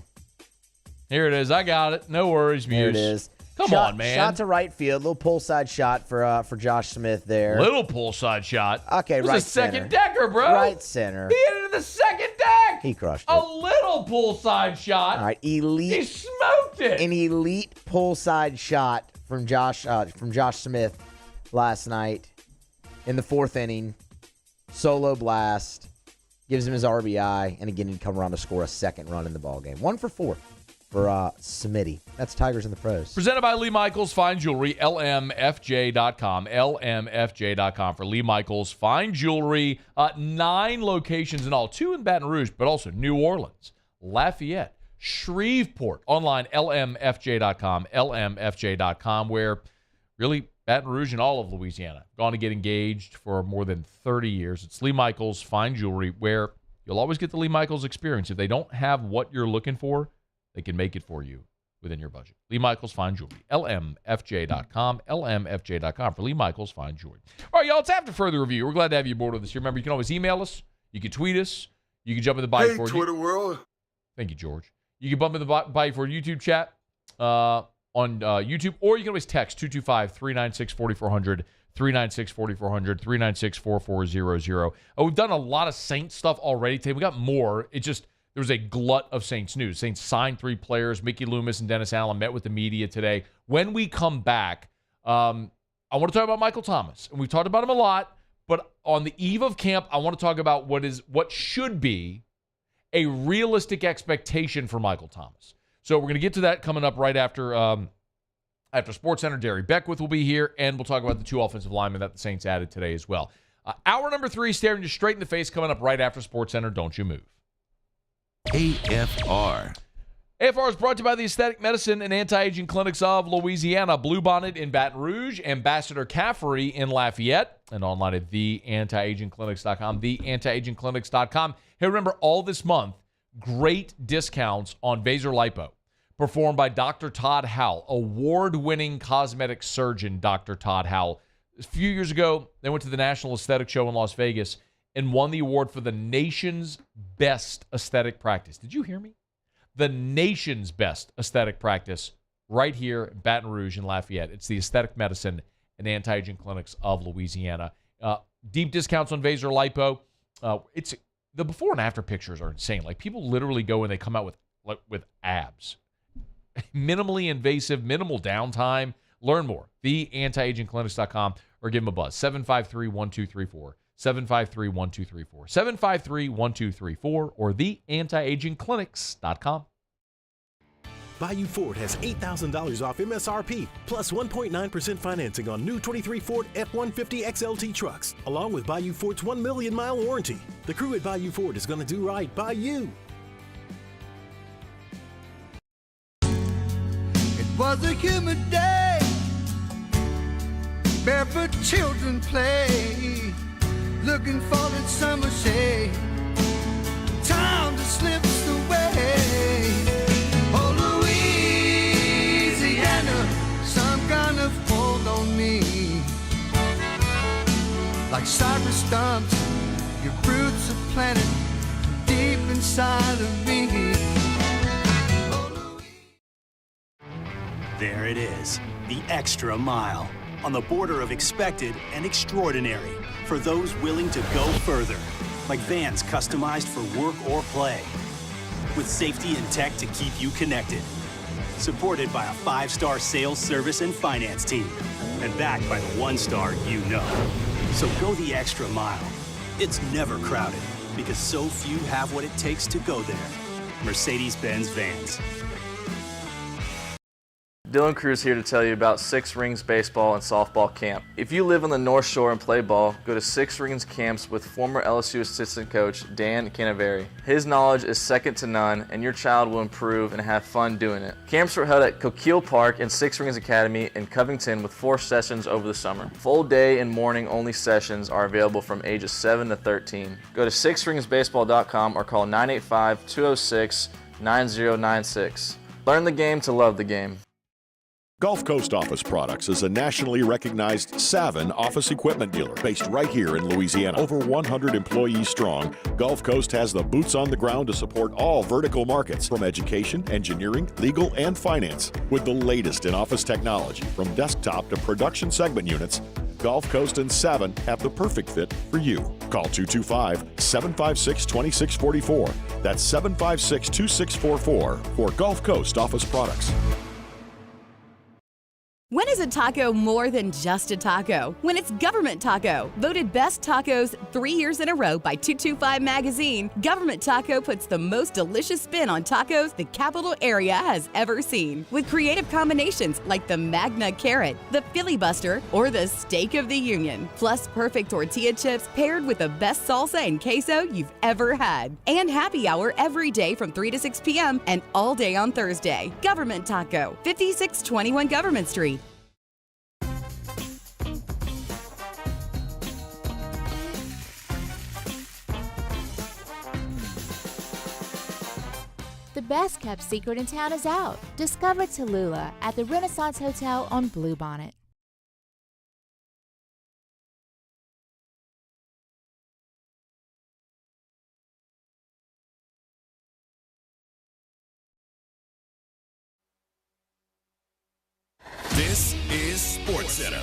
Here it is. I got it. No worries, Muse. There it is. Come on, man. Shot to right field. Little pull side shot for Josh Smith there. Little pull side shot. Okay, it was right a second center. decker, bro. Right center. He hit it in the second deck. He crushed A it. little pull side shot. All right, elite. He smoked it. An elite pull side shot from Josh Smith last night in the 4th inning. Solo blast. Gives him his RBI, and again he'd come around to score a second run in the ball game. 1 for 4. For Smitty. That's Tigers in the Pros. Presented by Lee Michaels Fine Jewelry, LMFJ.com. LMFJ.com for Lee Michaels Fine Jewelry. 9 locations in all. 2 in Baton Rouge, but also New Orleans, Lafayette, Shreveport. Online, LMFJ.com. LMFJ.com, where really Baton Rouge and all of Louisiana gone to get engaged for more than 30 years. It's Lee Michaels Fine Jewelry, where you'll always get the Lee Michaels experience. If they don't have what you're looking for, they can make it for you within your budget. Lee Michaels Fine Jewelry. LMFJ.com. LMFJ.com for Lee Michaels Fine Jewelry. All right, y'all, it's after further review. We're glad to have you aboard with us here. Remember, you can always email us. You can tweet us. You can jump in the Bayou Ford. Twitter world. Thank you, George. You can bump in the Bayou Ford YouTube chat on YouTube, or you can always text 225-396-4400, 396-4400, 396-4400. We've done a lot of Saints stuff already today. We got more. It just... There was a glut of Saints news. Saints signed 3 players. Mickey Loomis and Dennis Allen met with the media today. When we come back, I want to talk about Michael Thomas. And we've talked about him a lot, but on the eve of camp, I want to talk about what should be a realistic expectation for Michael Thomas. So we're going to get to that coming up right after After SportsCenter, Darry Beckwith will be here, and we'll talk about the 2 offensive linemen that the Saints added today as well. Hour number 3, staring you straight in the face, coming up right after SportsCenter. Don't you move. AFR. AFR is brought to you by the Aesthetic Medicine and Anti-Aging Clinics of Louisiana, Bluebonnet in Baton Rouge, Ambassador Caffrey in Lafayette, and online at theantiagingclinics.com, theantiagingclinics.com. Hey, remember, all this month, great discounts on Vaser Lipo, performed by Dr. Todd Howell, award-winning cosmetic surgeon Dr. Todd Howell. A few years ago, they went to the National Aesthetic Show in Las Vegas and won the award for the nation's best aesthetic practice. Did you hear me? The nation's best aesthetic practice right here in Baton Rouge and Lafayette. It's the Aesthetic Medicine and Anti-Aging Clinics of Louisiana. Deep discounts on Vaser Lipo. It's the before and after pictures are insane. Like, people literally go and they come out with abs. Minimally invasive, minimal downtime. Learn more. TheAntiAgingClinics.com or give them a buzz. 753-1234. 753-1234. 753-1234 or TheAntiAgingClinics.com. Bayou Ford has $8,000 off MSRP, plus 1.9% financing on new 23 Ford F-150 XLT trucks, along with Bayou Ford's 1 million mile warranty. The crew at Bayou Ford is going to do right by you. It was a humid day, barefoot children play, looking for that summer shade. Time just slips away. Oh, Louisiana, some kind of hold on me. Like cypress stumps, your roots are planted deep inside of me. There it is, the extra mile, on the border of expected and extraordinary, for those willing to go further, like Vans customized for work or play, with safety and tech to keep you connected, supported by a 5-star sales, service, and finance team, and backed by the 1-star you know. So go the extra mile. It's never crowded, because so few have what it takes to go there. Mercedes-Benz Vans. Dylan Cruz here to tell you about Six Rings Baseball and Softball Camp. If you live on the North Shore and play ball, go to Six Rings Camps with former LSU assistant coach Dan Canaveri. His knowledge is second to none, and your child will improve and have fun doing it. Camps were held at Coquille Park and Six Rings Academy in Covington with 4 sessions over the summer. Full day and morning only sessions are available from ages 7 to 13. Go to sixringsbaseball.com or call 985-206-9096. Learn the game to love the game. Gulf Coast Office Products is a nationally recognized Savin office equipment dealer based right here in Louisiana. Over 100 employees strong, Gulf Coast has the boots on the ground to support all vertical markets, from education, engineering, legal, and finance. With the latest in office technology, from desktop to production segment units, Gulf Coast and Savin have the perfect fit for you. Call 225-756-2644. That's 756-2644 for Gulf Coast Office Products. When is a taco more than just a taco? When it's Government Taco. Voted best tacos 3 years in a row by 225 Magazine, Government Taco puts the most delicious spin on tacos the capital area has ever seen. With creative combinations like the Magna Carrot, the Filibuster, or the Steak of the Union. Plus perfect tortilla chips paired with the best salsa and queso you've ever had. And happy hour every day from 3 to 6 p.m. and all day on Thursday. Government Taco, 5621 Government Street. The best kept secret in town is out. Discover Tallulah at the Renaissance Hotel on Bluebonnet. This is SportsCenter.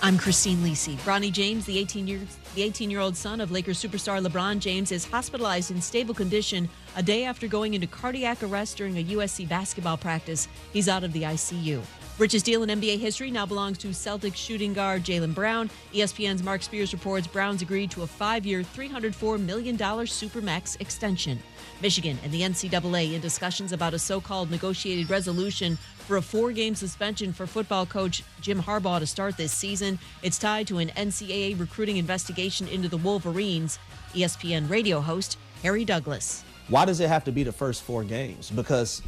I'm Christine Lisi. Bronny James, the 18-year-old son of Lakers superstar LeBron James, is hospitalized in stable condition a day after going into cardiac arrest during a USC basketball practice. He's out of the ICU. Richest deal in NBA history now belongs to Celtics shooting guard Jaylen Brown. ESPN's Mark Spears reports Brown's agreed to a 5-year, $304 million Supermax extension. Michigan and the NCAA in discussions about a so-called negotiated resolution for a 4-game suspension for football coach Jim Harbaugh to start this season. It's tied to an NCAA recruiting investigation into the Wolverines. ESPN radio host Harry Douglas. Why does it have to be the first 4 games? Because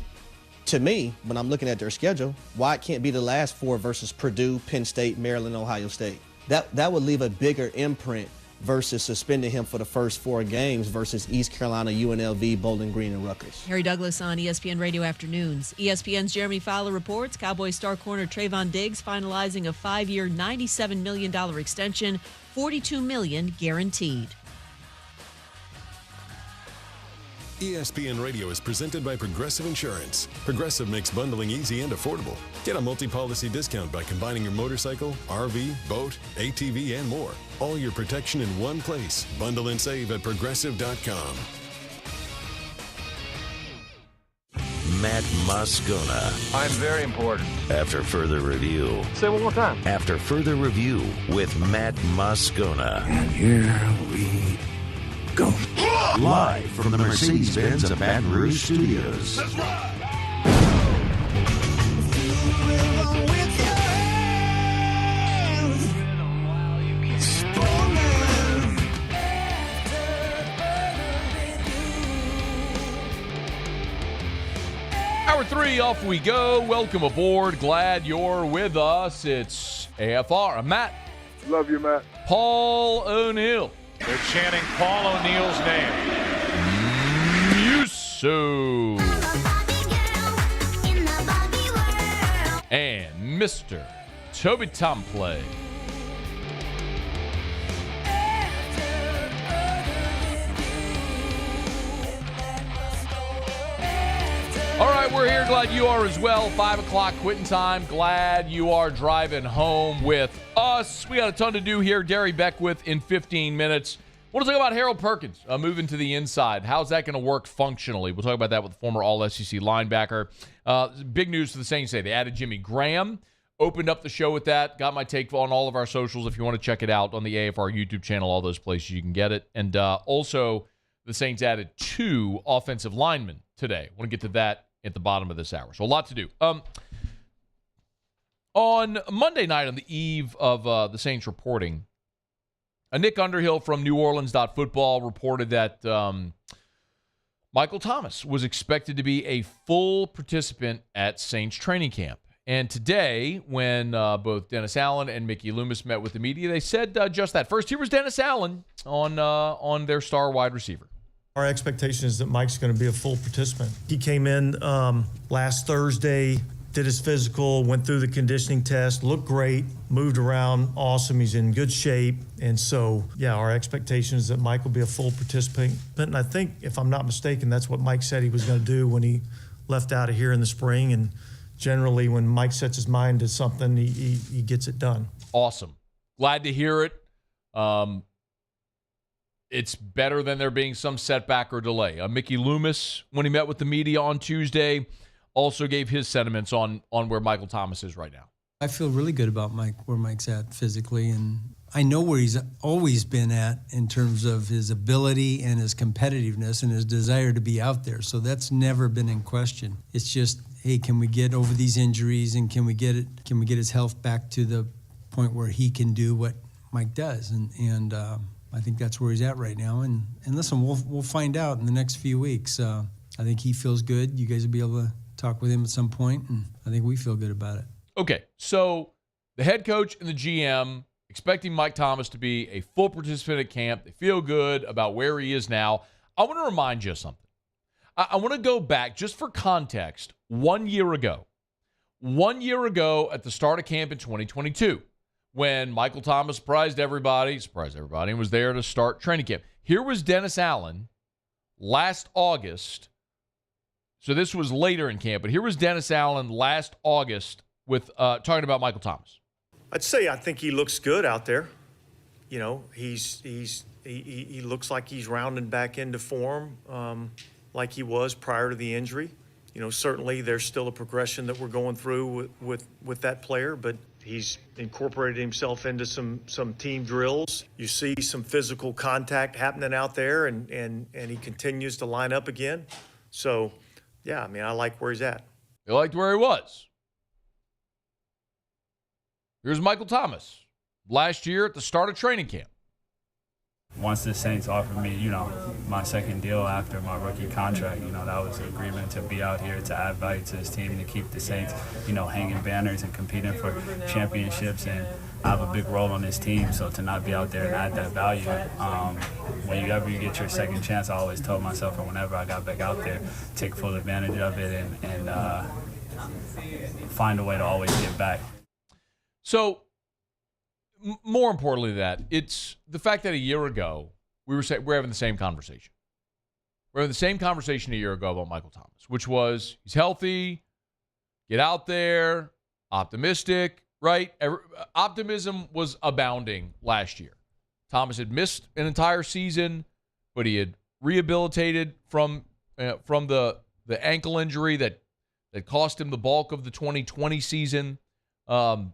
to me, when I'm looking at their schedule, why it can't be the last 4 versus Purdue, Penn State, Maryland, Ohio State? That would leave a bigger imprint versus suspending him for the first 4 games versus East Carolina, UNLV, Bowling Green, and Rutgers. Harry Douglas on ESPN Radio Afternoons. ESPN's Jeremy Fowler reports Cowboys star corner Trayvon Diggs finalizing a 5-year, $97 million extension, $42 million guaranteed. ESPN Radio is presented by Progressive Insurance. Progressive makes bundling easy and affordable. Get a multi-policy discount by combining your motorcycle, RV, boat, ATV, and more. All your protection in one place. Bundle and save at Progressive.com. Matt Moscona. I'm very important. After further review. Say it one more time. After further review with Matt Moscona. And here we go. Live from the Mercedes-Benz of Baton Rouge Studios. Let's ride. Hour 3, off we go. Welcome aboard. Glad you're with us. It's AFR. I'm Matt. Love you, Matt. Paul O'Neill. They're chanting Paul O'Neill's name. Musso. And Mr. Toby Tomplay. All right, we're here. Glad you are as well. 5 o'clock quitting time. Glad you are driving home with us. We got a ton to do here. Darry Beckwith in 15 minutes. Want to talk about Harold Perkins moving to the inside. How's that going to work functionally? We'll talk about that with the former All-SEC linebacker. Big news for the Saints today. They added Jimmy Graham. Opened up the show with that. Got my take on all of our socials if you want to check it out on the AFR YouTube channel, all those places you can get it. And also, the Saints added 2 offensive linemen today. Want to get to that at the bottom of this hour. So a lot to do. On Monday night, on the eve of the Saints reporting, Nick Underhill from NewOrleans.football reported that Michael Thomas was expected to be a full participant at Saints training camp. And today, when both Dennis Allen and Mickey Loomis met with the media, they said just that. First, here was Dennis Allen on their star wide receiver. Our expectation is that Mike's going to be a full participant. He came in last Thursday, did his physical, went through the conditioning test, looked great, moved around, awesome. He's in good shape. And so, yeah, our expectation is that Mike will be a full participant. And I think, if I'm not mistaken, that's what Mike said he was going to do when he left out of here in the spring. And generally, when Mike sets his mind to something, he gets it done. Awesome. Glad to hear it. It's better than there being some setback or delay. Mickey Loomis, when he met with the media on Tuesday, also gave his sentiments on where Michael Thomas is right now. I feel really good about Mike, where Mike's at physically, and I know where he's always been at in terms of his ability and his competitiveness and his desire to be out there. So that's never been in question. It's just, hey, can we get over these injuries and can we get his health back to the point where he can do what Mike does? And I think that's where he's at right now. And listen, we'll find out in the next few weeks. I think he feels good. You guys will be able to talk with him at some point, and I think we feel good about it. Okay, so the head coach and the GM expecting Mike Thomas to be a full participant at camp. They feel good about where he is now. I want to remind you of something. I want to go back, just for context, 1 year ago. 1 year ago at the start of camp in 2022. When Michael Thomas surprised everybody, and was there to start training camp. Here was Dennis Allen last August. So this was later in camp, but here was Dennis Allen last August with talking about Michael Thomas. I'd say I think he looks good out there. You know, he looks like he's rounding back into form like he was prior to the injury. certainly there's still a progression that we're going through with that player, but he's incorporated himself into some team drills. You see some physical contact happening out there, and he continues to line up again. So, yeah, I like where he's at. You liked where he was. Here's Michael Thomas last year at the start of training camp. Once the Saints offered me, my second deal after my rookie contract, that was an agreement to be out here to add value to this team, to keep the Saints, hanging banners and competing for championships. And I have a big role on this team, so to not be out there and add that value, whenever you get your second chance, I always told myself, and whenever I got back out there, take full advantage of it and find a way to always get back. So, more importantly than that, it's the fact that a year ago, we're having the same conversation. We're having the same conversation a year ago about Michael Thomas, which was he's healthy, get out there, optimistic, right? Optimism was abounding last year. Thomas had missed an entire season, but he had rehabilitated from the ankle injury that cost him the bulk of the 2020 season. For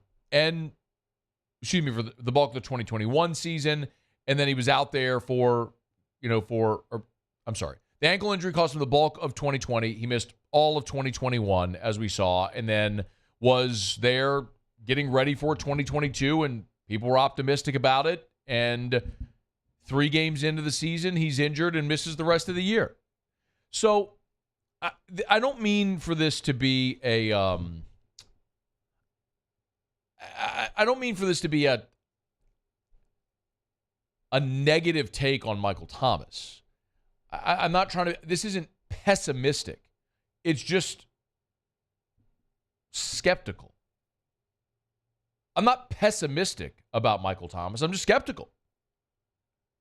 the bulk of the 2021 season, and then he was out there the ankle injury cost him the bulk of 2020. He missed all of 2021, as we saw, and then was there getting ready for 2022, and people were optimistic about it, and 3 games into the season, he's injured and misses the rest of the year. So, I don't mean for this to be I don't mean for this to be a negative take on Michael Thomas. I'm not trying to, this isn't pessimistic. It's just skeptical. I'm not pessimistic about Michael Thomas. I'm just skeptical.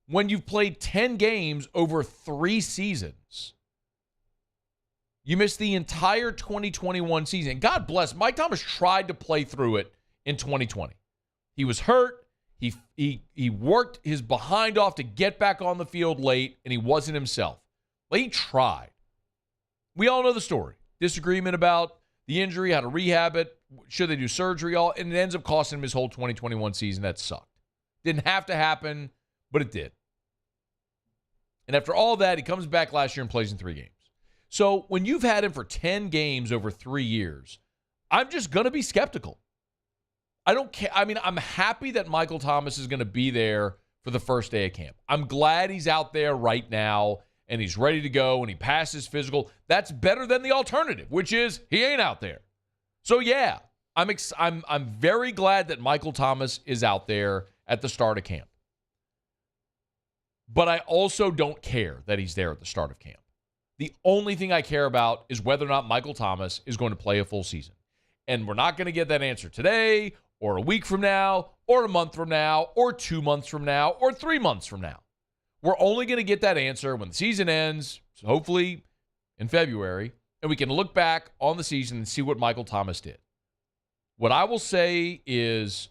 When you've played 10 games over 3 seasons, you missed the entire 2021 season. God bless, Mike Thomas tried to play through it in 2020. He was hurt. He worked his behind off to get back on the field late, and he wasn't himself. But he tried. We all know the story. Disagreement about the injury, how to rehab it, should they do surgery, and it ends up costing him his whole 2021 season. That sucked. Didn't have to happen, but it did. And after all that, he comes back last year and plays in 3 games. So when you've had him for 10 games over 3 years, I'm just going to be skeptical. I don't care. I'm happy that Michael Thomas is going to be there for the first day of camp. I'm glad he's out there right now and he's ready to go and he passes physical. That's better than the alternative, which is he ain't out there. So yeah, I'm very glad that Michael Thomas is out there at the start of camp. But I also don't care that he's there at the start of camp. The only thing I care about is whether or not Michael Thomas is going to play a full season. And we're not going to get that answer today, or a week from now, or a month from now, or 2 months from now, or 3 months from now. We're only going to get that answer when the season ends, so hopefully in February, and we can look back on the season and see what Michael Thomas did. What I will say is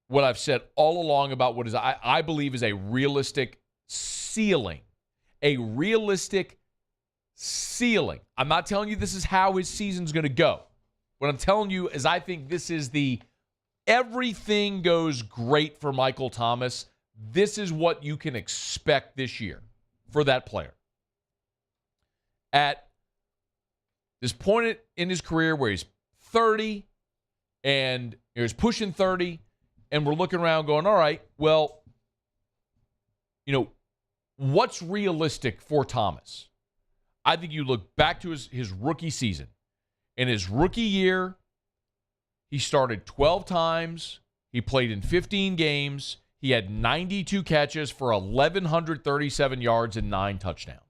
what I've said all along about what is I believe is a realistic ceiling. A realistic ceiling. I'm not telling you this is how his season's going to go. What I'm telling you is I think this is everything goes great for Michael Thomas. This is what you can expect this year for that player. At this point in his career where he's 30 and he's pushing 30, and we're looking around going, all right, well, what's realistic for Thomas? I think you look back to his rookie season. In his rookie year, he started 12 times. He played in 15 games. He had 92 catches for 1,137 yards and 9 touchdowns.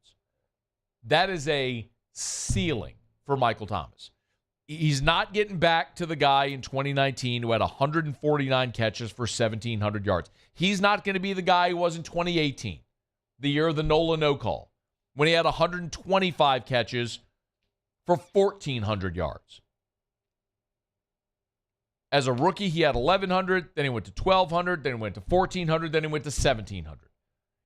That is a ceiling for Michael Thomas. He's not getting back to the guy in 2019 who had 149 catches for 1,700 yards. He's not going to be the guy who was in 2018, the year of the Nola no-call, when he had 125 catches for 1,400 yards. As a rookie, he had 1,100, then he went to 1,200, then he went to 1,400, then he went to 1,700.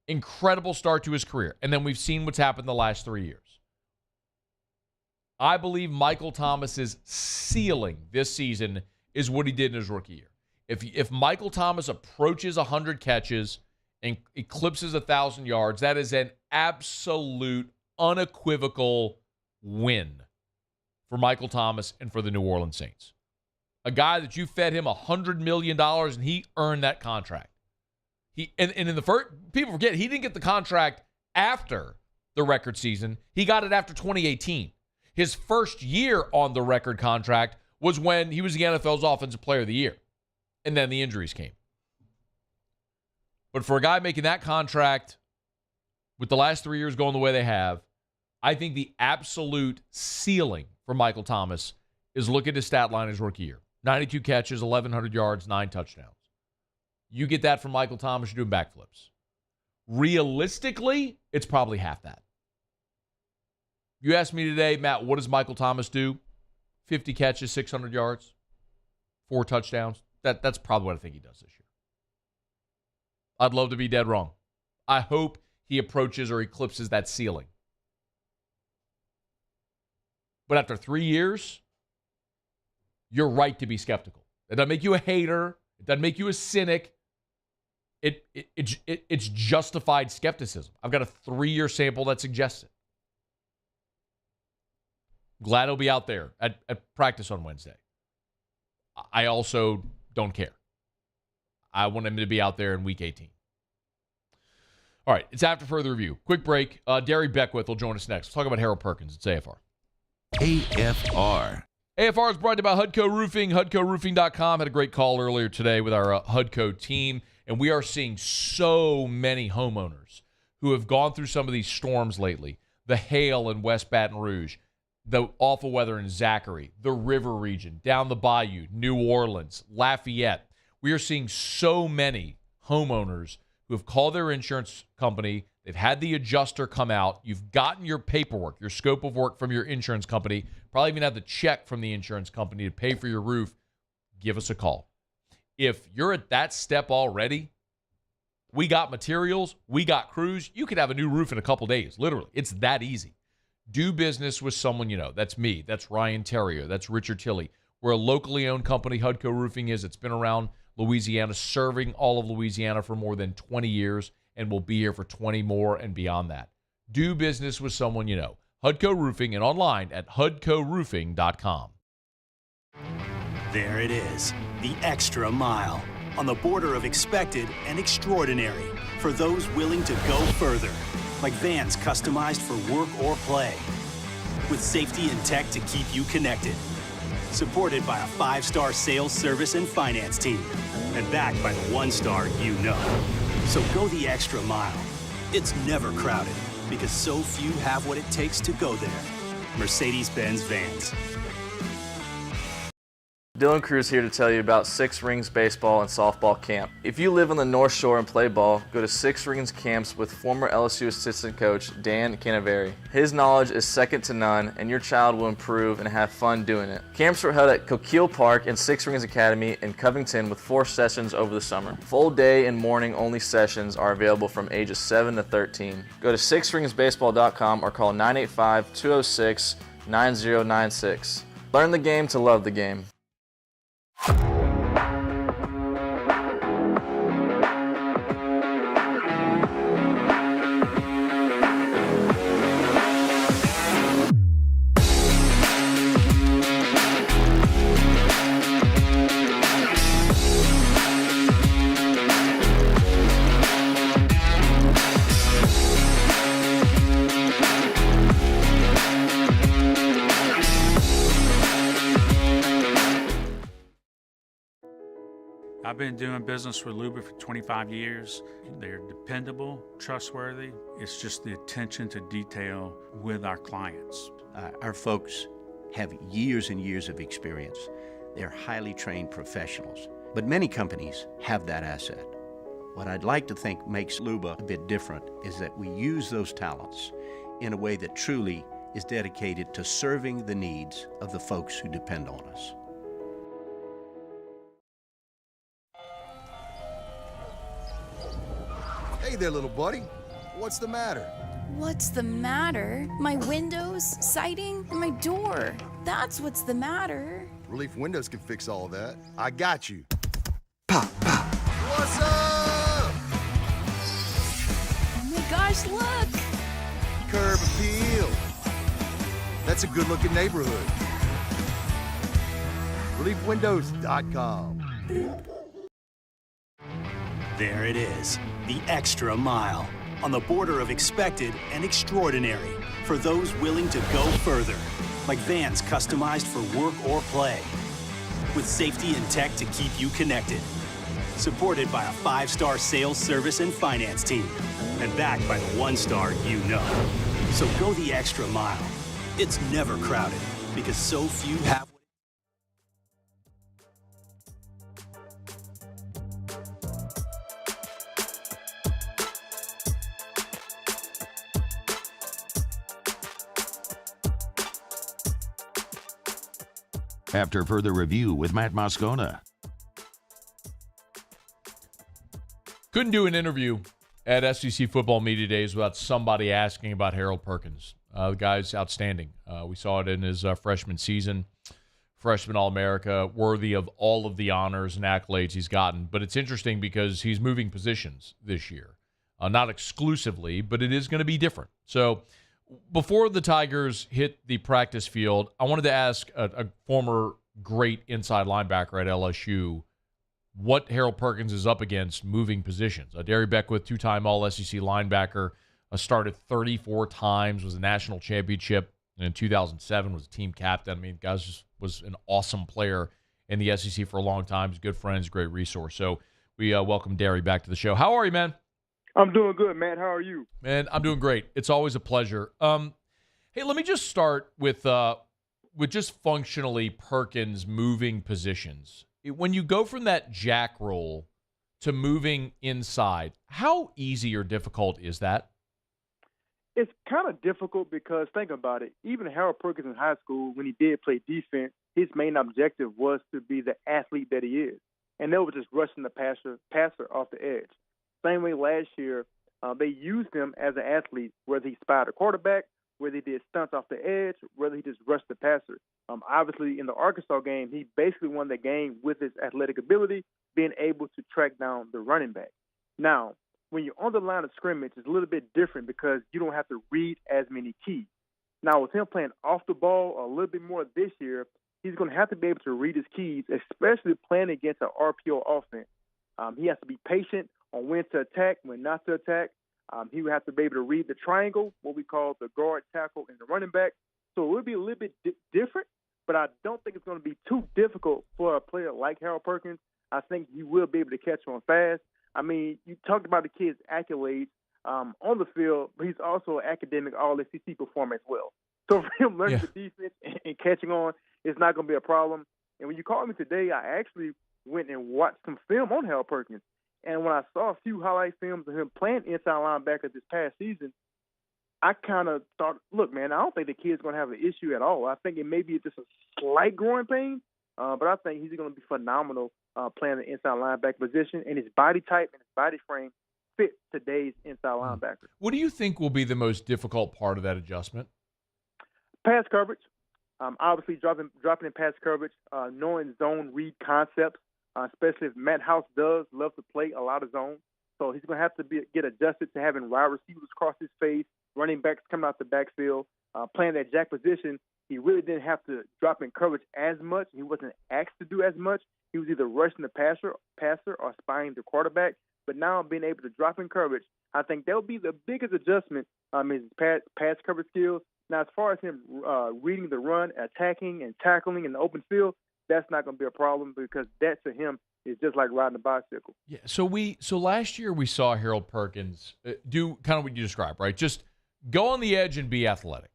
Incredible start to his career. And then we've seen what's happened the last 3 years. I believe Michael Thomas's ceiling this season is what he did in his rookie year. If Michael Thomas approaches 100 catches and eclipses 1,000 yards, that is an absolute, unequivocal win for Michael Thomas and for the New Orleans Saints. A guy that you fed him $100 million and he earned that contract. And in the first, people forget, he didn't get the contract after the record season. He got it after 2018. His first year on the record contract was when he was the NFL's Offensive Player of the Year. And then the injuries came. But for a guy making that contract with the last 3 years going the way they have, I think the absolute ceiling for Michael Thomas is look at his stat line his rookie year. 92 catches, 1,100 yards, 9 touchdowns. You get that from Michael Thomas, you're doing backflips. Realistically, it's probably half that. You asked me today, Matt, what does Michael Thomas do? 50 catches, 600 yards, 4 touchdowns. That's probably what I think he does this year. I'd love to be dead wrong. I hope he approaches or eclipses that ceiling. But after 3 years, you're right to be skeptical. It doesn't make you a hater. It doesn't make you a cynic. It's justified skepticism. I've got a 3-year sample that suggests it. Glad he'll be out there at practice on Wednesday. I also don't care. I want him to be out there in Week 18. All right, it's after further review. Quick break. Darry Beckwith will join us next. We'll talk about Harold Perkins. It's AFR. AFR. AFR is brought to you by Hydco Roofing, HydcoRoofing.com. Had a great call earlier today with our Hydco team, and we are seeing so many homeowners who have gone through some of these storms lately. The hail in West Baton Rouge, the awful weather in Zachary, the river region, down the bayou, New Orleans, Lafayette. We are seeing so many homeowners who have called their insurance company. They've had the adjuster come out. You've gotten your paperwork, your scope of work from your insurance company. Probably even have the check from the insurance company to pay for your roof. Give us a call. If you're at that step already, we got materials, we got crews. You could have a new roof in a couple days. Literally, it's that easy. Do business with someone you know. That's me. That's Ryan Terrier. That's Richard Tilley. We're a locally owned company. Hydco Roofing is. It's been around Louisiana, serving all of Louisiana for more than 20 years, and will be here for 20 more and beyond that. Do business with someone you know. Hydco Roofing, and online at hydcoroofing.com. There it is, the extra mile, on the border of expected and extraordinary, for those willing to go further, like Vans customized for work or play, with safety and tech to keep you connected, supported by a 5-star sales, service, and finance team, and backed by the 1-star you know. So go the extra mile. It's never crowded, because so few have what it takes to go there. Mercedes-Benz Vans. Dylan Cruz here to tell you about Six Rings Baseball and Softball Camp. If you live on the North Shore and play ball, go to Six Rings Camps with former LSU assistant coach Dan Canaveri. His knowledge is second to none, and your child will improve and have fun doing it. Camps were held at Coquille Park and Six Rings Academy in Covington with 4 sessions over the summer. Full day and morning only sessions are available from ages 7 to 13. Go to sixringsbaseball.com or call 985-206-9096. Learn the game to love the game. I've been doing business with Luba for 25 years. They're dependable, trustworthy. It's just the attention to detail with our clients. Our folks have years and years of experience. They're highly trained professionals, but many companies have that asset. What I'd like to think makes Luba a bit different is that we use those talents in a way that truly is dedicated to serving the needs of the folks who depend on us. Hey there, little buddy. What's the matter? What's the matter? My windows, siding, and my door. That's what's the matter. Relief Windows can fix all of that. I got you. Pop, pop. What's up? Oh my gosh, look! Curb appeal. That's a good-looking neighborhood. ReliefWindows.com. There it is, the extra mile. On the border of expected and extraordinary for those willing to go further. Like Vans customized for work or play. With safety and tech to keep you connected. Supported by a 5-star sales, service, and finance team. And backed by the 1-star you know. So go the extra mile. It's never crowded because so few have. After further review with Matt Moscona. Couldn't do an interview at SEC Football Media Days without somebody asking about Harold Perkins. The guy's outstanding. We saw it in his freshman season. Freshman All-America, worthy of all of the honors and accolades he's gotten. But it's interesting because he's moving positions this year. Not exclusively, but it is going to be different. So before the Tigers hit the practice field, I wanted to ask a former great inside linebacker at LSU what Harold Perkins is up against moving positions. Darry Beckwith, two-time All-SEC linebacker, started 34 times, was a national championship, and in 2007 was a team captain. I mean, guys just was an awesome player in the SEC for a long time. He's good friends, great resource. So we welcome Darry back to the show. How are you, man? I'm doing good, Matt. How are you? Man, I'm doing great. It's always a pleasure. Hey, let me just start with just functionally Perkins moving positions. When you go from that jack roll to moving inside, how easy or difficult is that? It's kind of difficult because, think about it, even Harold Perkins in high school, when he did play defense, his main objective was to be the athlete that he is. And they were just rushing the passer off the edge. Same way last year, they used him as an athlete, whether he spied a quarterback, whether he did stunts off the edge, whether he just rushed the passer. Obviously, in the Arkansas game, he basically won the game with his athletic ability, being able to track down the running back. Now, when you're on the line of scrimmage, it's a little bit different because you don't have to read as many keys. Now, with him playing off the ball a little bit more this year, he's going to have to be able to read his keys, especially playing against an RPO offense. He has to be patient on when to attack, when not to attack. He would have to be able to read the triangle, what we call the guard, tackle, and the running back. So it would be a little bit different, but I don't think it's going to be too difficult for a player like Harold Perkins. I think he will be able to catch on fast. I mean, you talked about the kid's accolades on the field, but he's also an academic all-SEC performer as well. So for him learning the defense and catching on, it's not going to be a problem. And when you called me today, I actually went and watched some film on Harold Perkins. And when I saw a few highlight films of him playing inside linebacker this past season, I kind of thought, look, man, I don't think the kid's going to have an issue at all. I think it may be just a slight growing pain, but I think he's going to be phenomenal playing the inside linebacker position, and his body type and his body frame fit today's inside linebacker. What do you think will be the most difficult part of that adjustment? Pass coverage. Obviously, dropping in pass coverage, knowing zone read concepts, especially if Matt House does love to play a lot of zone. So he's going to have to get adjusted to having wide receivers cross his face, running backs coming out the backfield, playing that jack position. He really didn't have to drop in coverage as much. He wasn't asked to do as much. He was either rushing the passer or spying the quarterback. But now being able to drop in coverage, I think that'll be the biggest adjustment his pass coverage skills. Now, as far as him reading the run, attacking and tackling in the open field, that's not going to be a problem because that to him is just like riding a bicycle. Yeah. So last year we saw Harold Perkins do kind of what you described, right? Just go on the edge and be athletic.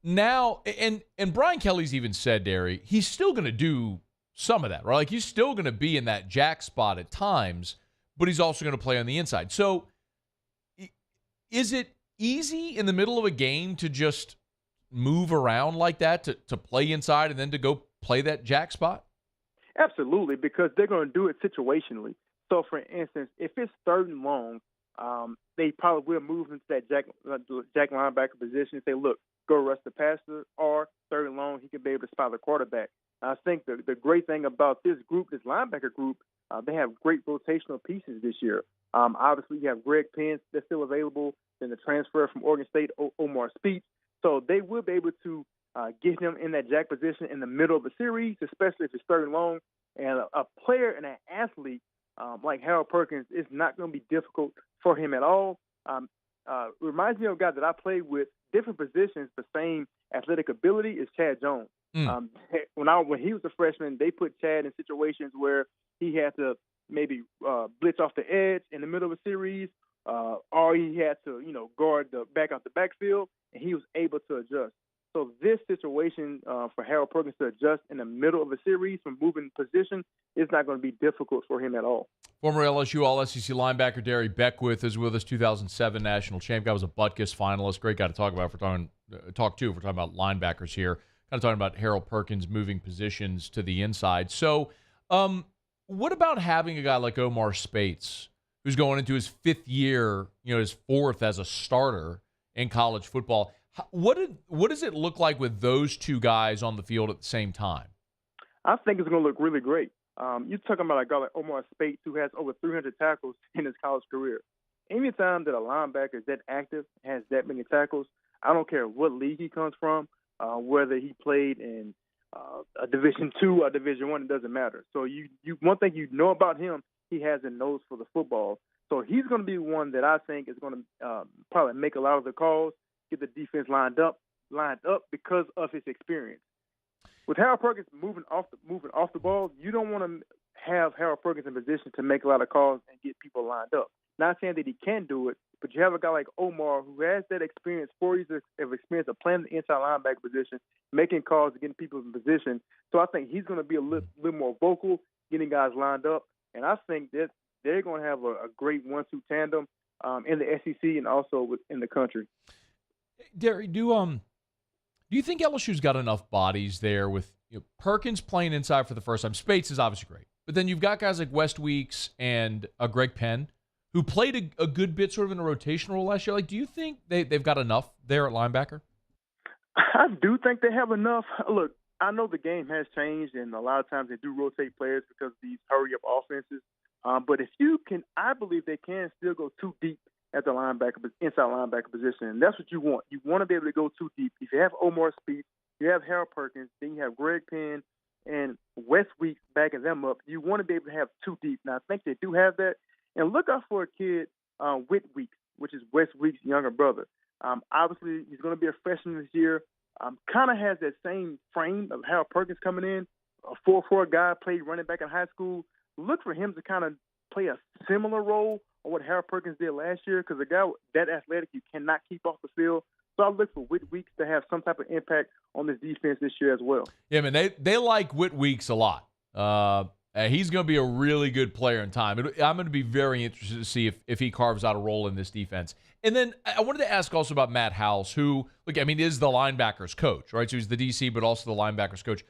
Now, and Brian Kelly's even said, Darry, he's still going to do some of that, right? Like he's still going to be in that jack spot at times, but he's also going to play on the inside. So is it easy in the middle of a game to just move around like that, to play inside and then to go play that jack spot? Absolutely, because they're going to do it situationally. So, for instance, if it's 3rd and long, they probably will move into that jack linebacker position and say, look, go rush the passer, or third and long, he can be able to spot the quarterback. I think the great thing about this group, this linebacker group, they have great rotational pieces this year. Obviously, you have Greg Penn that's still available, then the transfer from Oregon State, Omar Speech. So they will be able to get him in that jack position in the middle of the series, especially if it's third and long. And a player and an athlete like Harold Perkins, is not going to be difficult for him at all. Reminds me of a guy that I played with, different positions, the same athletic ability, is Chad Jones. When he was a freshman, they put Chad in situations where he had to maybe blitz off the edge in the middle of a series, or he had to, guard the back out the backfield, and he was able to adjust. So this situation for Harold Perkins to adjust in the middle of a series from moving position is not going to be difficult for him at all. Former LSU All-SEC linebacker Darry Beckwith is with us, 2007 national champ. Guy was a Butkus finalist. Great guy to talk about if we're talking about linebackers here. Kind of talking about Harold Perkins moving positions to the inside. So what about having a guy like Omar Spates, who's going into his fifth year, his fourth as a starter in college football? What does it look like with those two guys on the field at the same time? I think it's going to look really great. You're talking about a guy like Omar Spates, who has over 300 tackles in his college career. Anytime that a linebacker is that active, has that many tackles, I don't care what league he comes from, whether he played in a Division II or Division I, it doesn't matter. So you one thing you know about him, he has a nose for the football. So he's going to be one that I think is going to probably make a lot of the calls, get the defense lined up because of his experience. With Harold Perkins moving off the ball, you don't want to have Harold Perkins in position to make a lot of calls and get people lined up. Not saying that he can do it, but you have a guy like Omar who has that experience, 4 years of experience of playing the inside linebacker position, making calls, getting people in position. So I think he's going to be a little more vocal, getting guys lined up, and I think that they're going to have a great 1-2 tandem in the SEC and also in the country. Darry, do you think LSU's got enough bodies there with Perkins playing inside for the first time? Spates is obviously great. But then you've got guys like West Weeks and Greg Penn, who played a good bit sort of in a rotation role last year. Like, do you think they've got enough there at linebacker? I do think they have enough. Look, I know the game has changed, and a lot of times they do rotate players because of these hurry-up offenses. But if you can, I believe they can still go too deep at the inside linebacker position, and that's what you want. You want to be able to go too deep. If you have Omar Speed, you have Harold Perkins, then you have Greg Penn and West Weeks backing them up. You want to be able to have too deep. Now, I think they do have that. And look out for a kid, Whit Weeks, which is West Weeks' younger brother. Obviously, he's going to be a freshman this year. Kind of has that same frame of Harold Perkins coming in, a 4'4" guy, played running back in high school. Look for him to kind of play a similar role on what Harold Perkins did last year, because a guy that athletic you cannot keep off the field. So I look for Whit Weeks to have some type of impact on this defense this year as well. Yeah, man, they like Whit Weeks a lot. He's going to be a really good player in time. I'm going to be very interested to see if he carves out a role in this defense. And then I wanted to ask also about Matt House, who, is the linebackers coach, right? So he's the DC, but also the linebackers coach.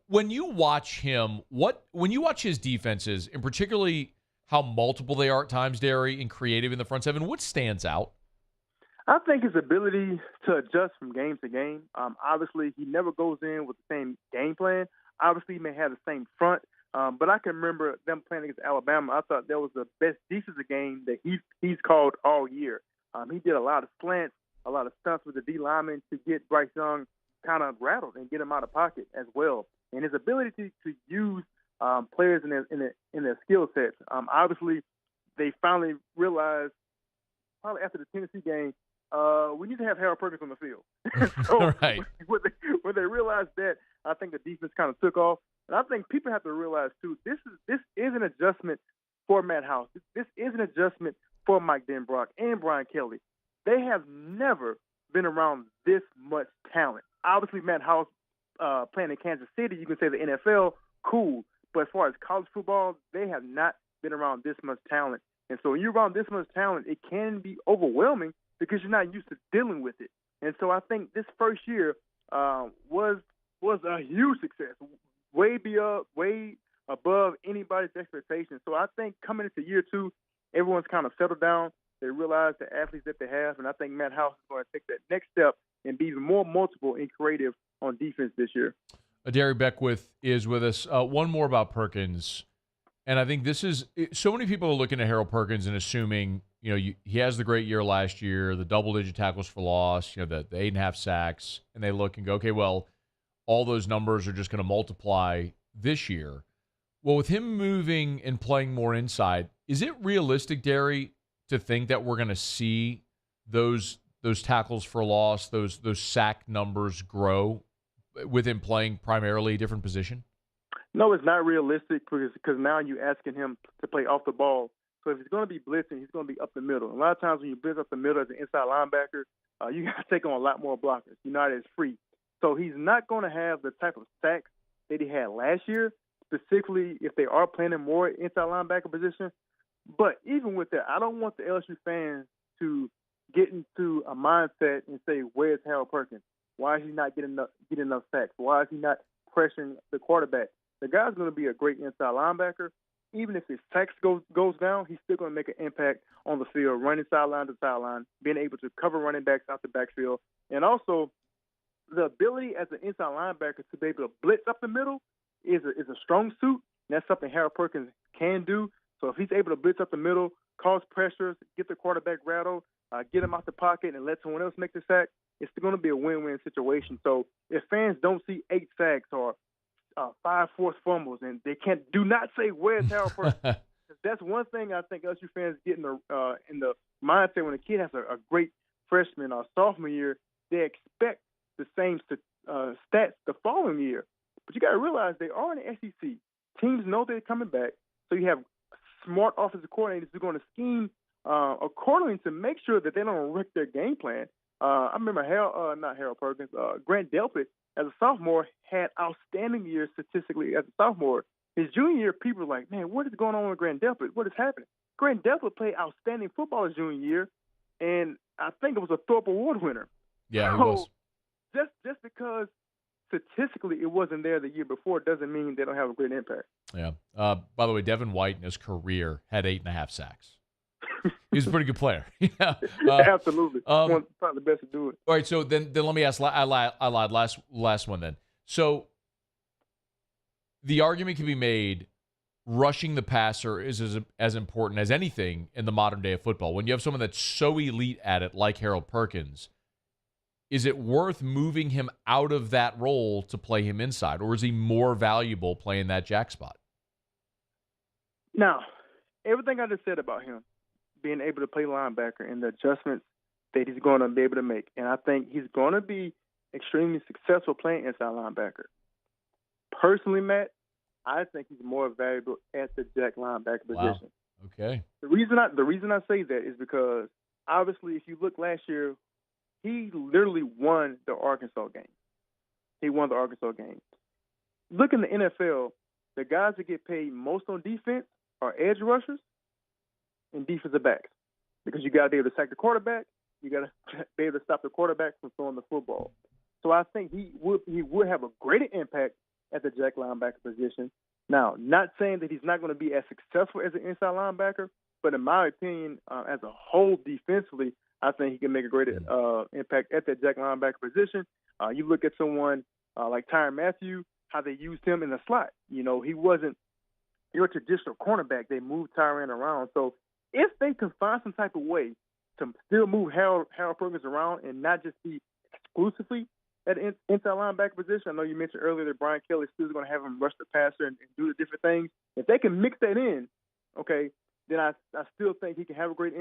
When you watch him, when you watch his defenses, and particularly how multiple they are at times, Darry, and creative in the front seven, what stands out? I think his ability to adjust from game to game. Obviously, he never goes in with the same game plan. Obviously, he may have the same front, but I can remember them playing against Alabama. I thought that was the best defensive game that he's called all year. He did a lot of slants, a lot of stunts with the D linemen to get Bryce Young kind of rattled and get him out of pocket as well. And his ability to use players in their skill sets. Obviously, they finally realized, probably after the Tennessee game, we need to have Harold Perkins on the field. So right. when they realized that, I think the defense kind of took off. And I think people have to realize, too, this is an adjustment for Matt House. This is an adjustment for Mike Denbrock and Brian Kelly. They have never been around this much talent. Obviously, Matt House playing in Kansas City, you can say the NFL, cool. But as far as college football, they have not been around this much talent. And so when you're around this much talent, it can be overwhelming because you're not used to dealing with it. And so I think this first year was a huge success, way above anybody's expectations. So I think coming into year two, everyone's kind of settled down. They realize the athletes that they have, and I think Matt House is going to take that next step and be even more multiple and creative on defense this year. Darry Beckwith is with us. One more about Perkins, and I think this is so many people are looking at Harold Perkins and assuming, he has the great year last year, the double-digit tackles for loss, the 8.5 sacks, and they look and go, okay, well, all those numbers are just going to multiply this year. Well, with him moving and playing more inside, is it realistic, Darry, to think that we're going to see those tackles for loss, those sack numbers grow with him playing primarily a different position? No, it's not realistic because now you're asking him to play off the ball. So if he's going to be blitzing, he's going to be up the middle. A lot of times when you blitz up the middle as an inside linebacker, you got to take on a lot more blockers. You're not as free. So he's not going to have the type of sacks that he had last year, specifically if they are playing in more inside linebacker position. But even with that, I don't want the LSU fans to get into a mindset and say, where's Harold Perkins? Why is he not getting enough sacks? Why is he not pressuring the quarterback? The guy's going to be a great inside linebacker. Even if his sacks goes down, he's still going to make an impact on the field, running sideline to sideline, being able to cover running backs out the backfield. And also, the ability as an inside linebacker to be able to blitz up the middle is a strong suit. And that's something Harold Perkins can do. So if he's able to blitz up the middle, cause pressures, get the quarterback rattled, get him out the pocket and let someone else make the sack, it's going to be a win-win situation. So if fans don't see 8 sacks or 5 forced fumbles, and they do not say, where's Harold Perkins? That's one thing I think LSU fans get in the mindset when a kid has a great freshman or sophomore year, they expect the same stats the following year. But you got to realize they are in the SEC. Teams know they're coming back, so you have smart offensive coordinators who are going to scheme accordingly to make sure that they don't wreck their game plan. I remember Grant Delpit as a sophomore had outstanding years statistically as a sophomore. His junior year, people were like, man, what is going on with Grant Delpit? What is happening? Grant Delpit played outstanding football his junior year, and I think it was a Thorpe Award winner. Yeah, he was. Just because statistically it wasn't there the year before doesn't mean they don't have a great impact. Yeah. By the way, Devin White in his career had 8.5 sacks. He's a pretty good player. Yeah. Absolutely. Probably the best to do it. All right, so then let me ask. I lied. Last one then. So the argument can be made: rushing the passer is as important as anything in the modern day of football. When you have someone that's so elite at it, like Harold Perkins, is it worth moving him out of that role to play him inside, or is he more valuable playing that jack spot? Now, everything I just said about him being able to play linebacker and the adjustments that he's going to be able to make, and I think he's going to be extremely successful playing inside linebacker. Personally, Matt, I think he's more valuable at the jack linebacker position. Okay. The reason I say that is because obviously, if you look last year, he literally won the Arkansas game. He won the Arkansas game. Look in the NFL, the guys that get paid most on defense are edge rushers and defensive backs, because you got to be able to sack the quarterback. You got to be able to stop the quarterback from throwing the football. So I think he would have a greater impact at the jack linebacker position. Now, not saying that he's not going to be as successful as an inside linebacker, but in my opinion, as a whole defensively, I think he can make a great impact at that jack linebacker position. You look at someone like Tyrann Mathieu, how they used him in the slot. He wasn't your traditional cornerback. They moved Tyrann around. So if they can find some type of way to still move Harold Perkins around and not just be exclusively at the inside linebacker position, I know you mentioned earlier that Brian Kelly still is going to have him rush the passer and do the different things. If they can mix that in, okay, then I still think he can have a great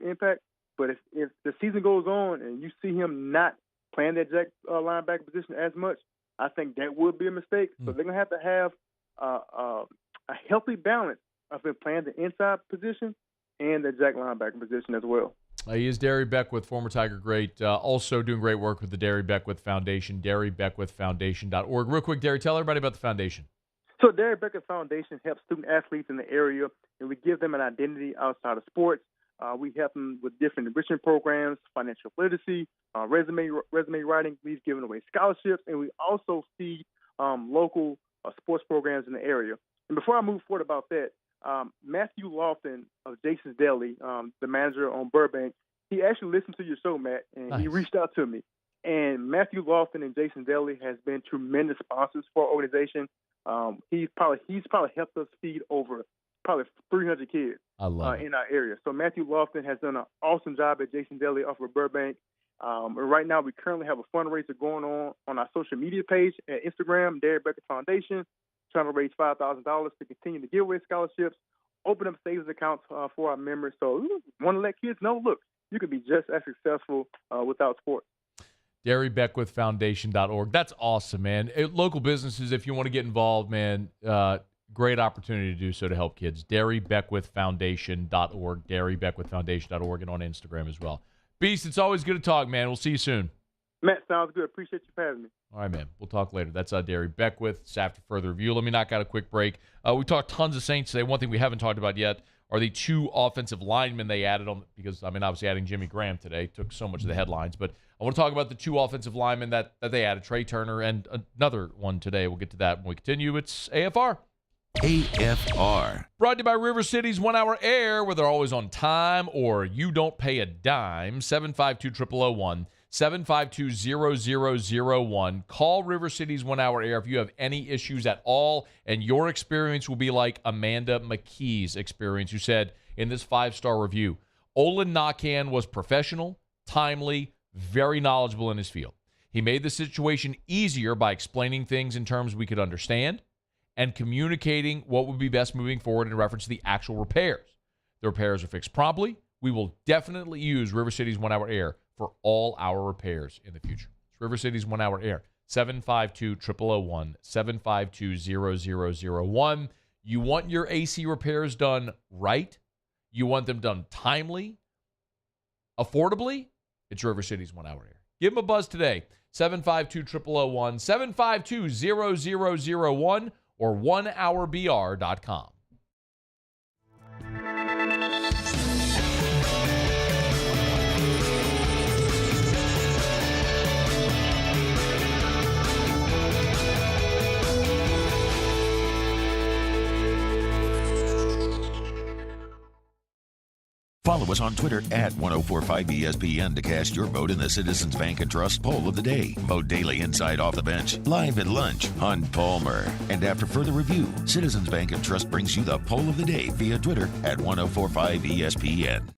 impact. But if the season goes on and you see him not playing that jack linebacker position as much, I think that would be a mistake. So they're going to have a healthy balance of him playing the inside position and the jack linebacker position as well. He is Darry Beckwith, former Tiger great, also doing great work with the Darry Beckwith Foundation, DarryBeckwithFoundation.org. Real quick, Darry, tell everybody about the foundation. So Darry Beckwith Foundation helps student athletes in the area, and we give them an identity outside of sports. We help them with different enrichment programs, financial literacy, resume writing. We've given away scholarships, and we also feed local sports programs in the area. And before I move forward about that, Matthew Lofton of Jason's Deli, the manager on Burbank, he actually listened to your show, Matt, and he reached out to me. And Matthew Lofton and Jason's Deli has been tremendous sponsors for our organization. He's probably helped us feed over probably 300 kids in our area. So Matthew Lofton has done an awesome job at Jason's Deli off of Burbank. And right now we currently have a fundraiser going on our social media page at Instagram, Darry Beckwith Foundation, trying to raise $5,000 to continue to give away scholarships, open up savings accounts for our members. So we want to let kids know, look, you can be just as successful without sports. DarryBeckwithFoundation.org. That's awesome, man. Local businesses, if you want to get involved, man, great opportunity to do so to help kids. DarryBeckwithFoundation.org, DarryBeckwithFoundation.org, and on Instagram as well. Beast, it's always good to talk, man. We'll see you soon. Matt, sounds good. Appreciate you for having me. All right, man. We'll talk later. That's Darry Beckwith. It's after further review. Let me knock out a quick break. We talked tons of Saints today. One thing we haven't talked about yet are the 2 offensive linemen they added on, because, obviously adding Jimmy Graham today took so much of the headlines. But I want to talk about the 2 offensive linemen that they added, Trey Turner and another one today. We'll get to that when we continue. It's AFR. AFR. Brought to you by River City's 1 Hour Air, where they're always on time or you don't pay a dime. 752-0001. 752-0001. Call River City's 1 Hour Air if you have any issues at all, and your experience will be like Amanda McKee's experience, who said in this 5-star review, Olin Nakan was professional, timely, very knowledgeable in his field. He made the situation easier by explaining things in terms we could understand and communicating what would be best moving forward in reference to the actual repairs. The repairs are fixed promptly. We will definitely use River City's 1 Hour Air for all our repairs in the future. It's River City's 1 Hour Air, 752-0001, 752-0001. You want your AC repairs done right? You want them done timely, affordably? It's River City's 1 Hour Air. Give them a buzz today, 752-0001, 752-0001, or 1hourbr.com. Follow us on Twitter at 1045ESPN to cast your vote in the Citizens Bank and Trust Poll of the Day. Vote daily inside Off the Bench, live at lunch on Palmer. And after further review, Citizens Bank and Trust brings you the Poll of the Day via Twitter at 1045ESPN.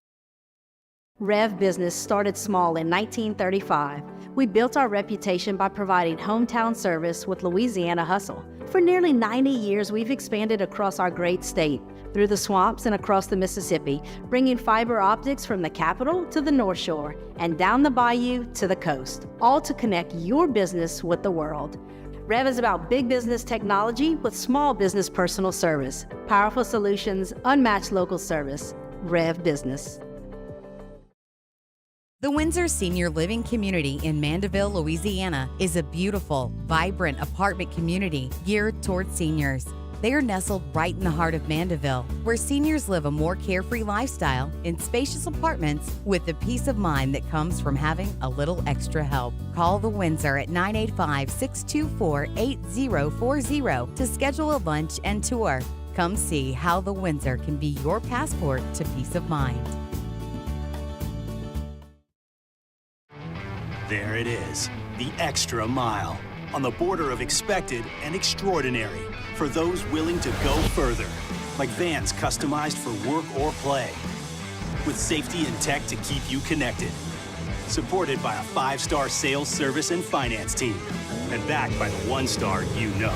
Rev Business started small in 1935. We built our reputation by providing hometown service with Louisiana hustle. For nearly 90 years, we've expanded across our great state, through the swamps and across the Mississippi, bringing fiber optics from the capital to the North Shore and down the bayou to the coast, all to connect your business with the world. Rev is about big business technology with small business personal service, powerful solutions, unmatched local service. Rev Business. The Windsor Senior Living Community in Mandeville, Louisiana is a beautiful, vibrant apartment community geared towards seniors. They are nestled right in the heart of Mandeville, where seniors live a more carefree lifestyle in spacious apartments with the peace of mind that comes from having a little extra help. Call the Windsor at 985-624-8040 to schedule a lunch and tour. Come see how the Windsor can be your passport to peace of mind. There it is, the extra mile, on the border of expected and extraordinary, for those willing to go further, like Vans customized for work or play, with safety and tech to keep you connected, supported by a 5-star sales, service, and finance team, and backed by the 1-star you know.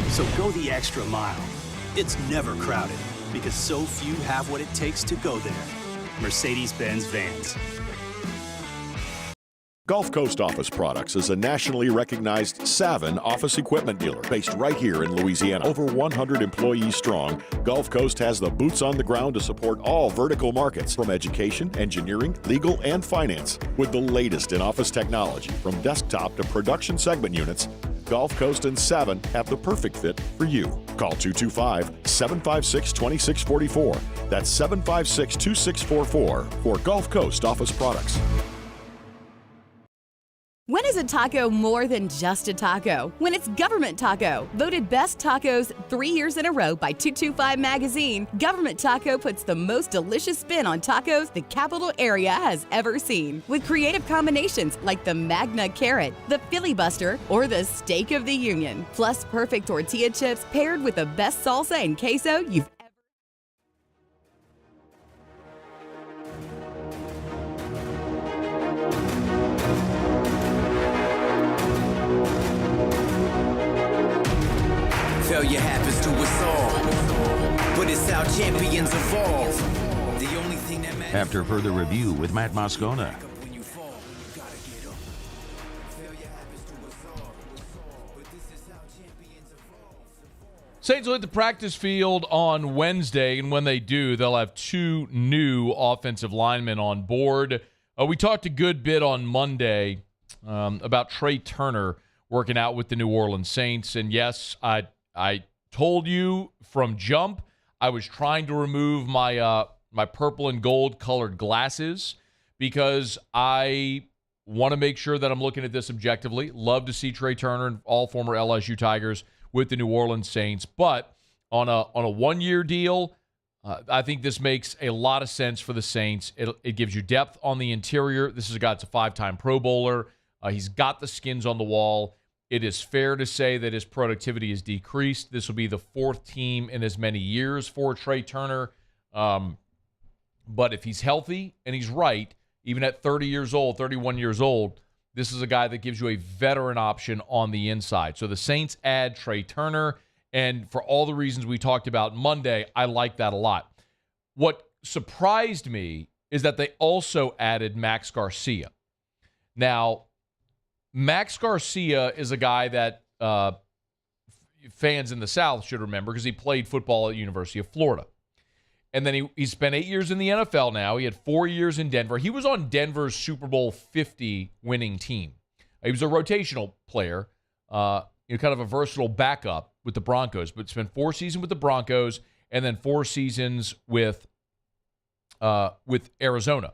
So go the extra mile. It's never crowded, because so few have what it takes to go there. Mercedes-Benz Vans. Gulf Coast Office Products is a nationally recognized Savin office equipment dealer based right here in Louisiana. Over 100 employees strong, Gulf Coast has the boots on the ground to support all vertical markets, from education, engineering, legal, and finance. With the latest in office technology, from desktop to production segment units, Gulf Coast and Savin have the perfect fit for you. Call 225-756-2644. That's 756-2644 for Gulf Coast Office Products. When is a taco more than just a taco when it's Government Taco? Voted best tacos 3 years in a row by 225 Magazine, Government Taco puts the most delicious spin on tacos the capital area has ever seen. With creative combinations like the Magna Carrot, the Filibuster, or the Steak of the Union. Plus perfect tortilla chips paired with the best salsa and queso you've Failure happens to us all, but it's how champions evolve. The only thing that matters. After further review with Matt Moscona. Saints will hit the practice field on Wednesday, and when they do, they'll have 2 new offensive linemen on board. We talked a good bit on Monday about Trey Turner working out with the New Orleans Saints, and yes, I told you from jump I was trying to remove my my purple and gold colored glasses because I want to make sure that I'm looking at this objectively. Love to see Trey Turner and all former LSU Tigers with the New Orleans Saints, but on a 1-year deal, I think this makes a lot of sense for the Saints. It gives you depth on the interior. This is a guy that's a 5-time Pro Bowler. He's got the skins on the wall. It is fair to say that his productivity has decreased. This will be the 4th team in as many years for Trey Turner. But if he's healthy and he's right, even at 30 years old, 31 years old, this is a guy that gives you a veteran option on the inside. So the Saints add Trey Turner, and for all the reasons we talked about Monday, I like that a lot. What surprised me is that they also added Max Garcia. Now, Max Garcia is a guy that fans in the South should remember because he played football at the University of Florida. And then he spent 8 years in the NFL now. He had 4 years in Denver. He was on Denver's Super Bowl 50 winning team. He was a rotational player, kind of a versatile backup with the Broncos, but spent 4 seasons with the Broncos and then 4 seasons with Arizona.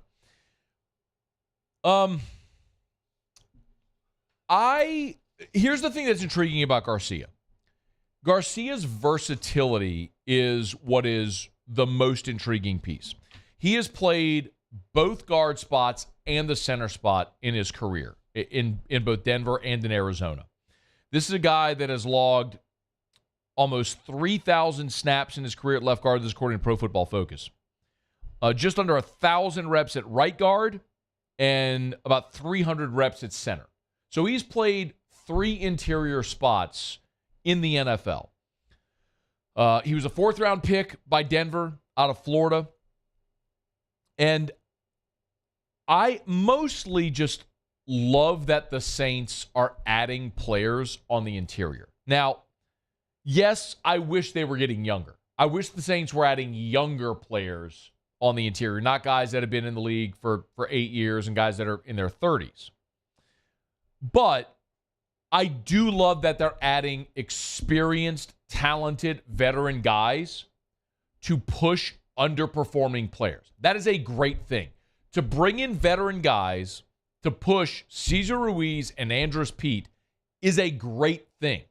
Here's the thing that's intriguing about Garcia. Garcia's versatility is what is the most intriguing piece. He has played both guard spots and the center spot in his career, in both Denver and in Arizona. This is a guy that has logged almost 3,000 snaps in his career at left guard, this is according to Pro Football Focus. Just under 1,000 reps at right guard and about 300 reps at center. So he's played 3 interior spots in the NFL. He was a 4th-round pick by Denver out of Florida. And I mostly just love that the Saints are adding players on the interior. Now, yes, I wish they were getting younger. I wish the Saints were adding younger players on the interior, not guys that have been in the league for 8 years and guys that are in their 30s. But I do love that they're adding experienced, talented, veteran guys to push underperforming players. That is a great thing. To bring in veteran guys to push Cesar Ruiz and Andres Pete is a great thing.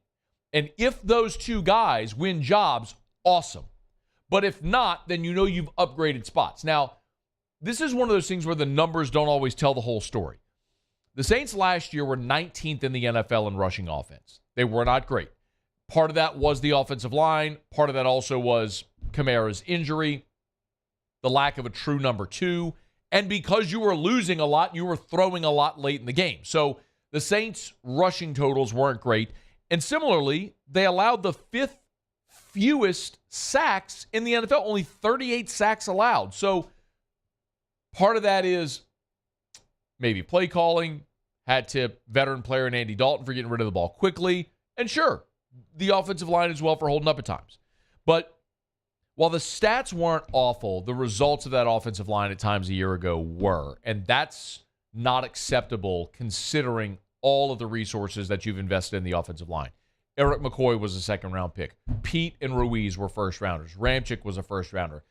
And if those 2 guys win jobs, awesome. But if not, then you know you've upgraded spots. Now, this is one of those things where the numbers don't always tell the whole story. The Saints last year were 19th in the NFL in rushing offense. They were not great. Part of that was the offensive line. Part of that also was Kamara's injury, the lack of a true number 2. And because you were losing a lot, you were throwing a lot late in the game. So the Saints' rushing totals weren't great. And similarly, they allowed the 5th fewest sacks in the NFL, only 38 sacks allowed. So part of that is maybe play calling, hat tip, veteran player in Andy Dalton for getting rid of the ball quickly. And sure, the offensive line as well for holding up at times. But while the stats weren't awful, the results of that offensive line at times a year ago were. And that's not acceptable considering all of the resources that you've invested in the offensive line. Eric McCoy was a 2nd-round pick. Pete and Ruiz were 1st-rounders. Ramczyk was a 1st-rounder.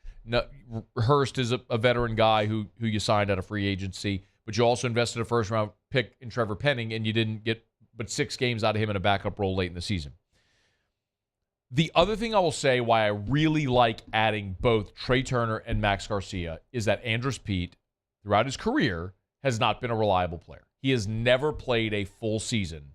Hurst is a veteran guy who you signed out of free agency. but you also invested a first-round pick in Trevor Penning, and you didn't get but 6 games out of him in a backup role late in the season. The other thing I will say why I really like adding both Trey Turner and Max Garcia is that Andrus Peat, throughout his career, has not been a reliable player. He has never played a full season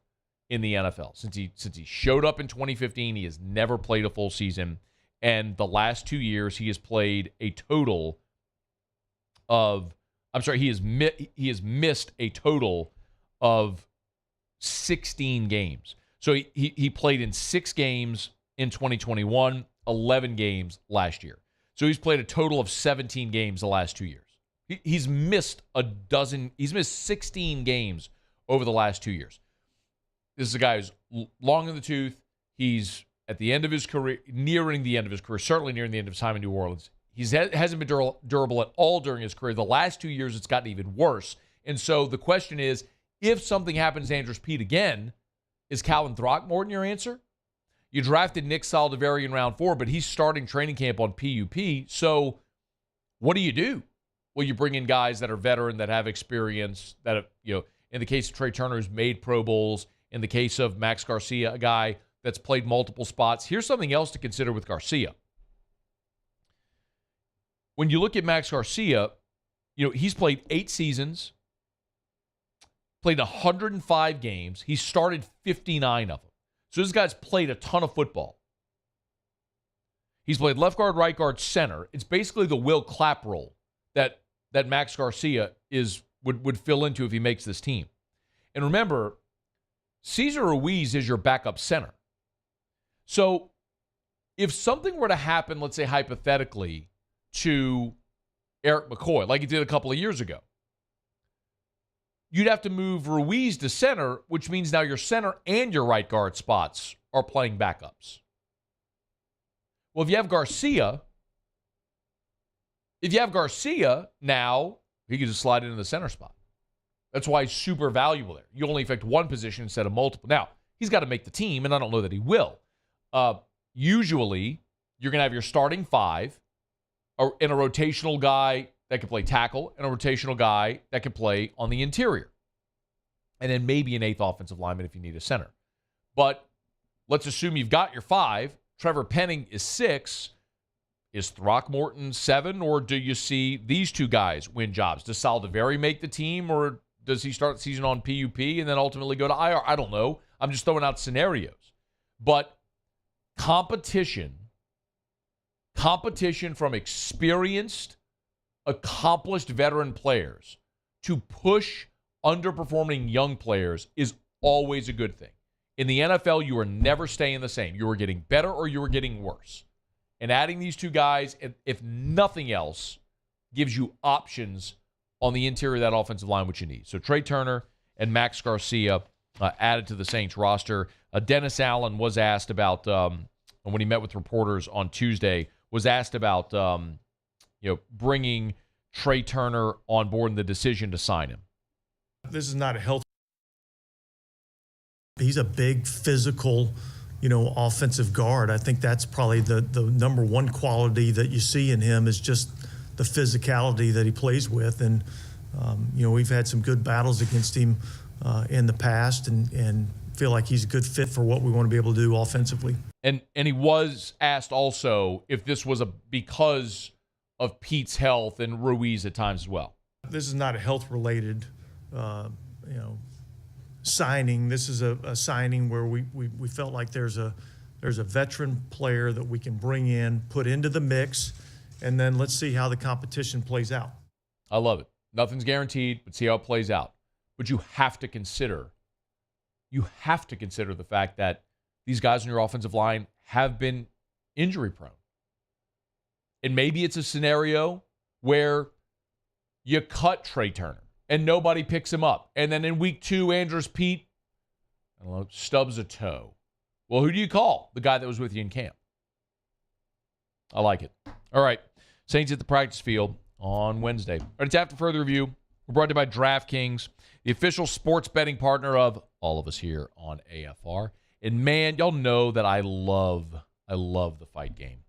in the NFL. Since he showed up in 2015, he has never played a full season. And the last 2 years, he has played a total of, he has missed a total of 16 games. So he played in 6 games in 2021, 11 games last year. So he's played a total of 17 games the last 2 years. He's missed 16 games over the last 2 years. This is a guy who's long in the tooth. He's at the end of his career, nearing the end of his career, certainly nearing the end of his time in New Orleans. He hasn't been durable at all during his career. The last 2 years, it's gotten even worse. And so the question is, if something happens to Andrus Peat again, is Calvin Throckmorton your answer? You drafted Nick Saldiveri in round 4, but he's starting training camp on PUP. So what do you do? Well, you bring in guys that are veteran, that have experience, that have, in the case of Trey Turner, who's made Pro Bowls. In the case of Max Garcia, a guy that's played multiple spots. Here's something else to consider with Garcia. When you look at Max Garcia, he's played 8 seasons, played 105 games. He started 59 of them. So this guy's played a ton of football. He's played left guard, right guard, center. It's basically the Will Clapp role that Max Garcia would fill into if he makes this team. And remember, Cesar Ruiz is your backup center. So if something were to happen, let's say hypothetically, to Eric McCoy, like he did a couple of years ago, you'd have to move Ruiz to center, which means now your center and your right guard spots are playing backups. Well, if you have Garcia now, he can just slide into the center spot. That's why he's super valuable there. You only affect one position instead of multiple. Now, he's got to make the team, and I don't know that he will. Usually, you're going to have your starting 5 and a rotational guy that can play tackle and a rotational guy that can play on the interior. And then maybe an 8th offensive lineman if you need a center. But let's assume you've got your 5. Trevor Penning is 6. Is Throckmorton 7, or do you see these 2 guys win jobs? Does Saldiveri make the team, or does he start the season on PUP and then ultimately go to IR? I don't know. I'm just throwing out scenarios. But competition from experienced, accomplished veteran players to push underperforming young players is always a good thing. In the NFL, you are never staying the same. You are getting better or you are getting worse. And adding these 2 guys, if nothing else, gives you options on the interior of that offensive line, which you need. So Trey Turner and Max Garcia added to the Saints roster. Dennis Allen was asked about, when he met with reporters on Tuesday, was asked about bringing Trey Turner on board and the decision to sign him. This is not a health. He's a big physical, offensive guard. I think that's probably the number one quality that you see in him is just the physicality that he plays with. And, we've had some good battles against him in the past and feel like he's a good fit for what we want to be able to do offensively. And he was asked also if this was because of Pete's health and Ruiz at times as well. This is not a health-related, signing. This is a signing where we felt like there's a veteran player that we can bring in, put into the mix, and then let's see how the competition plays out. I love it. Nothing's guaranteed, but see how it plays out. But you have to consider the fact that these guys on your offensive line have been injury prone. And maybe it's a scenario where you cut Trey Turner and nobody picks him up. And then in week 2, Andrus Peat, stubs a toe. Well, who do you call? The guy that was with you in camp. I like it. All right. Saints at the practice field on Wednesday. All right, it's After Further Review. We're brought to you by DraftKings, the official sports betting partner of all of us here on AFR. And man, y'all know that I love the fight game.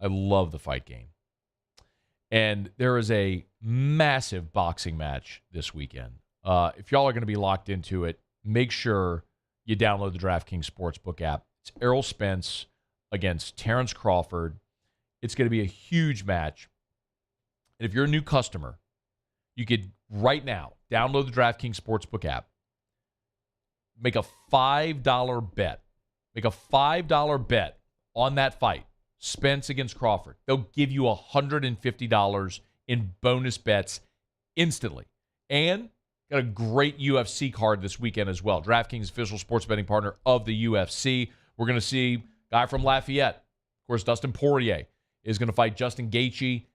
I love the fight game. And there is a massive boxing match this weekend. If y'all are going to be locked into it, make sure you download the DraftKings Sportsbook app. It's Errol Spence against Terrence Crawford. It's going to be a huge match. And if you're a new customer, you could right now download the DraftKings Sportsbook app. Make a $5 bet. Make a $5 bet on that fight, Spence against Crawford. They'll give you $150 in bonus bets instantly. And got a great UFC card this weekend as well. DraftKings, official sports betting partner of the UFC. We're going to see a guy from Lafayette. Of course, Dustin Poirier is going to fight Justin Gaethje.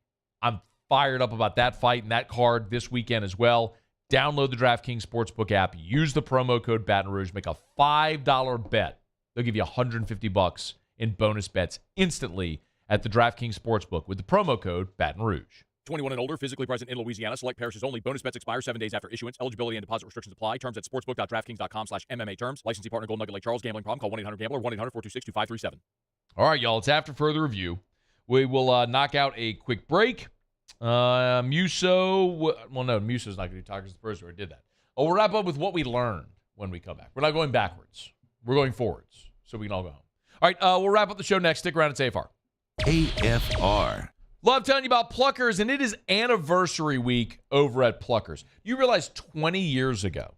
I'm fired up about that fight and that card this weekend as well. Download the DraftKings Sportsbook app. Use the promo code Baton Rouge. Make a $5 bet. They'll give you $150 in bonus bets instantly at the DraftKings Sportsbook with the promo code Baton Rouge. 21 and older, physically present in Louisiana. Select parishes only. Bonus bets expire 7 days after issuance. Eligibility and deposit restrictions apply. Terms at sportsbook.draftkings.com/MMA terms. Licensee partner Golden Nugget Lake Charles. Gambling problem? Call 1-800-GAMBLER. 1-800-426-2537. All right, y'all. It's after further review. We will knock out a quick break. Muso's not going to be talking to the person who did that. We'll wrap up with what we learned when we come back. We're not going backwards. We're going forwards, so we can all go home. All right, we'll wrap up the show next. Stick around. It's AFR. AFR. Love telling you about Pluckers, and it is anniversary week over at Pluckers. You realize 20 years ago,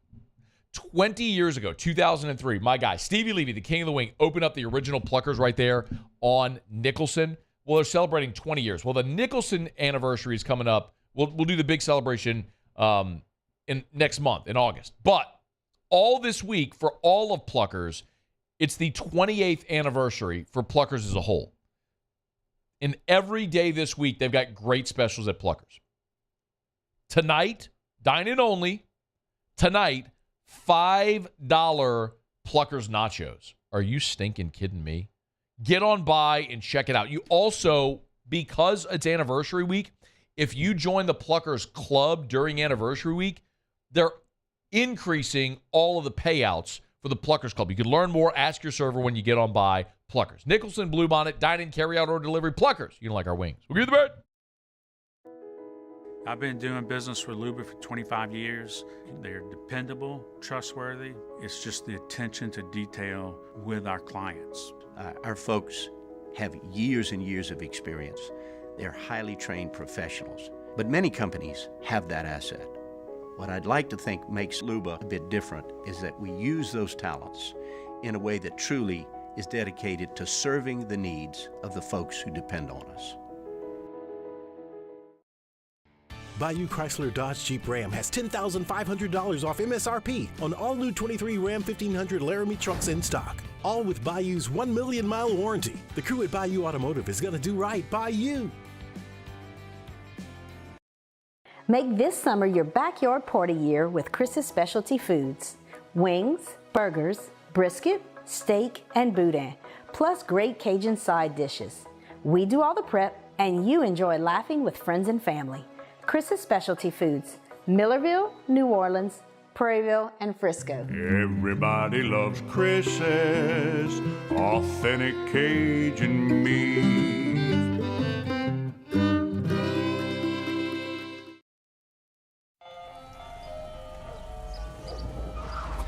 2003, my guy, Stevie Levy, the king of the wing, opened up the original Pluckers right there on Nicholson. Well, they're celebrating 20 years. Well, the Nicholson anniversary is coming up. We'll do the big celebration in next month, in August. But all this week, for all of Pluckers, it's the 28th anniversary for Pluckers as a whole. And every day this week, they've got great specials at Pluckers. Tonight, dine-in only. Tonight, $5 Pluckers nachos. Are you stinking kidding me? Get on by and check it out. You also, because it's anniversary week, if you join the Pluckers Club during anniversary week, they're increasing all of the payouts for the Pluckers Club. You can learn more. Ask your server when you get on by. Pluckers. Nicholson, Bluebonnet, dine-in, carry-out, or delivery. Pluckers. You don't like our wings. We'll give you the bird. I've been doing business with Luba for 25 years. They're dependable, trustworthy. It's just the attention to detail with our clients. Our folks have years and years of experience. They're highly trained professionals. But many companies have that asset. What I'd like to think makes Luba a bit different is that we use those talents in a way that truly is dedicated to serving the needs of the folks who depend on us. Bayou Chrysler Dodge Jeep Ram has $10,500 off MSRP on all new 23 Ram 1500 Laramie trucks in stock. All with Bayou's 1 million mile warranty. The crew at Bayou Automotive is going to do right by you. Make this summer your backyard party year with Chris's Specialty Foods. Wings, burgers, brisket, steak, and boudin, plus great Cajun side dishes. We do all the prep, and you enjoy laughing with friends and family. Chris's Specialty Foods, Millerville, New Orleans, Prairieville, and Frisco. Everybody loves Chris's authentic Cajun meat.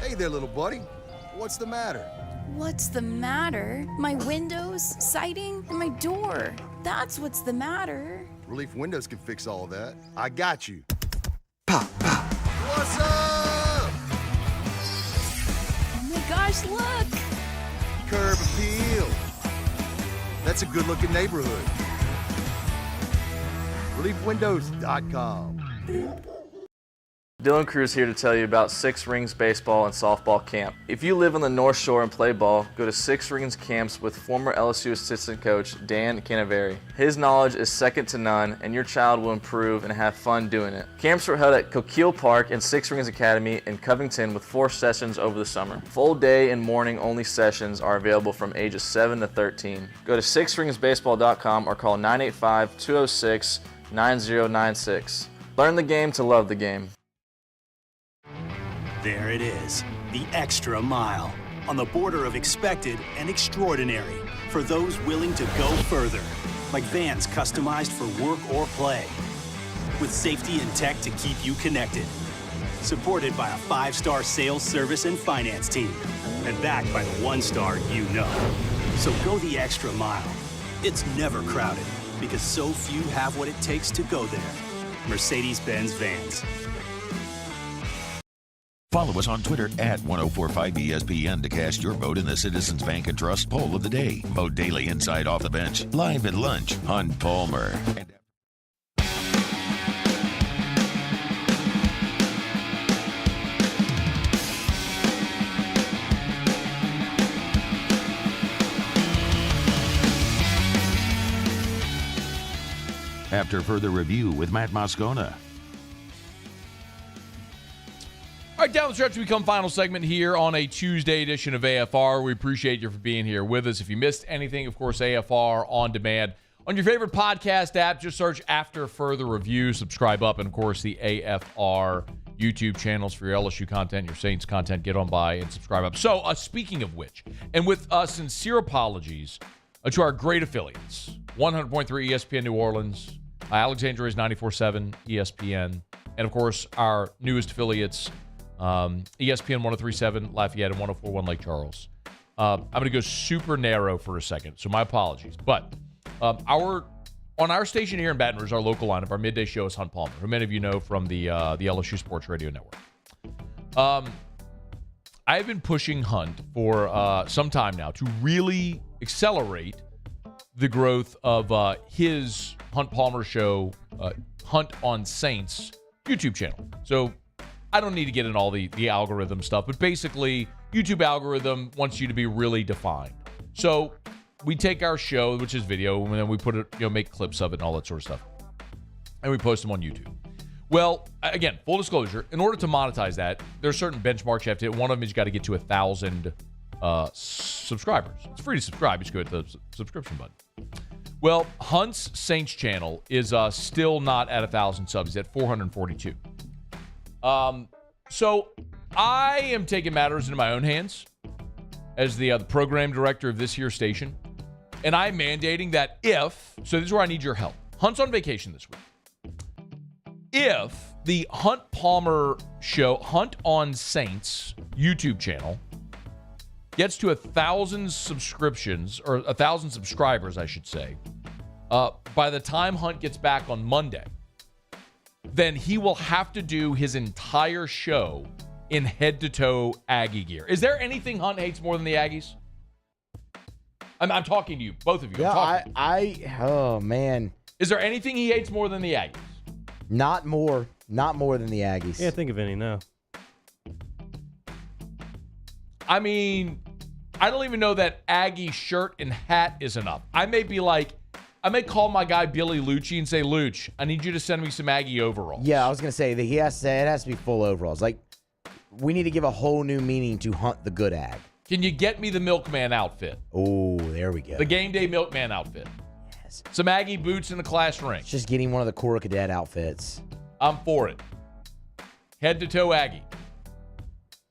Hey there, little buddy. What's the matter? What's the matter? My windows, siding, and my door. That's what's the matter. Relief Windows can fix all that. I got you. Pop, pop. What's up? Oh my gosh, look! Curb appeal. That's a good-looking neighborhood. ReliefWindows.com. Dylan Cruz here to tell you about Six Rings Baseball and Softball Camp. If you live on the North Shore and play ball, go to Six Rings Camps with former LSU assistant coach Dan Canaveri. His knowledge is second to none, and your child will improve and have fun doing it. Camps were held at Coquille Park and Six Rings Academy in Covington with 4 sessions over the summer. Full day and morning only sessions are available from ages 7 to 13. Go to sixringsbaseball.com or call 985-206-9096. Learn the game to love the game. There it is, the extra mile, on the border of expected and extraordinary, for those willing to go further. like Vans customized for work or play. With safety and tech to keep you connected. Supported by a 5-star sales, service, and finance team. And backed by the 1-star you know. So go the extra mile. It's never crowded because so few have what it takes to go there. Mercedes-Benz Vans. Follow us on Twitter at 1045ESPN to cast your vote in the Citizens Bank and Trust poll of the day. Vote daily inside Off the Bench, live at lunch on Palmer. After further review with Matt Moscona. All right, down the stretch, we come final segment here on a Tuesday edition of AFR. We appreciate you for being here with us. If you missed anything, of course, AFR on demand. On your favorite podcast app, just search After Further Review, subscribe up, and, of course, the AFR YouTube channels for your LSU content, your Saints content. Get on by and subscribe up. So, speaking of which, and with sincere apologies to our great affiliates, 100.3 ESPN New Orleans, Alexandria's 94.7 ESPN, and, of course, our newest affiliates, ESPN 103.7 Lafayette and 104.1 Lake Charles. I'm going to go super narrow for a second, so my apologies. But on our station here in Baton Rouge, our local lineup, our midday show is Hunt Palmer, who many of you know from the LSU Sports Radio Network. I've been pushing Hunt for some time now to really accelerate the growth of his Hunt Palmer show, Hunt on Saints YouTube channel. So I don't need to get in all the algorithm stuff, but basically, YouTube algorithm wants you to be really defined. So we take our show, which is video, and then we put it, make clips of it and all that sort of stuff, and we post them on YouTube. Well, again, full disclosure, in order to monetize that, there's certain benchmarks you have to hit. One of them is you got to get to 1,000 subscribers. It's free to subscribe. You just go hit the subscription button. Well, Hunt's Saints channel is still not at 1,000 subs. He's at 442. So I am taking matters into my own hands as the program director of this here station, and I'm mandating that so this is where I need your help. Hunt's on vacation this week. If the Hunt Palmer show, Hunt on Saints YouTube channel, gets to 1,000 subscriptions, or 1,000 subscribers, I should say, by the time Hunt gets back on Monday, then he will have to do his entire show in head-to-toe Aggie gear. Is there anything Hunt hates more than the Aggies? I'm talking to you, both of you. Yeah, oh, man. Is there anything he hates more than the Aggies? Not more than the Aggies. Can't think of any, no. I mean, I don't even know that Aggie shirt and hat is enough. I may call my guy Billy Lucci and say, Luch, I need you to send me some Aggie overalls. Yeah, I was going to say that it has to be full overalls. Like, we need to give a whole new meaning to Hunt the Good Ag. Can you get me the Milkman outfit? Oh, there we go. The game day Milkman outfit. Yes. Some Aggie boots and a class ring. Just getting one of the Cora Cadet outfits. I'm for it. Head to toe Aggie.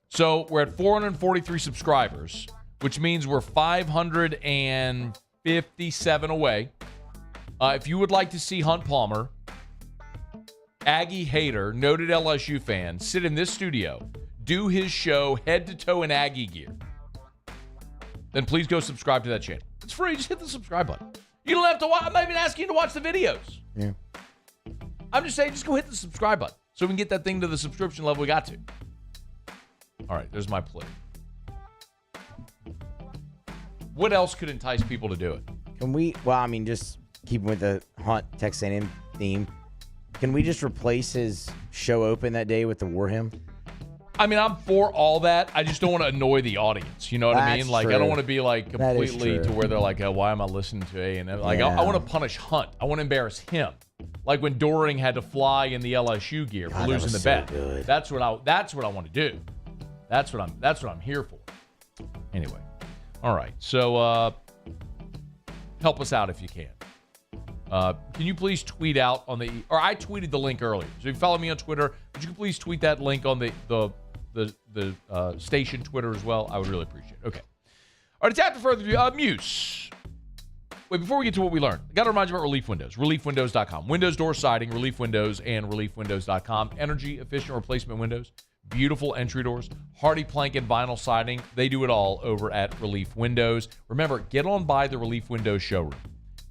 So we're at 443 subscribers, which means we're 557 away. If you would like to see Hunt Palmer, Aggie hater, noted LSU fan, sit in this studio, do his show head to toe in Aggie gear, then please go subscribe to that channel. It's free. Just hit the subscribe button. You don't have to watch. I'm not even asking you to watch the videos. Yeah. I'm just saying, just go hit the subscribe button so we can get that thing to the subscription level we got to. All right, there's my plea. What else could entice people to do it? Can we, just keeping with the Hunt Texas A&M theme, can we just replace his show open that day with the War Hymn? I mean, I'm for all that. I just don't want to annoy the audience. You know what I mean? Like, true. I don't want to be like completely to where they're like, oh, why am I listening to A&M? Like, yeah. I want to punish Hunt. I want to embarrass him. Like when Doring had to fly in the LSU gear for losing the bet. Good. That's what I want to do. That's what I'm here for. Anyway, all right. So help us out if you can. Can you please tweet out on or I tweeted the link earlier. So if you follow me on Twitter, would you please tweet that link on the station Twitter as well? I would really appreciate it. Okay. All right, it's after further review. Muse. Wait, before we get to what we learned, I got to remind you about Relief Windows, reliefwindows.com. Windows, door siding, Relief Windows, and reliefwindows.com. Energy-efficient replacement windows, beautiful entry doors, hardy plank and vinyl siding. They do it all over at Relief Windows. Remember, get on by the Relief Windows showroom.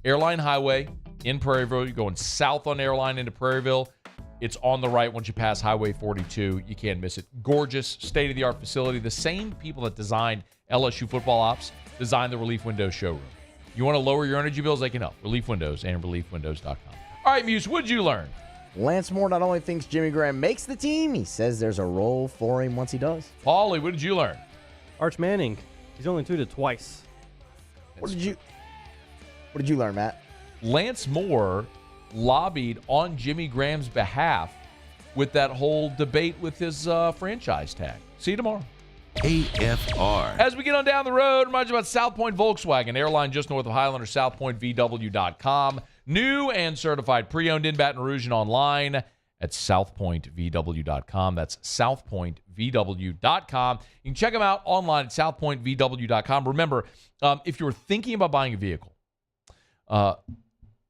Airline Highway in Prairieville. You're going south on Airline into Prairieville. It's on the right once you pass Highway 42. You can't miss it. Gorgeous, state-of-the-art facility. The same people that designed LSU football ops designed the Relief Windows showroom. You want to lower your energy bills? They can help. Relief Windows and reliefwindows.com. All right, Muse, what did you learn? Lance Moore not only thinks Jimmy Graham makes the team, he says there's a role for him once he does. Paulie, what did you learn? Arch Manning, he's only tweeted twice. What did you learn, Matt? Lance Moore lobbied on Jimmy Graham's behalf with that whole debate with his franchise tag. See you tomorrow. AFR. As we get on down the road, remind you about South Point Volkswagen, airline just north of Highlander, southpointvw.com. New and certified pre-owned in Baton Rouge and online at southpointvw.com. That's southpointvw.com. You can check them out online at southpointvw.com. Remember, if you're thinking about buying a vehicle,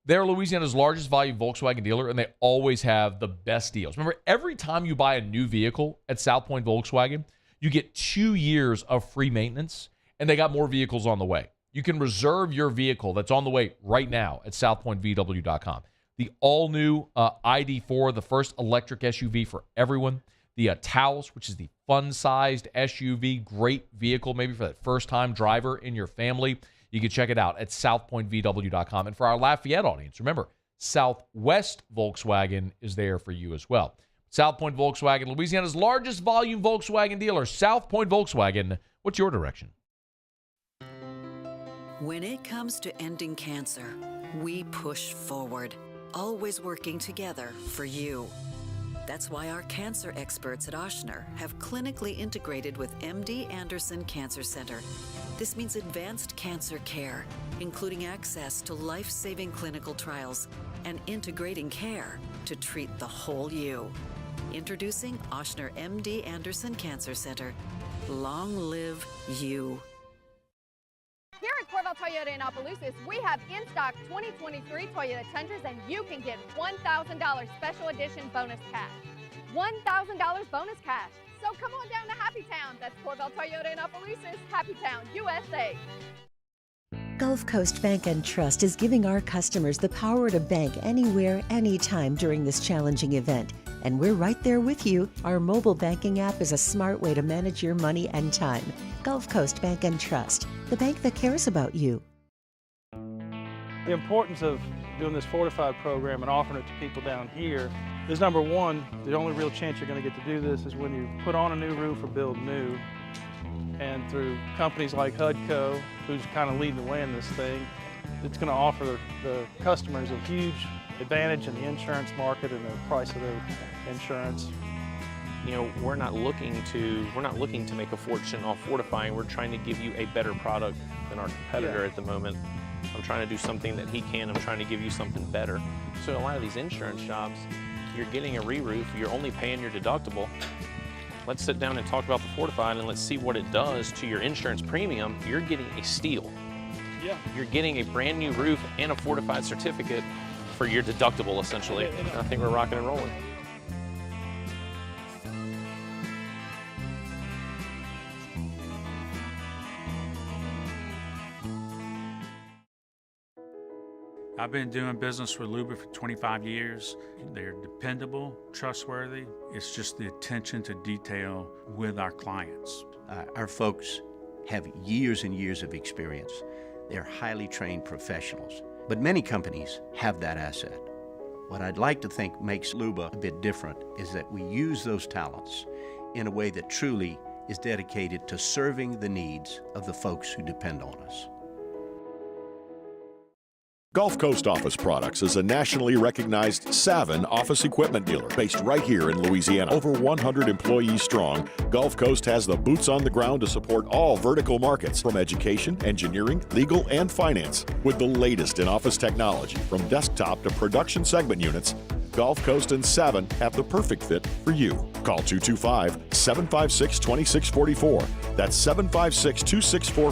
they're Louisiana's largest volume Volkswagen dealer, and they always have the best deals. Remember, every time you buy a new vehicle at South Point Volkswagen, you get 2 years of free maintenance, and they got more vehicles on the way. You can reserve your vehicle that's on the way right now at southpointvw.com. The all-new ID4, the first electric SUV for everyone. The Taos, which is the fun-sized SUV, great vehicle maybe for that first-time driver in your family. You can check it out at southpointvw.com. And for our Lafayette audience, remember, Southwest Volkswagen is there for you as well. South Point Volkswagen, Louisiana's largest volume Volkswagen dealer. South Point Volkswagen, what's your direction? When it comes to ending cancer, we push forward, always working together for you. That's why our cancer experts at Ochsner have clinically integrated with MD Anderson Cancer Center. This means advanced cancer care, including access to life-saving clinical trials and integrating care to treat the whole you. Introducing Ochsner MD Anderson Cancer Center. Long live you. Here at Corval Toyota in Opelousas, we have in stock 2023 Toyota Tundras, and you can get $1,000 special edition bonus cash. $1,000 bonus cash. So come on down to Happy Town. That's Corval Toyota in Opelousas, Happy Town, USA. Gulf Coast Bank and Trust is giving our customers the power to bank anywhere, anytime during this challenging event. And we're right there with you. Our mobile banking app is a smart way to manage your money and time. Gulf Coast Bank and Trust, the bank that cares about you. The importance of doing this Fortified program and offering it to people down here is, number one, the only real chance you're going to get to do this is when you put on a new roof or build new. And through companies like Hydco, who's kind of leading the way in this thing, it's going to offer the customers a huge advantage in the insurance market and the price of their insurance. You know, we're not looking to make a fortune off fortifying. We're trying to give you a better product than our competitor at the moment. I'm trying to do something that he can. I'm trying to give you something better. So a lot of these insurance jobs, you're getting a re-roof, you're only paying your deductible. Let's sit down and talk about the Fortified and let's see what it does to your insurance premium. You're getting a steal. Yeah. You're getting a brand new roof and a Fortified certificate for your deductible, essentially. I think we're rocking and rolling. I've been doing business with Luba for 25 years. They're dependable, trustworthy. It's just the attention to detail with our clients. Our folks have years and years of experience. They're highly trained professionals, but many companies have that asset. What I'd like to think makes Luba a bit different is that we use those talents in a way that truly is dedicated to serving the needs of the folks who depend on us. Gulf Coast Office Products is a nationally recognized Savin office equipment dealer based right here in Louisiana. Over 100 employees strong, Gulf Coast has the boots on the ground to support all vertical markets, from education, engineering, legal, and finance. With the latest in office technology, from desktop to production segment units, Gulf Coast and Savin have the perfect fit for you. Call 225-756-2644. That's 756-2644.